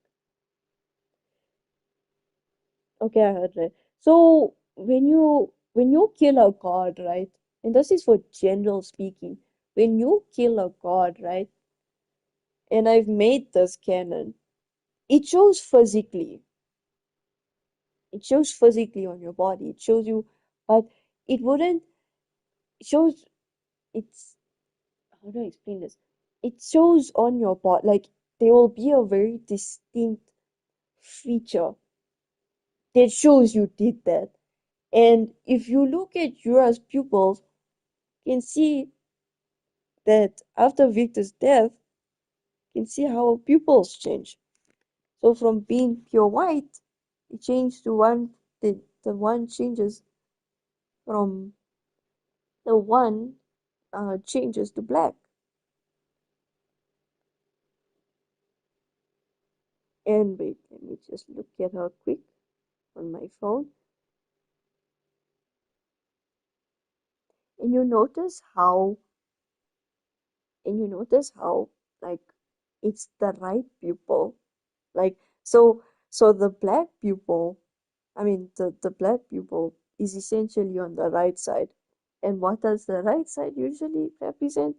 A: Okay, I heard that. So when you kill a god, right? And this is for general speaking. When you kill a god, right? And I've made this canon. It shows physically. It shows physically on your body. It shows you, but it wouldn't. It shows. It's how do I explain this? It shows on your body. Like there will be a very distinct feature that shows you did that. And if you look at Yura's pupils, you can see that after Victor's death, you can see how pupils change. So from being pure white, it changed to the one changes from the one changes to black. And wait, let me just look at her quick on my phone. And you notice how, and you notice how, like, it's the right pupil. Like, so the black pupil, I mean, the black pupil is essentially on the right side. And what does the right side usually represent?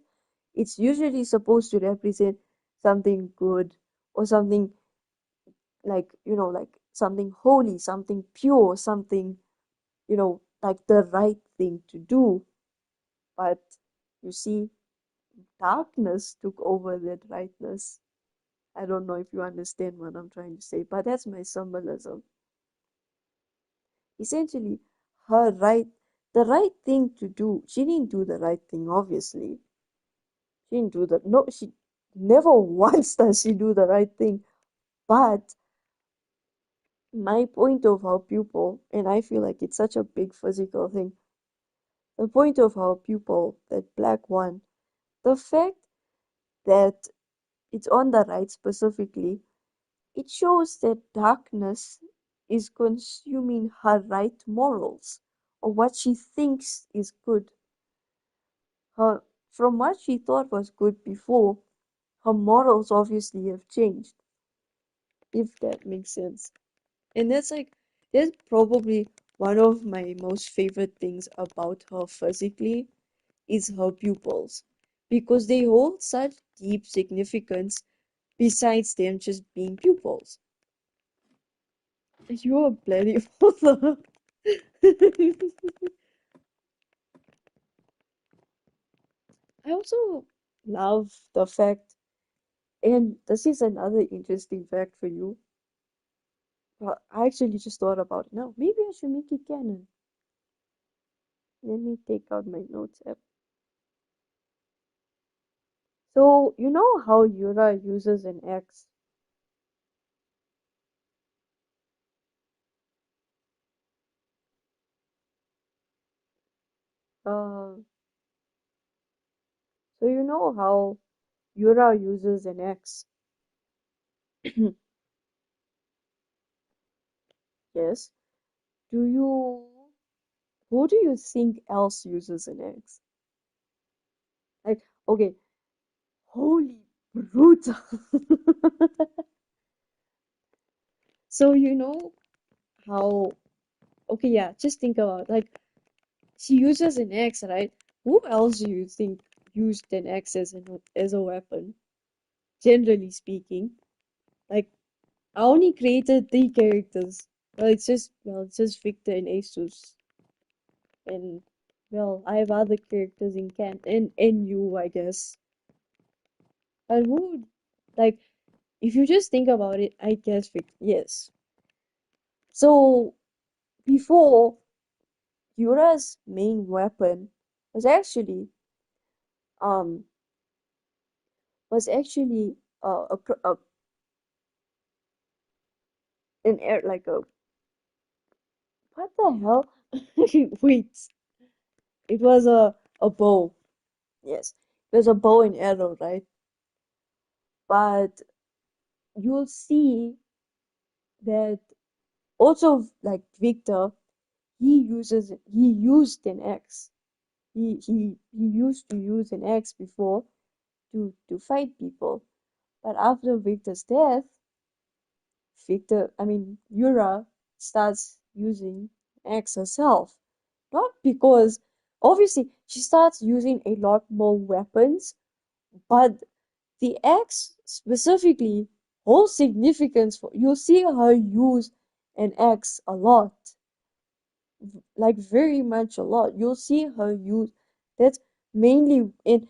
A: It's usually supposed to represent something good or something like, like something holy, something pure, something, like the right thing to do. But you see, darkness took over that rightness. I don't know if you understand what I'm trying to say, but that's my symbolism. Essentially, her right, the right thing to do, she didn't do the right thing, obviously. She didn't do the, no, she never once does she do the right thing. But my point of her pupil, and I feel like it's such a big physical thing, the point of her pupil, that black one, the fact that it's on the right specifically, it shows that darkness is consuming her right morals, or what she thinks is good. Her, from what she thought was good before, her morals obviously have changed, if that makes sense. And that's probably one of my most favorite things about her physically is her pupils, because they hold such deep significance besides them just being pupils. You're a bloody mother. I also love the fact, and this is another interesting fact for you. I actually just thought about it now. Maybe I should make it canon. Let me take out my notes app. So, you know how Yura uses an X? Uh, so you know how Yura uses an X? Yes. Do you, who do you think else uses an X? Like, okay, holy brutal. So you know how, okay, yeah, just think about like she uses an axe, right? Who else do you think used an axe as a weapon? Generally speaking, like I only created three characters. It's just Victor and Asus, and well, I have other characters in Can and you, I guess. But who, like, if you just think about it, I guess Victor. Yes. So before, Yura's main weapon was actually um was actually an air like a what the hell? Wait, it was a bow. Yes, it was a bow and arrow, right? But you'll see that also like Victor, he used an axe. He used to use an axe before to fight people. But after Victor's death, Yura starts using axe herself. Not because, obviously, she starts using a lot more weapons, but the axe specifically holds significance for, you'll see her use an axe a lot, like very much a lot. You'll see her use, that's mainly in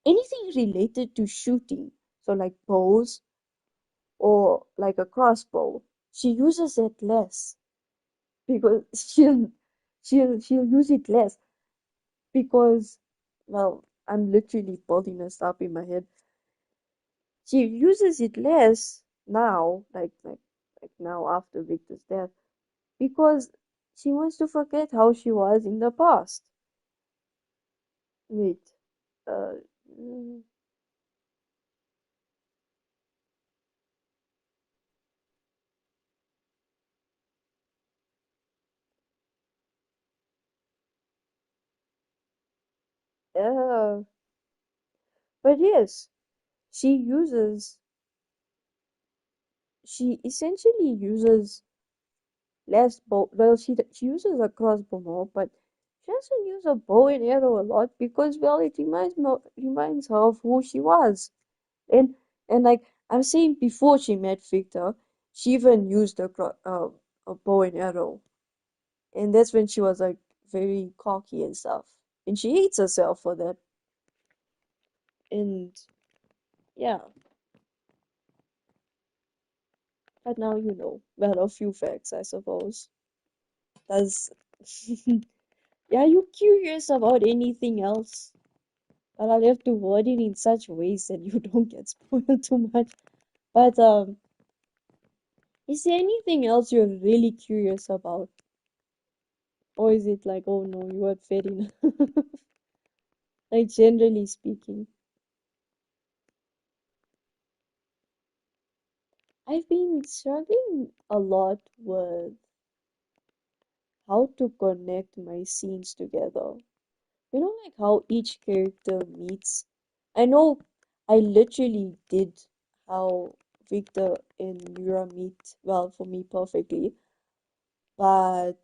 A: anything related to shooting. So like bows or like a crossbow. She uses it less because she'll use it less because, well, I'm literally building this up in my head. She uses it less now, like now after Victor's death, because she wants to forget how she was in the past. Wait, uh, mm, uh, but yes, she uses, she essentially uses less bow. Well, she uses a crossbow more, but she doesn't use a bow and arrow a lot because, well, it reminds her of who she was. And like I'm saying, before she met Victor, she even used a bow and arrow, and that's when she was like very cocky and stuff, and she hates herself for that. And yeah, but now you know. Well, a few facts, I suppose. Does yeah, you curious about anything else? But I'll have to word it in such ways that you don't get spoiled too much. But is there anything else you're really curious about? Or is it like, oh no, you are fair enough? Like generally speaking. I've been struggling a lot with how to connect my scenes together. You know, like how each character meets. I know I literally did how Victor and Mira meet, well, for me perfectly. But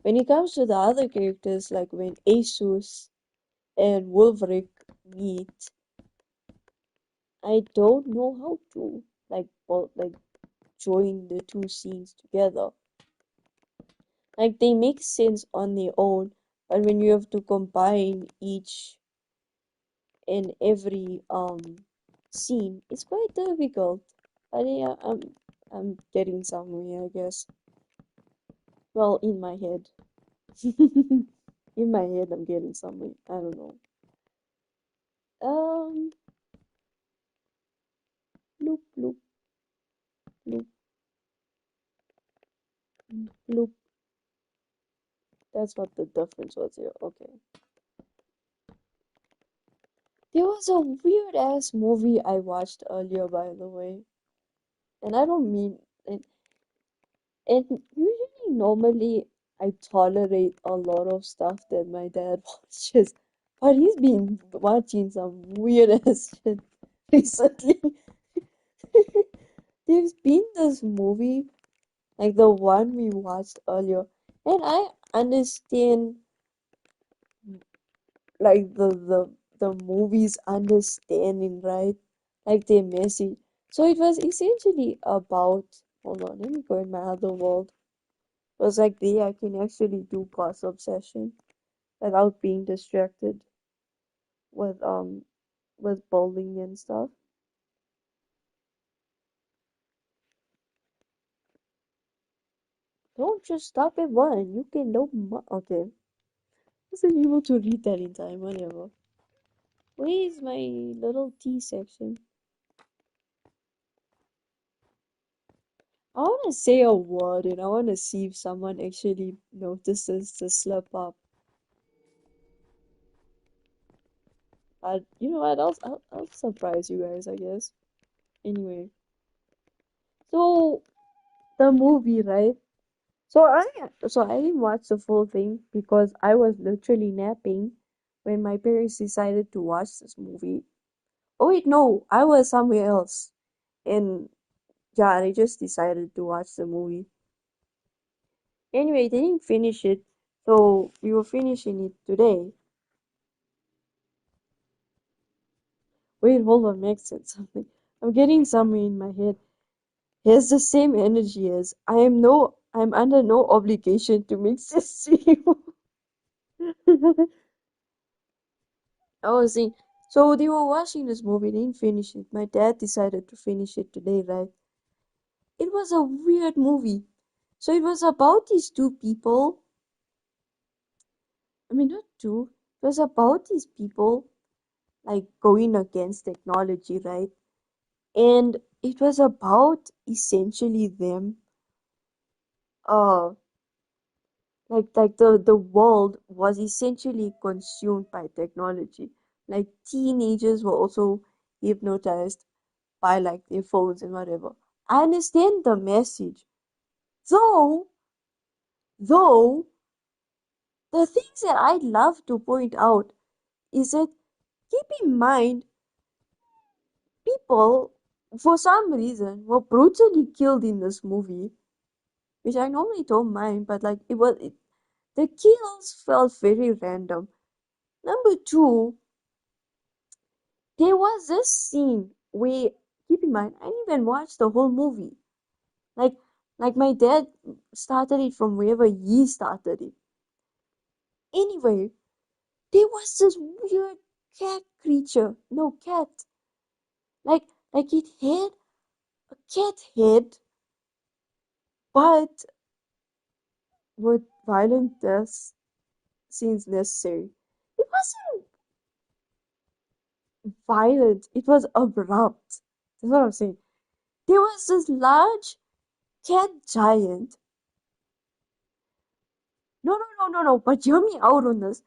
A: when it comes to the other characters, like when Asus and Wolverick meet, I don't know how to like join the two scenes together. Like they make sense on their own, but when you have to combine each and every scene, it's quite difficult. But yeah, I'm getting somewhere, I guess. Well, in my head. In my head, I'm getting somewhere. I don't know. Um, loop, loop, loop, loop. That's what the difference was here. Okay. There was a weird ass movie I watched earlier, by the way, and I don't mean it. And usually, normally, I tolerate a lot of stuff that my dad watches, but he's been watching some weird ass shit recently. There's been this movie, like the one we watched earlier, and I understand like the movie's understanding, right? Like their message. So it was essentially about, hold on, let me go in my other world. It was like there I can actually do cost obsession without being distracted with bowling and stuff. Don't just stop at one. You can know okay. I wasn't able to read that in time, whatever. Where is my little T section? I want to say a word and I want to see if someone actually notices the slip up. But you know what? I'll surprise you guys, I guess. Anyway, so the movie, right? So I didn't watch the full thing because I was literally napping when my parents decided to watch this movie. Oh wait, no, I was somewhere else, and yeah, they just decided to watch the movie. Anyway, they didn't finish it, so we were finishing it today. Wait, hold on, Max said something. I'm getting somewhere in my head. He has the same energy as I'm under no obligation to make sense to you. I was saying, so they were watching this movie, they didn't finish it. My dad decided to finish it today, right? It was a weird movie. So it was about these two people. I mean, not two. It was about these people like going against technology, right? And it was about essentially them uh like the world was essentially consumed by technology. Like teenagers were also hypnotized by like their phones and whatever. I understand the message. Though though the things that I love to point out is that keep in mind people for some reason were brutally killed in this movie, which I normally don't mind, but like the kills felt very random. Number two, there was this scene where keep in mind I didn't even watch the whole movie. Like like my dad started it from wherever he started it. Anyway, there was this weird cat creature. No cat. Like it had a cat head, but with violent deaths seems necessary. It wasn't violent, it was abrupt. That's what I'm saying. There was this large cat giant. No, but hear me out on this.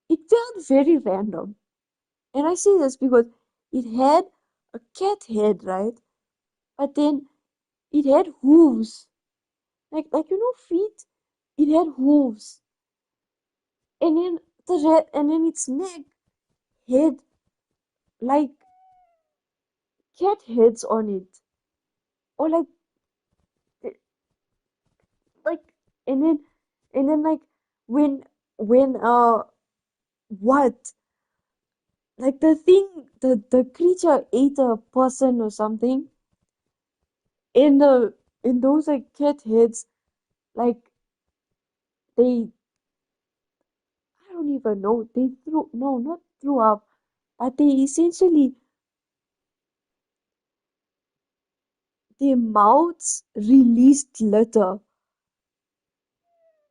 A: It felt very random. And I say this because it had a cat head, right? But then it had hooves. Feet. It had hooves. And then and then its neck had like cat heads on it. Or like and then like when what like the creature ate a person or something in the in those like cat heads like they I don't even know they threw no not threw up but they essentially their mouths released litter.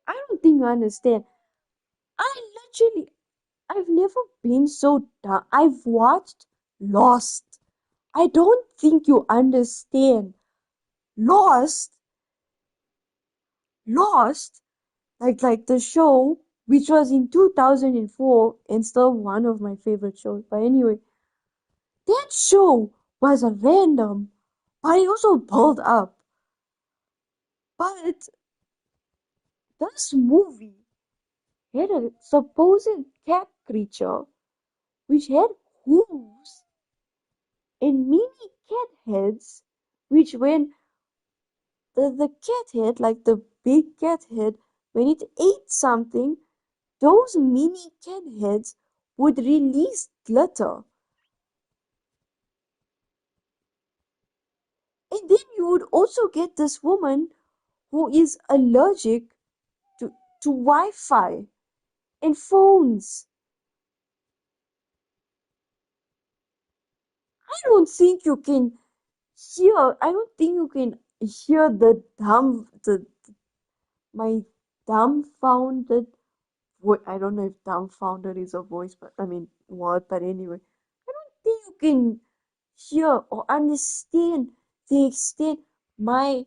A: I don't think you understand. I literally I've never been so dumb. I've watched Lost. I don't think you understand. Lost, Lost, like the show, which was in 2004 and still one of my favorite shows. But anyway, that show was a random, but it also pulled up. But this movie had a supposed cat creature which had hooves and mini cat heads, which when the cat head, like the big cat head, when it ate something, those mini cat heads would release glitter. And then you would also get this woman who is allergic to Wi-Fi and phones. I don't think you can hear my dumbfounded I don't know if dumbfounded is a voice, but I mean word, but anyway, I don't think you can hear or understand the extent my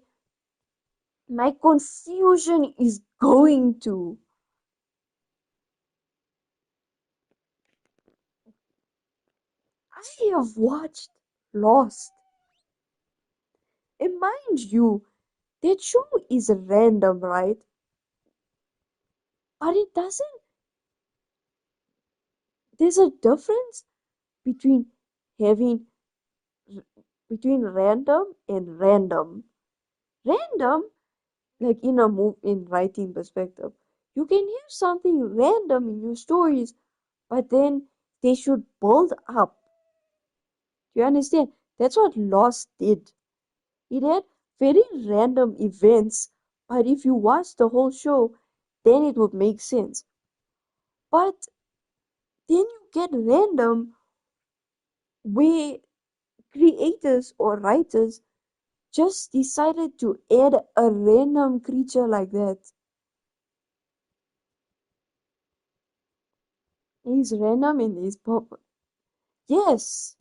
A: confusion is going to. I have watched Lost, and mind you, that show is random, right? But it doesn't. There's a difference between having between random and random. Random like in a move in writing perspective you can have something random in your stories but then they should build up. Do you understand? That's what Lost did. It had very random events, but if you watch the whole show then it would make sense. But then you get random where creators or writers just decided to add a random creature like that. He's random in his pop. Yes,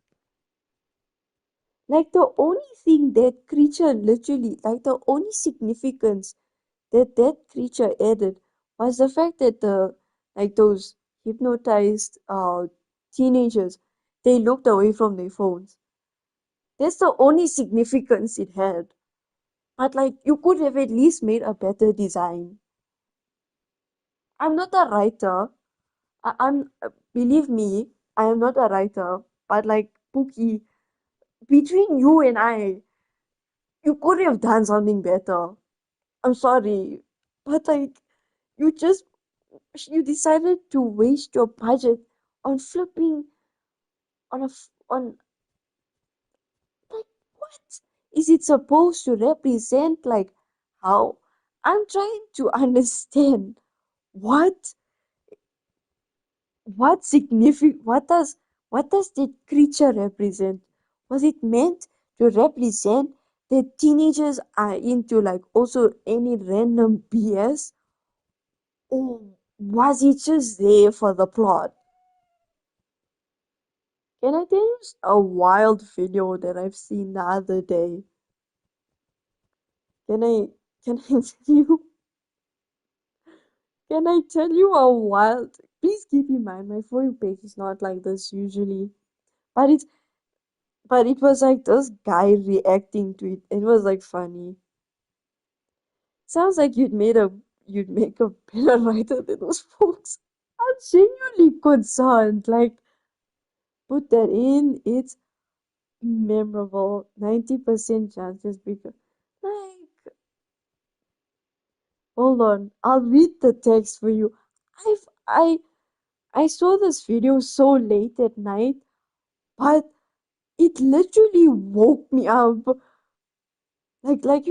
A: like the only thing that creature literally, like the only significance that that creature added was the fact that like those hypnotized teenagers, they looked away from their phones. That's the only significance it had. But like you could have at least made a better design. I'm not a writer. I'm Believe me, I am not a writer, but like Pookie, between you and I, you could have done something better. I'm sorry, but like you just you decided to waste your budget on flipping on like what is it supposed to represent? Like how? I'm trying to understand what what does that creature represent? Was it meant to represent that teenagers are into like also any random BS, or was it just there for the plot? Can I tell you a wild video that I've seen the other day? Can I can I tell you can I tell you a wild, please keep in mind my For You page is not like this usually. But it was like this guy reacting to it. It was like funny. Sounds like you'd make a better writer than those folks. I'm genuinely concerned. Like put that in, it's memorable. 90% chances because like hold on, I'll read the text for you. I've I saw this video so late at night, but it literally woke me up. Like like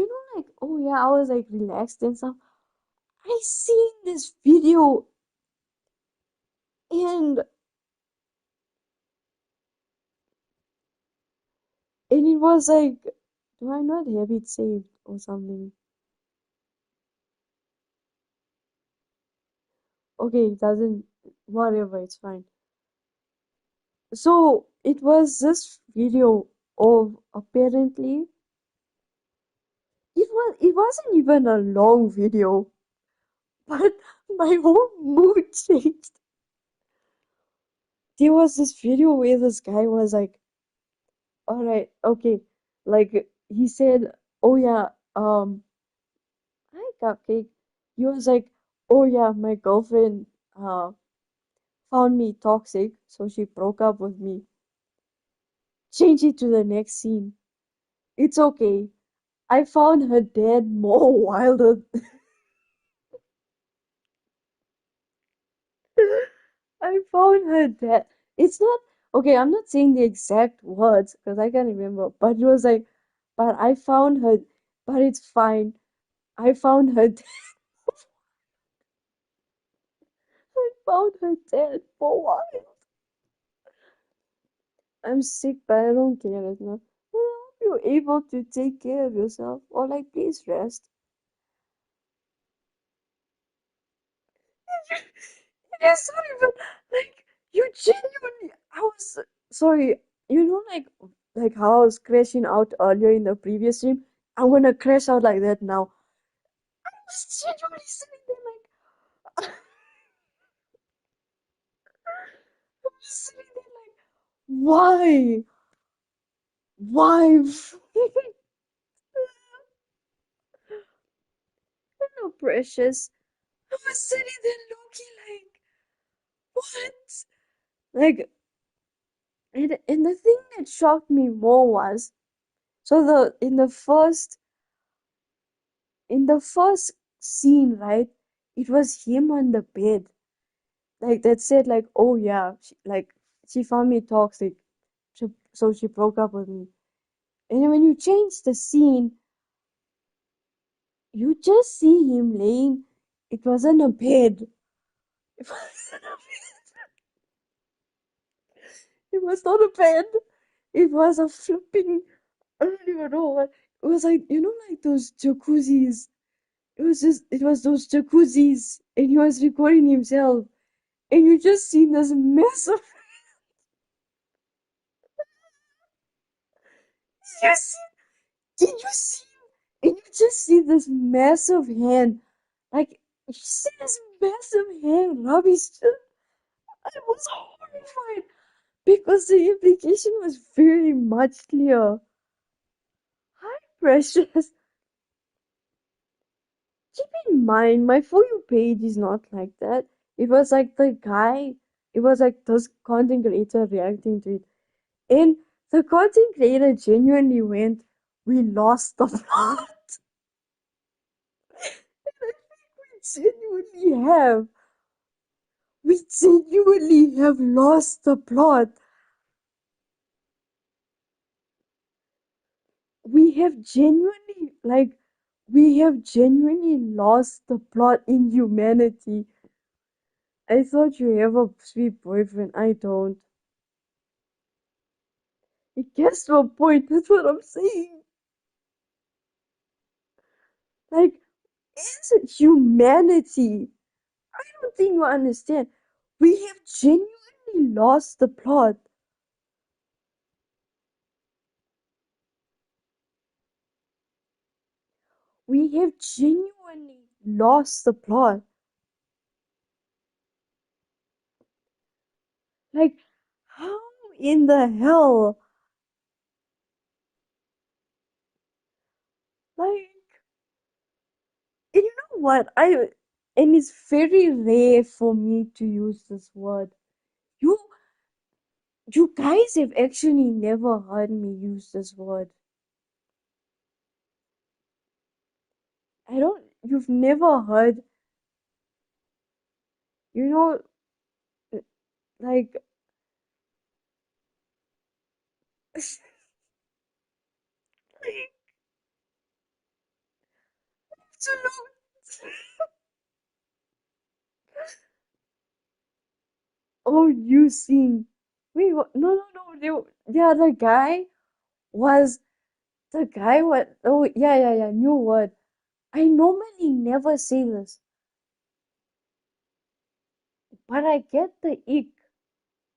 A: oh yeah, I was like relaxed and stuff. I seen this video and it was like, do I not have it saved or something? Okay, it doesn't, whatever, it's fine. So it was this video of apparently it wasn't even a long video, but my whole mood changed. There was this video where this guy was like, all right, okay, like he said, oh yeah, hi Cupcake. He was like, oh yeah, my girlfriend found me toxic, so she broke up with me. Change it to the next scene. It's okay. I found her dad more wilder. I found her dad. It's not okay. I'm not saying the exact words because I can't remember. But it was like, but I found her. But it's fine. I found her. I found her dad more wild. I'm sick, but I don't care right now. Well, you're able to take care of yourself, or like please rest. It is not even like you genuinely. I was sorry. You know, like how I was crashing out earlier in the previous stream. I'm gonna crash out like that now. I was genuinely sitting there like, I was sitting there like, why, why? Hello, precious. I was sitting there looking like, what? Like, and the thing that shocked me more was so the in the first scene, right, it was him on the bed, like that said, like, oh yeah, she found me toxic, so she broke up with me. And then when you change the scene, you just see him laying. It wasn't a bed. It wasn't a bed. It was not a bed. It was a flipping. I don't even know what. It was like like those jacuzzis. It was those jacuzzis, and he was recording himself, and you just see this massive. You see, did you see? And you just see this massive hand, like you see this massive hand rub his chin. I was horrified because the implication was very much clear. Hi, precious. Keep in mind, my For You page is not like that. It was like the guy. It was like this content creator reacting to it. And the content creator genuinely went, "We lost the plot." We genuinely have. We genuinely have lost the plot. We have genuinely, like, we have genuinely lost the plot in humanity. I thought you have a sweet boyfriend. I don't. It gets to a point. That's what I'm saying. Like, is it humanity? I don't think you understand. We have genuinely lost the plot. We have genuinely lost the plot. Like, how in the hell? Like, and you know what? And it's very rare for me to use this word. You, you guys have actually never heard me use this word. You've never heard, you know, like, absolute. Oh, you seen. Wait, what? No, no, no. Yeah, was, the guy what? Oh, yeah, yeah, yeah. New word. I normally never say this, but I get the ick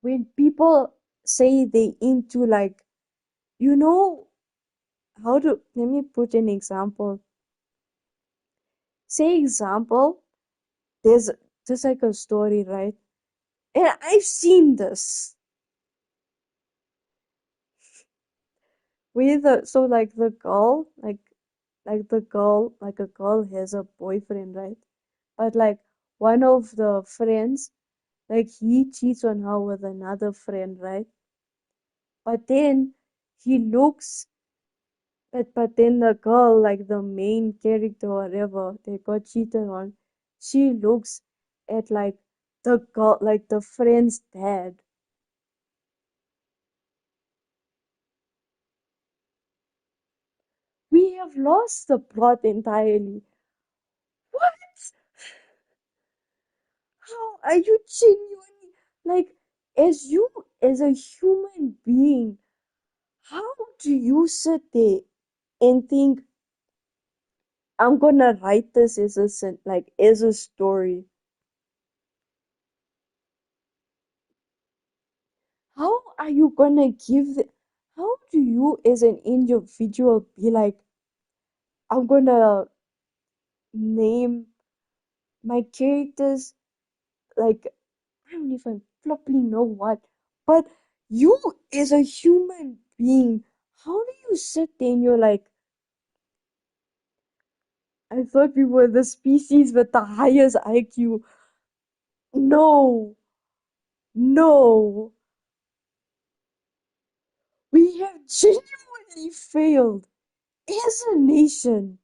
A: when people say they into, like, you know, let me put an example. Say example, there's just like a story, right? And I've seen this. So like the girl, like a girl has a boyfriend, right? But like one of the friends, like he cheats on her with another friend, right? But then he looks but then the girl, like the main character or whatever, they got cheated on, she looks at like the girl, like the friend's dad. We have lost the plot entirely. What? How are you genuinely, like, as a human being, how do you sit there and think, I'm gonna write this as as a story? How are you gonna how do you as an individual be like, I'm gonna name my characters, like, I don't even properly know what, but you as a human being, how do you sit there and you're like, I thought we were the species with the highest IQ. No, no, we have genuinely failed as a nation.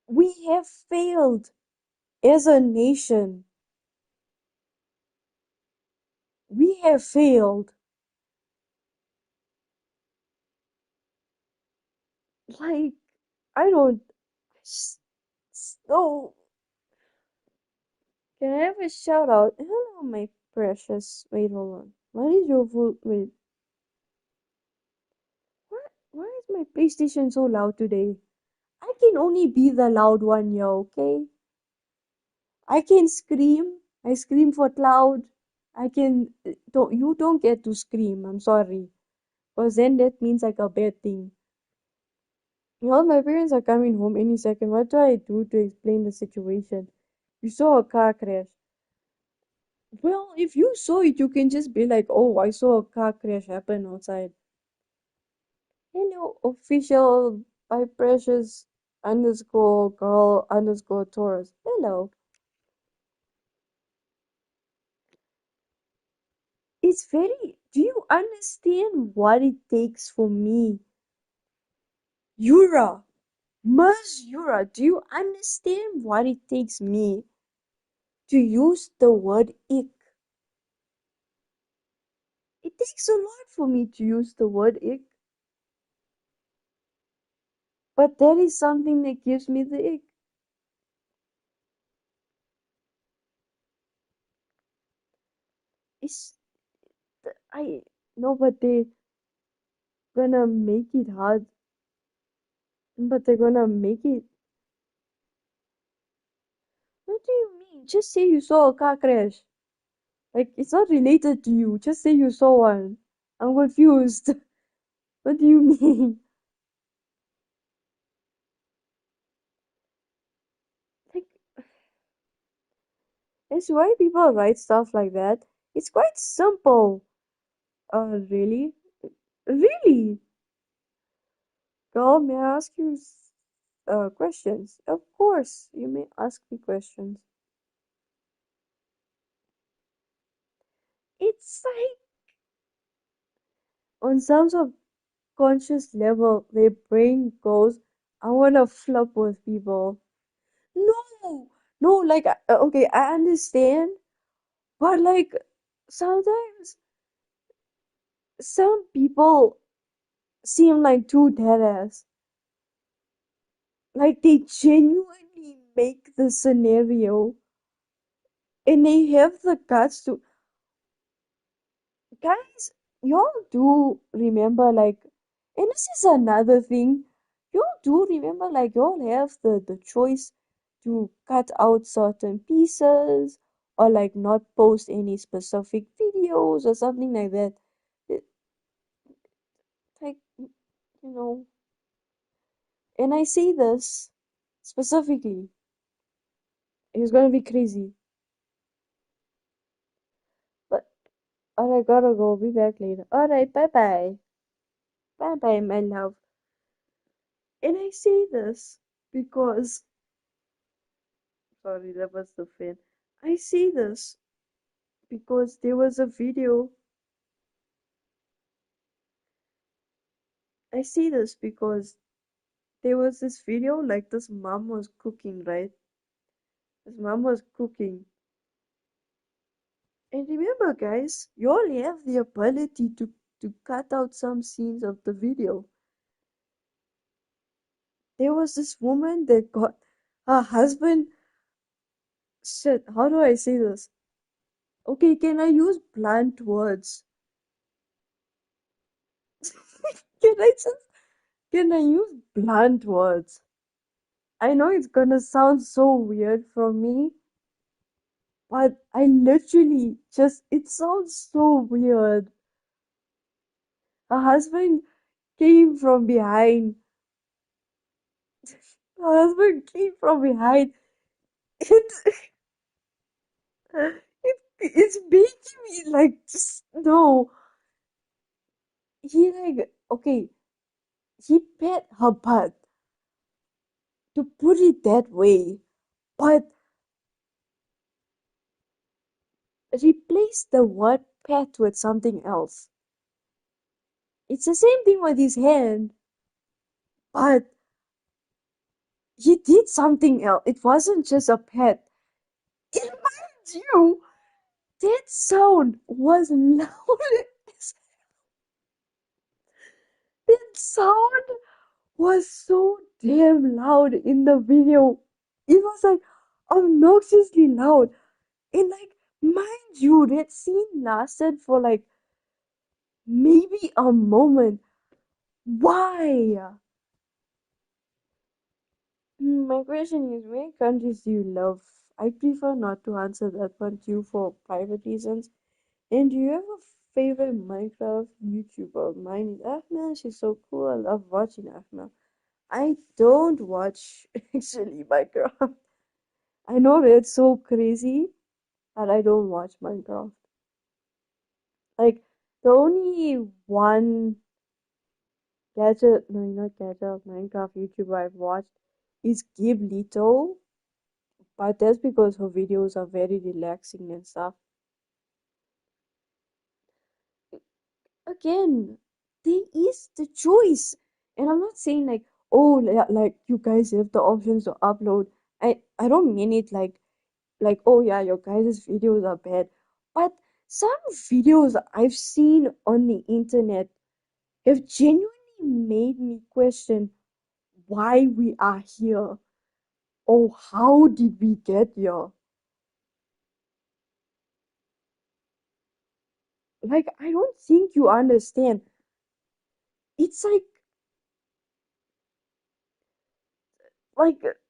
A: We have failed as a nation. We have failed. Like, I don't. So, can I have a shout out? Hello, my precious. Wait, hold on. What is your full? Wait, what? Why is my PlayStation so loud today? I can only be the loud one here, okay? I can scream. I scream for cloud. I can. Don't you don't get to scream. I'm sorry, because then that means like a bad thing. Well, my parents are coming home any second. What do I do to explain the situation? You saw a car crash. Well, if you saw it, you can just be like, oh, I saw a car crash happen outside. Hello, official. by precious underscore girl underscore Taurus. Hello. It's very. Do you understand what it takes for me? Yura. Ms. Yura, do you understand what it takes me to use the word ick? It takes a lot for me to use the word ick, but that is something that gives me the ick. It's I no, but they're gonna make it hard. But they're gonna make it. What do you mean? Just say you saw a car crash. Like it's not related to you. Just say you saw one. I'm confused. What do you mean? Like that's why people write stuff like that. It's quite simple. Really? Really? Girl, may I ask you questions? Of course, you may ask me questions. It's like on some subconscious level, their brain goes, I wanna flip with people. No, no, like, okay, I understand, but like, sometimes some people seem like too deadass. Like, they genuinely make the scenario and they have the guts to. Guys, y'all do remember, like, and this is another thing, y'all do remember, like, y'all have the choice to cut out certain pieces or, like, not post any specific videos or something like that. It, like, you know, and I say this specifically, it's gonna be crazy, but alright, gotta go, be back later. Alright, bye bye. Bye bye, my love. And I say this because sorry, that was the fan. I say this because there was a video. I say this because there was this video, like this mom was cooking, right? This mom was cooking. And remember, guys, you all have the ability to cut out some scenes of the video. There was this woman that got her husband. Shit, how do I say this? Okay, can I use blunt words? Can I just, can I use blunt words? I know it's gonna sound so weird from me, but I literally just, it sounds so weird. Her husband came from behind. Her husband came from behind. It, it's making me like, just, no. He like, okay, he pet her butt, to put it that way, but replace the word pet with something else. It's the same thing with his hand, but he did something else. It wasn't just a pet. And mind you, that sound was loud. That sound was so damn loud in the video. It was like obnoxiously loud. And like, mind you, that scene lasted for like maybe a moment. Why? My question is, which countries do you love? I prefer not to answer that one too for private reasons. And do you have a favorite Minecraft YouTuber? Mine is Ahmed. She's so cool. I love watching Ahmed. I don't watch actually Minecraft. I know that it's so crazy, but I don't watch Minecraft. Like the only one gadget, no, not gadget, Minecraft YouTuber I've watched is Give Little, but that's because her videos are very relaxing and stuff. Again, there is the choice, and I'm not saying like, oh, like you guys have the options to upload. I don't mean it like oh yeah, your guys' videos are bad, but some videos I've seen on the internet have genuinely made me question why we are here. Oh, how did we get here? Like, I don't think you understand. It's like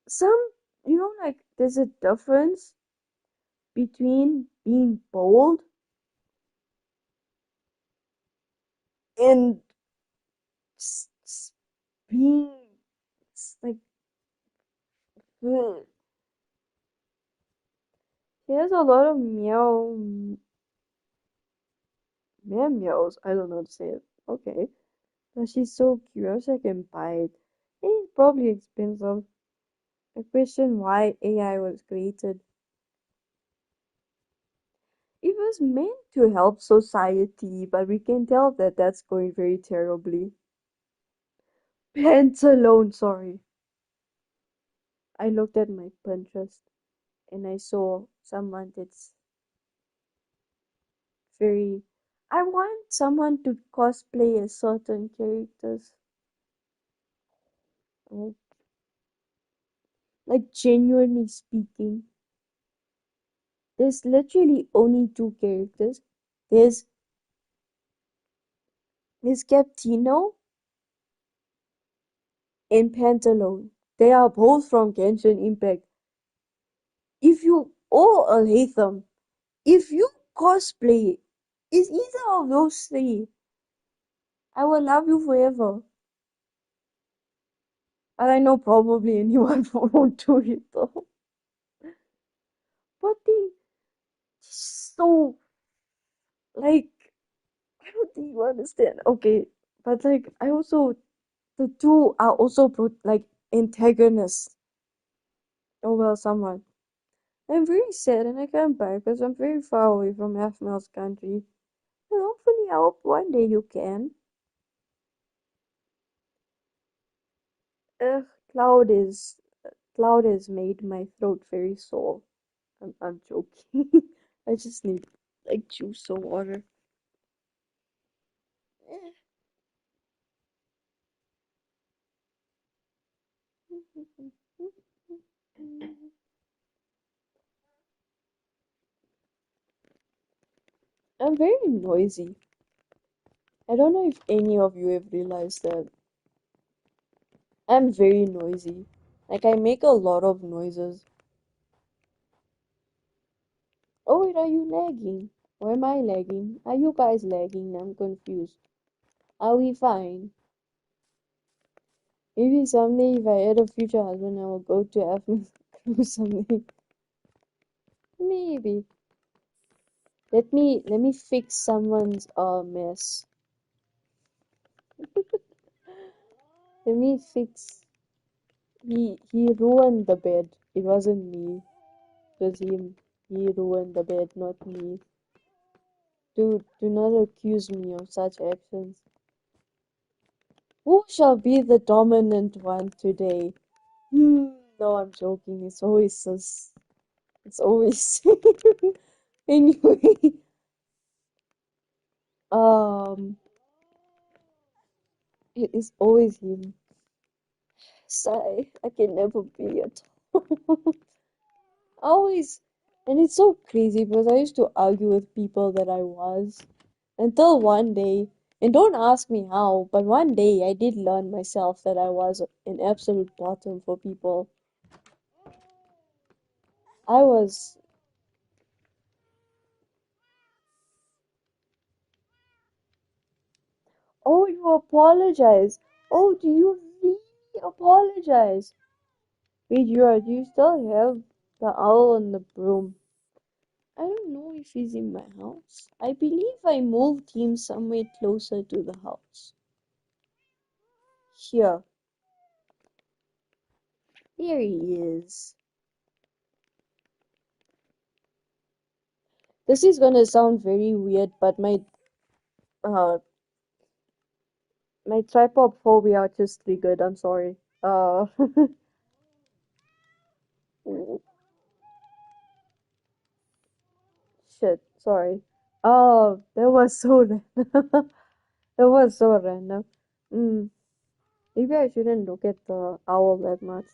A: some, like there's a difference between being bold and being like, ugh. He has a lot of meows. I don't know how to say it. Okay. But she's so cute. I can buy it. It's probably expensive. I question why AI was created. It was meant to help society, but we can tell that that's going very terribly. Pants alone, sorry. I looked at my Pinterest and I saw someone that's very. I want someone to cosplay as certain characters. Like, like genuinely speaking, there's literally only two characters. There's there's Captino and Pantalone. They are both from Genshin Impact. If you or Alhaitham, if you cosplay is either of those three, I will love you forever. And I know probably anyone won't do it though. But they so like I don't think you understand. Okay, but like I also the two are also like antagonists. Oh well, someone. I'm very sad and I can't buy because I'm very far away from Half country. And hopefully, I hope one day you can. Ugh, cloud is cloud has made my throat very sore. I'm joking. I just need like juice or water. I'm very noisy. I don't know if any of you have realized that. I'm very noisy. Like I make a lot of noises. Oh wait, are you lagging? Or am I lagging? Are you guys lagging? I'm confused. Are we fine? Maybe someday if I had a future husband I will go to Africa someday. Maybe. Let me fix someone's mess. Let me fix he ruined the bed. It wasn't me. It was him. He ruined the bed, not me. Do not accuse me of such actions. Who shall be the dominant one today? No, I'm joking. It's always sus. It's always anyway. Um, it is always him. Sigh. I can never be at all. Always, and it's so crazy because I used to argue with people that I was until one day, and don't ask me how, but one day I did learn myself that I was an absolute bottom for people. I was, oh, you apologize. Oh, do you really apologize? Wait, do you still have the owl on the broom? I don't know if he's in my house. I believe I moved him somewhere closer to the house. here. Here he is. This is gonna sound very weird, but uh my tripod phobia just triggered. I'm sorry. Shit. Sorry. Oh, that was so random. That was so random. Mm, maybe I shouldn't look at the owl that much.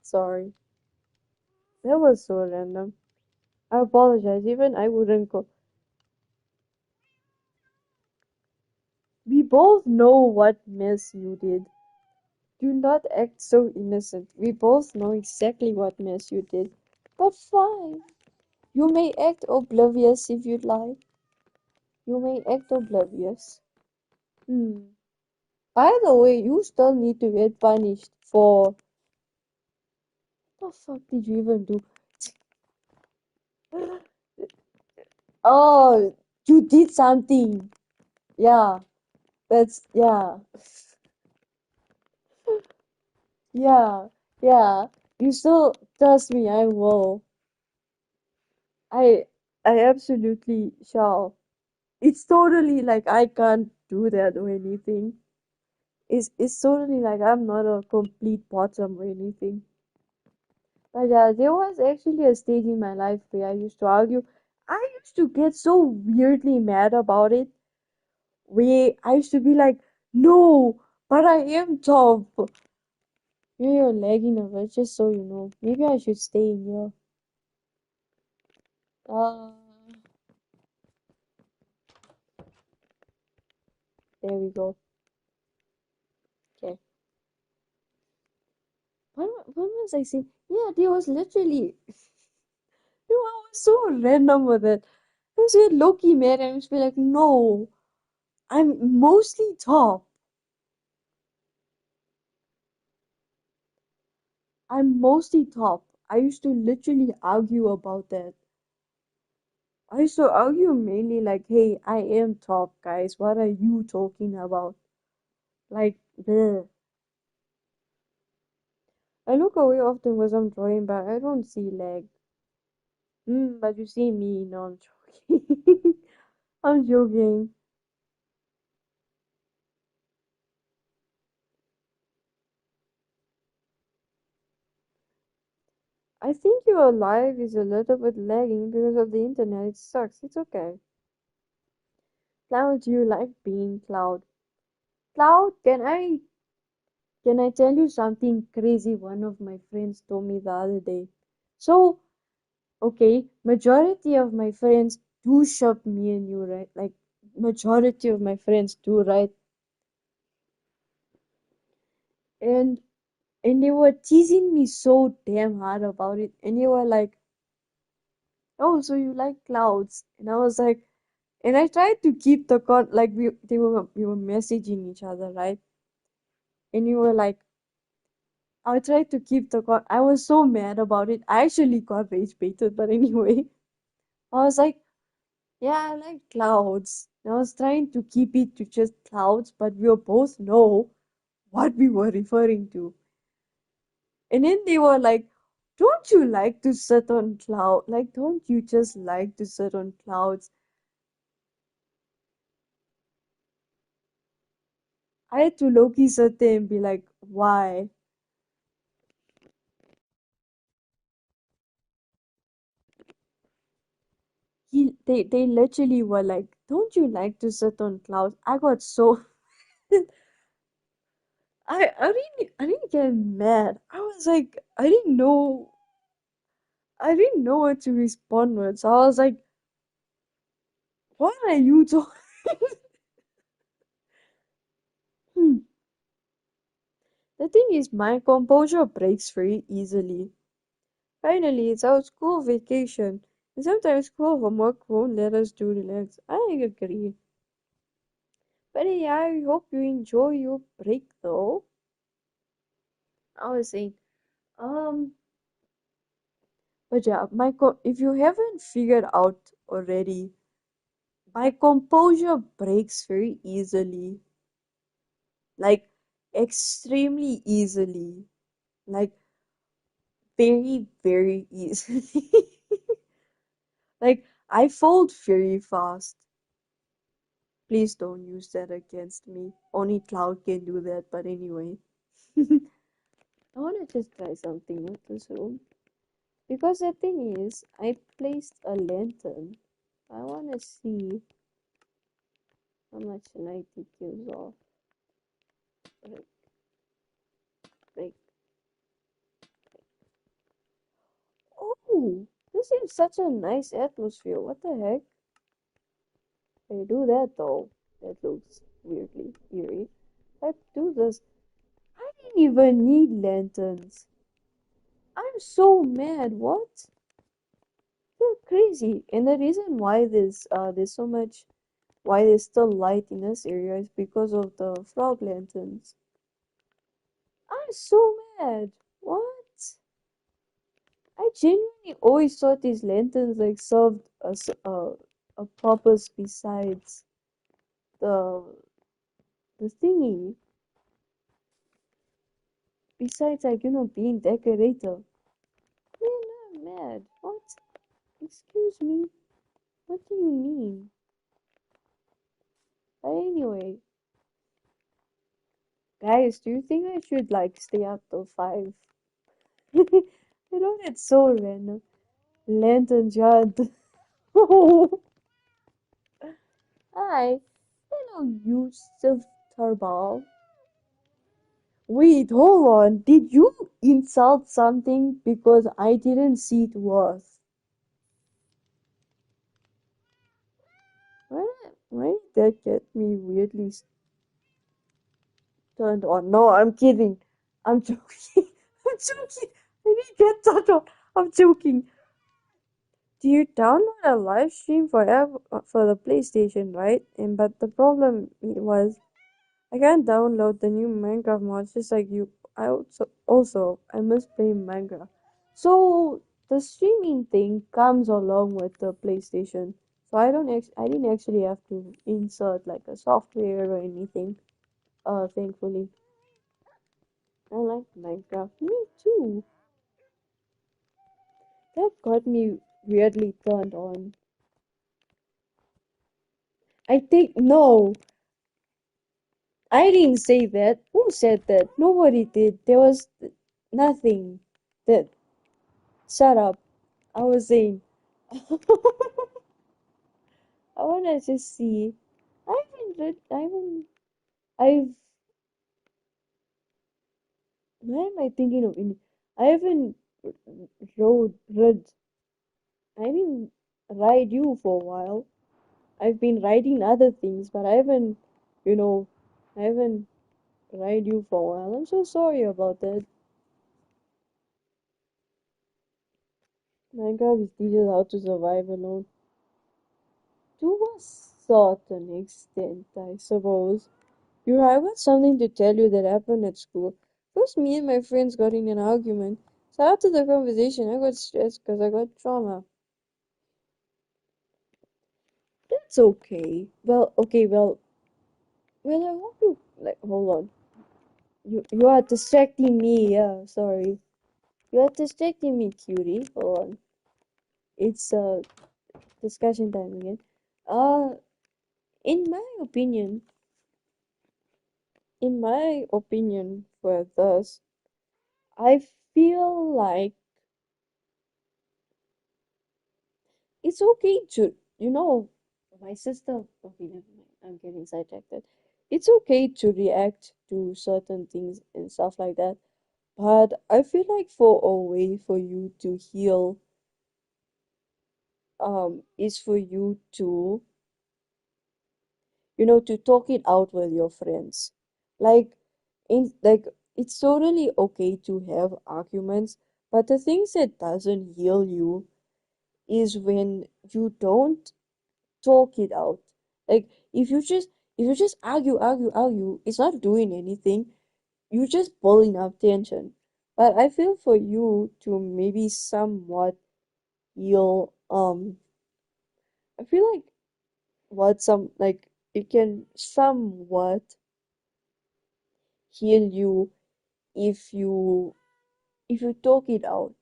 A: Sorry. That was so random. I apologize. Even I wouldn't go. We both know what mess you did. Do not act so innocent. We both know exactly what mess you did. But fine. You may act oblivious if you'd like. You may act oblivious. Hmm. By the way, you still need to get punished for. What the fuck did you even do? Oh, you did something. Yeah, yeah, yeah, yeah. You still trust me, I will. I, I absolutely shall. It's totally like I can't do that or anything. It's totally like I'm not a complete bottom or anything. But yeah, there was actually a stage in my life where I used to argue. I used to get so weirdly mad about it. Where I used to be like, no, but I am tough. You're lagging a bit, just so you know. Maybe I should stay in here. Uh, there we go. Okay. What was I saying? Yeah, there was literally. I was so random with it. I was get Loki mad and I was be like, no, I'm mostly top. I'm mostly top. I used to literally argue about that. I used to argue mainly like, hey, I am top, guys. What are you talking about? Like, bleh. I look away often when I'm drawing, but I don't see lag. But you see me. No, I'm joking. I'm joking. I think your live is a little bit lagging because of the internet. It sucks. It's okay. Cloud, you like being Cloud? Cloud, can I tell you something crazy one of my friends told me the other day? So, okay, majority of my friends do shop me and you, right? Like majority of my friends do, right? And and they were teasing me so damn hard about it. And they were like, "Oh, so you like clouds?" And I was like, and I tried to keep the like we were messaging each other, right? And you were like, I tried to keep the I was so mad about it. I actually got rage baited, but anyway, I was like, yeah, I like clouds. And I was trying to keep it to just clouds, but we both know what we were referring to. And then they were like, don't you like to sit on cloud? Like, don't you just like to sit on clouds? I had to low-key sit there and be like, why? They literally were like, don't you like to sit on clouds? I got so I didn't get mad. I was like, I didn't know what to respond with. So I was like, what are you talking? The thing is, my composure breaks very easily. Finally, it's our school vacation, and sometimes school homework won't let us do relax. I agree. But yeah, I hope you enjoy your break though. I was saying, um, but yeah, if you haven't figured out already, My composure breaks very easily, like extremely easily, like very, very easily. Like I fold very fast. Please don't use that against me. Only Cloud can do that, but anyway. I wanna just try something with this room. Because the thing is, I placed a lantern. I wanna see how much light it gives off. Like, like, oh, this is such a nice atmosphere. What the heck? I do that though. That looks weirdly eerie. I do this. I didn't even need lanterns. I'm so mad. What? You're crazy. And the reason why there's so much why there's still light in this area is because of the frog lanterns. I'm so mad. What? I genuinely always thought these lanterns like served a purpose besides the the thingy. Besides like being decorator. Man, I'm mad. What? Excuse me. What do you mean? But anyway, guys, do you think I should like stay up till 5? I know that's so random. Lantern Judd. Oh, hi. Hello, Yusuf Tarbal. Wait, hold on. Did you insult something because I didn't see it was? Why did that get me weirdly turned on? No, I'm kidding. I'm joking. I'm joking. I didn't get turned on. I'm joking. Do you download a live stream for the PlayStation, right? And but the problem was I can't download the new Minecraft mods just like you. I also I miss playing Minecraft. So the streaming thing comes along with the PlayStation. So I didn't actually have to insert like a software or anything. Thankfully. I like Minecraft. Me too. That got me weirdly turned on. I think no, I didn't say that. Who said that? Nobody did. There was nothing. That shut up. I was saying. I wanna just see. I haven't read. I haven't. I've. Why am I thinking of India? I haven't read. I didn't ride you for a while. I've been writing other things, but I haven't. You know, I haven't ride you for a while. I'm so sorry about that. Minecraft teaches how to survive alone. To a certain extent, I suppose. I got something to tell you that happened at school. First, me and my friends got in an argument. So after the conversation, I got stressed because I got trauma. That's okay. Well, I hope you like. Hold on. You are distracting me. Yeah, sorry. You are distracting me, cutie. Hold on. It's discussion time again. Uh, in my opinion, for this, I feel like it's okay to, my sister, okay, never mind, I'm getting sidetracked. It's okay to react to certain things and stuff like that, but I feel like for a way for you to heal, is for you to, to talk it out with your friends. Like, it's totally okay to have arguments, but the things that doesn't heal you is when you don't talk it out. Like if you just argue, it's not doing anything. You're just building up tension. But I feel for you to maybe somewhat heal. I feel like what some like it can somewhat heal you if you talk it out,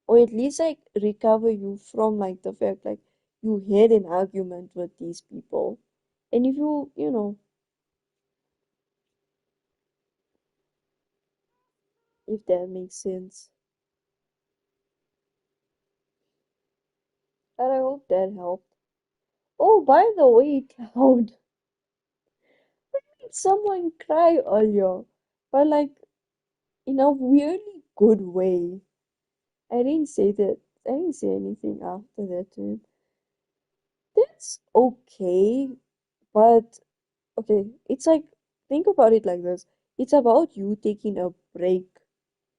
A: or at least like recover you from like the fact like you had an argument with these people, and if if that makes sense. And I hope that helped. Oh, by the way, Cloud, did someone cry earlier, but like in a weirdly good way. I didn't say that. I didn't say anything after that to him. That's okay, but okay, it's like think about it like this. It's about you taking a break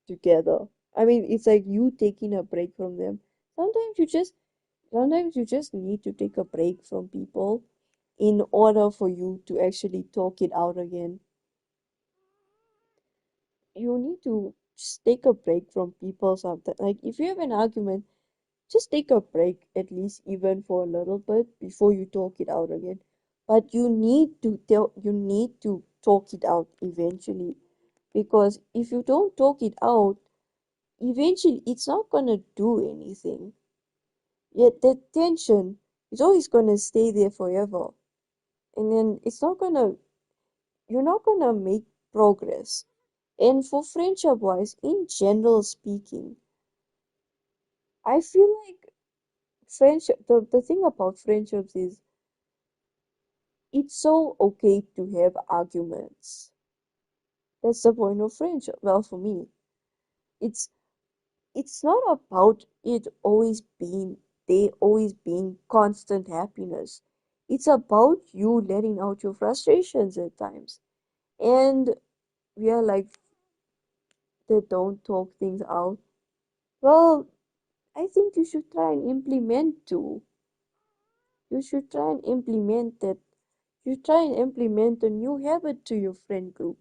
A: together. I mean, it's like you taking a break from them. Sometimes you just sometimes you just need to take a break from people in order for you to actually talk it out again. You need to just take a break from people sometimes. Like if you have an argument, just take a break at least even for a little bit before you talk it out again. But you need to talk it out eventually, because if you don't talk it out, eventually it's not gonna do anything. Yet that tension is always gonna stay there forever. And then you're not gonna make progress. And for friendship wise, in general speaking, I feel like the thing about friendships is it's so okay to have arguments. That's the point of friendship. Well, for me, it's it's not about it always being they always being constant happiness. It's about you letting out your frustrations at times. And we are like they don't talk things out. Well, I think you should try and implement too. You should try and implement that. You try and implement a new habit to your friend group.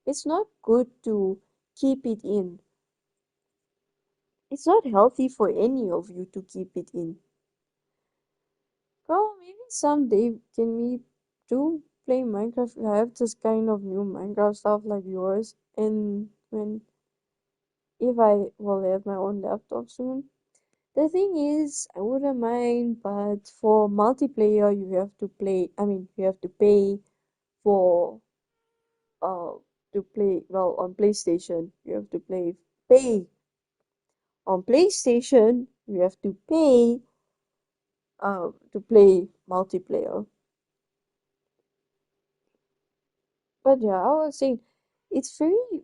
A: It's not good to keep it in. It's not healthy for any of you to keep it in. Girl, maybe someday can we do play Minecraft? I have this kind of new Minecraft stuff like yours, and when if I will have my own laptop soon. The thing is, I wouldn't mind, but for multiplayer, you have to play. I mean, you have to pay for uh to play. Well, on PlayStation, you have to pay. On PlayStation, you have to pay to play multiplayer. But yeah, I was saying, it's very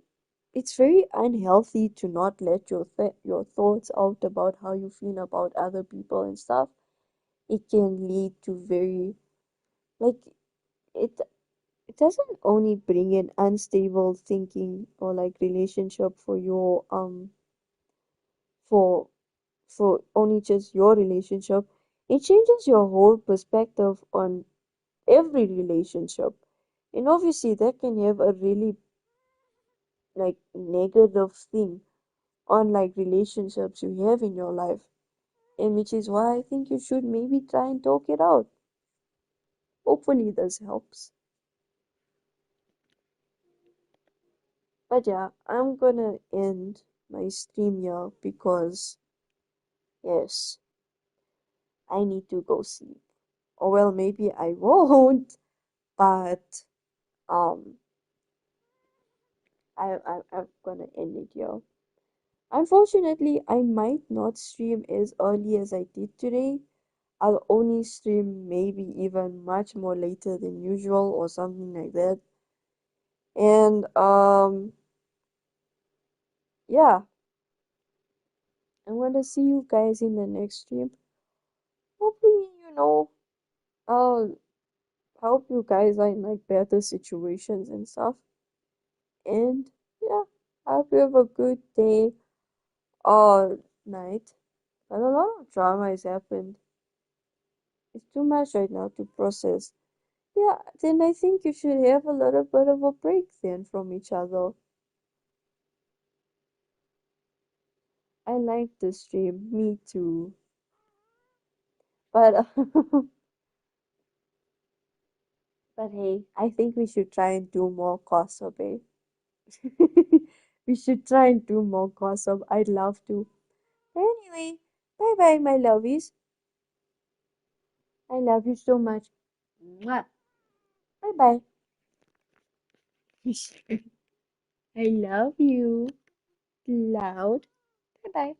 A: it's very unhealthy to not let your thoughts out about how you feel about other people and stuff. It can lead to very like it it doesn't only bring in unstable thinking or like relationship for your for only just your relationship. It changes your whole perspective on every relationship. And obviously that can have a really like negative thing on like relationships you have in your life. And which is why I think you should maybe try and talk it out. Hopefully this helps. But yeah, I'm gonna end my stream here because yes, I need to go sleep. Or well, maybe I won't, but um, I'm gonna end it here. Unfortunately, I might not stream as early as I did today. I'll only stream maybe even much more later than usual or something like that. And yeah, I'm gonna see you guys in the next stream. Hopefully, I'll help you guys are in like better situations and stuff. And yeah, I hope you have a good day or night. But a lot of drama has happened. It's too much right now to process. Yeah, then I think you should have a little bit of a break then from each other. I like the stream, me too. But But hey, I think we should try and do more gossip, eh? We should try and do more gossip. I'd love to. Anyway, bye bye, my lovies. I love you so much. Mwah. Bye bye. I love you. Loud. Bye bye.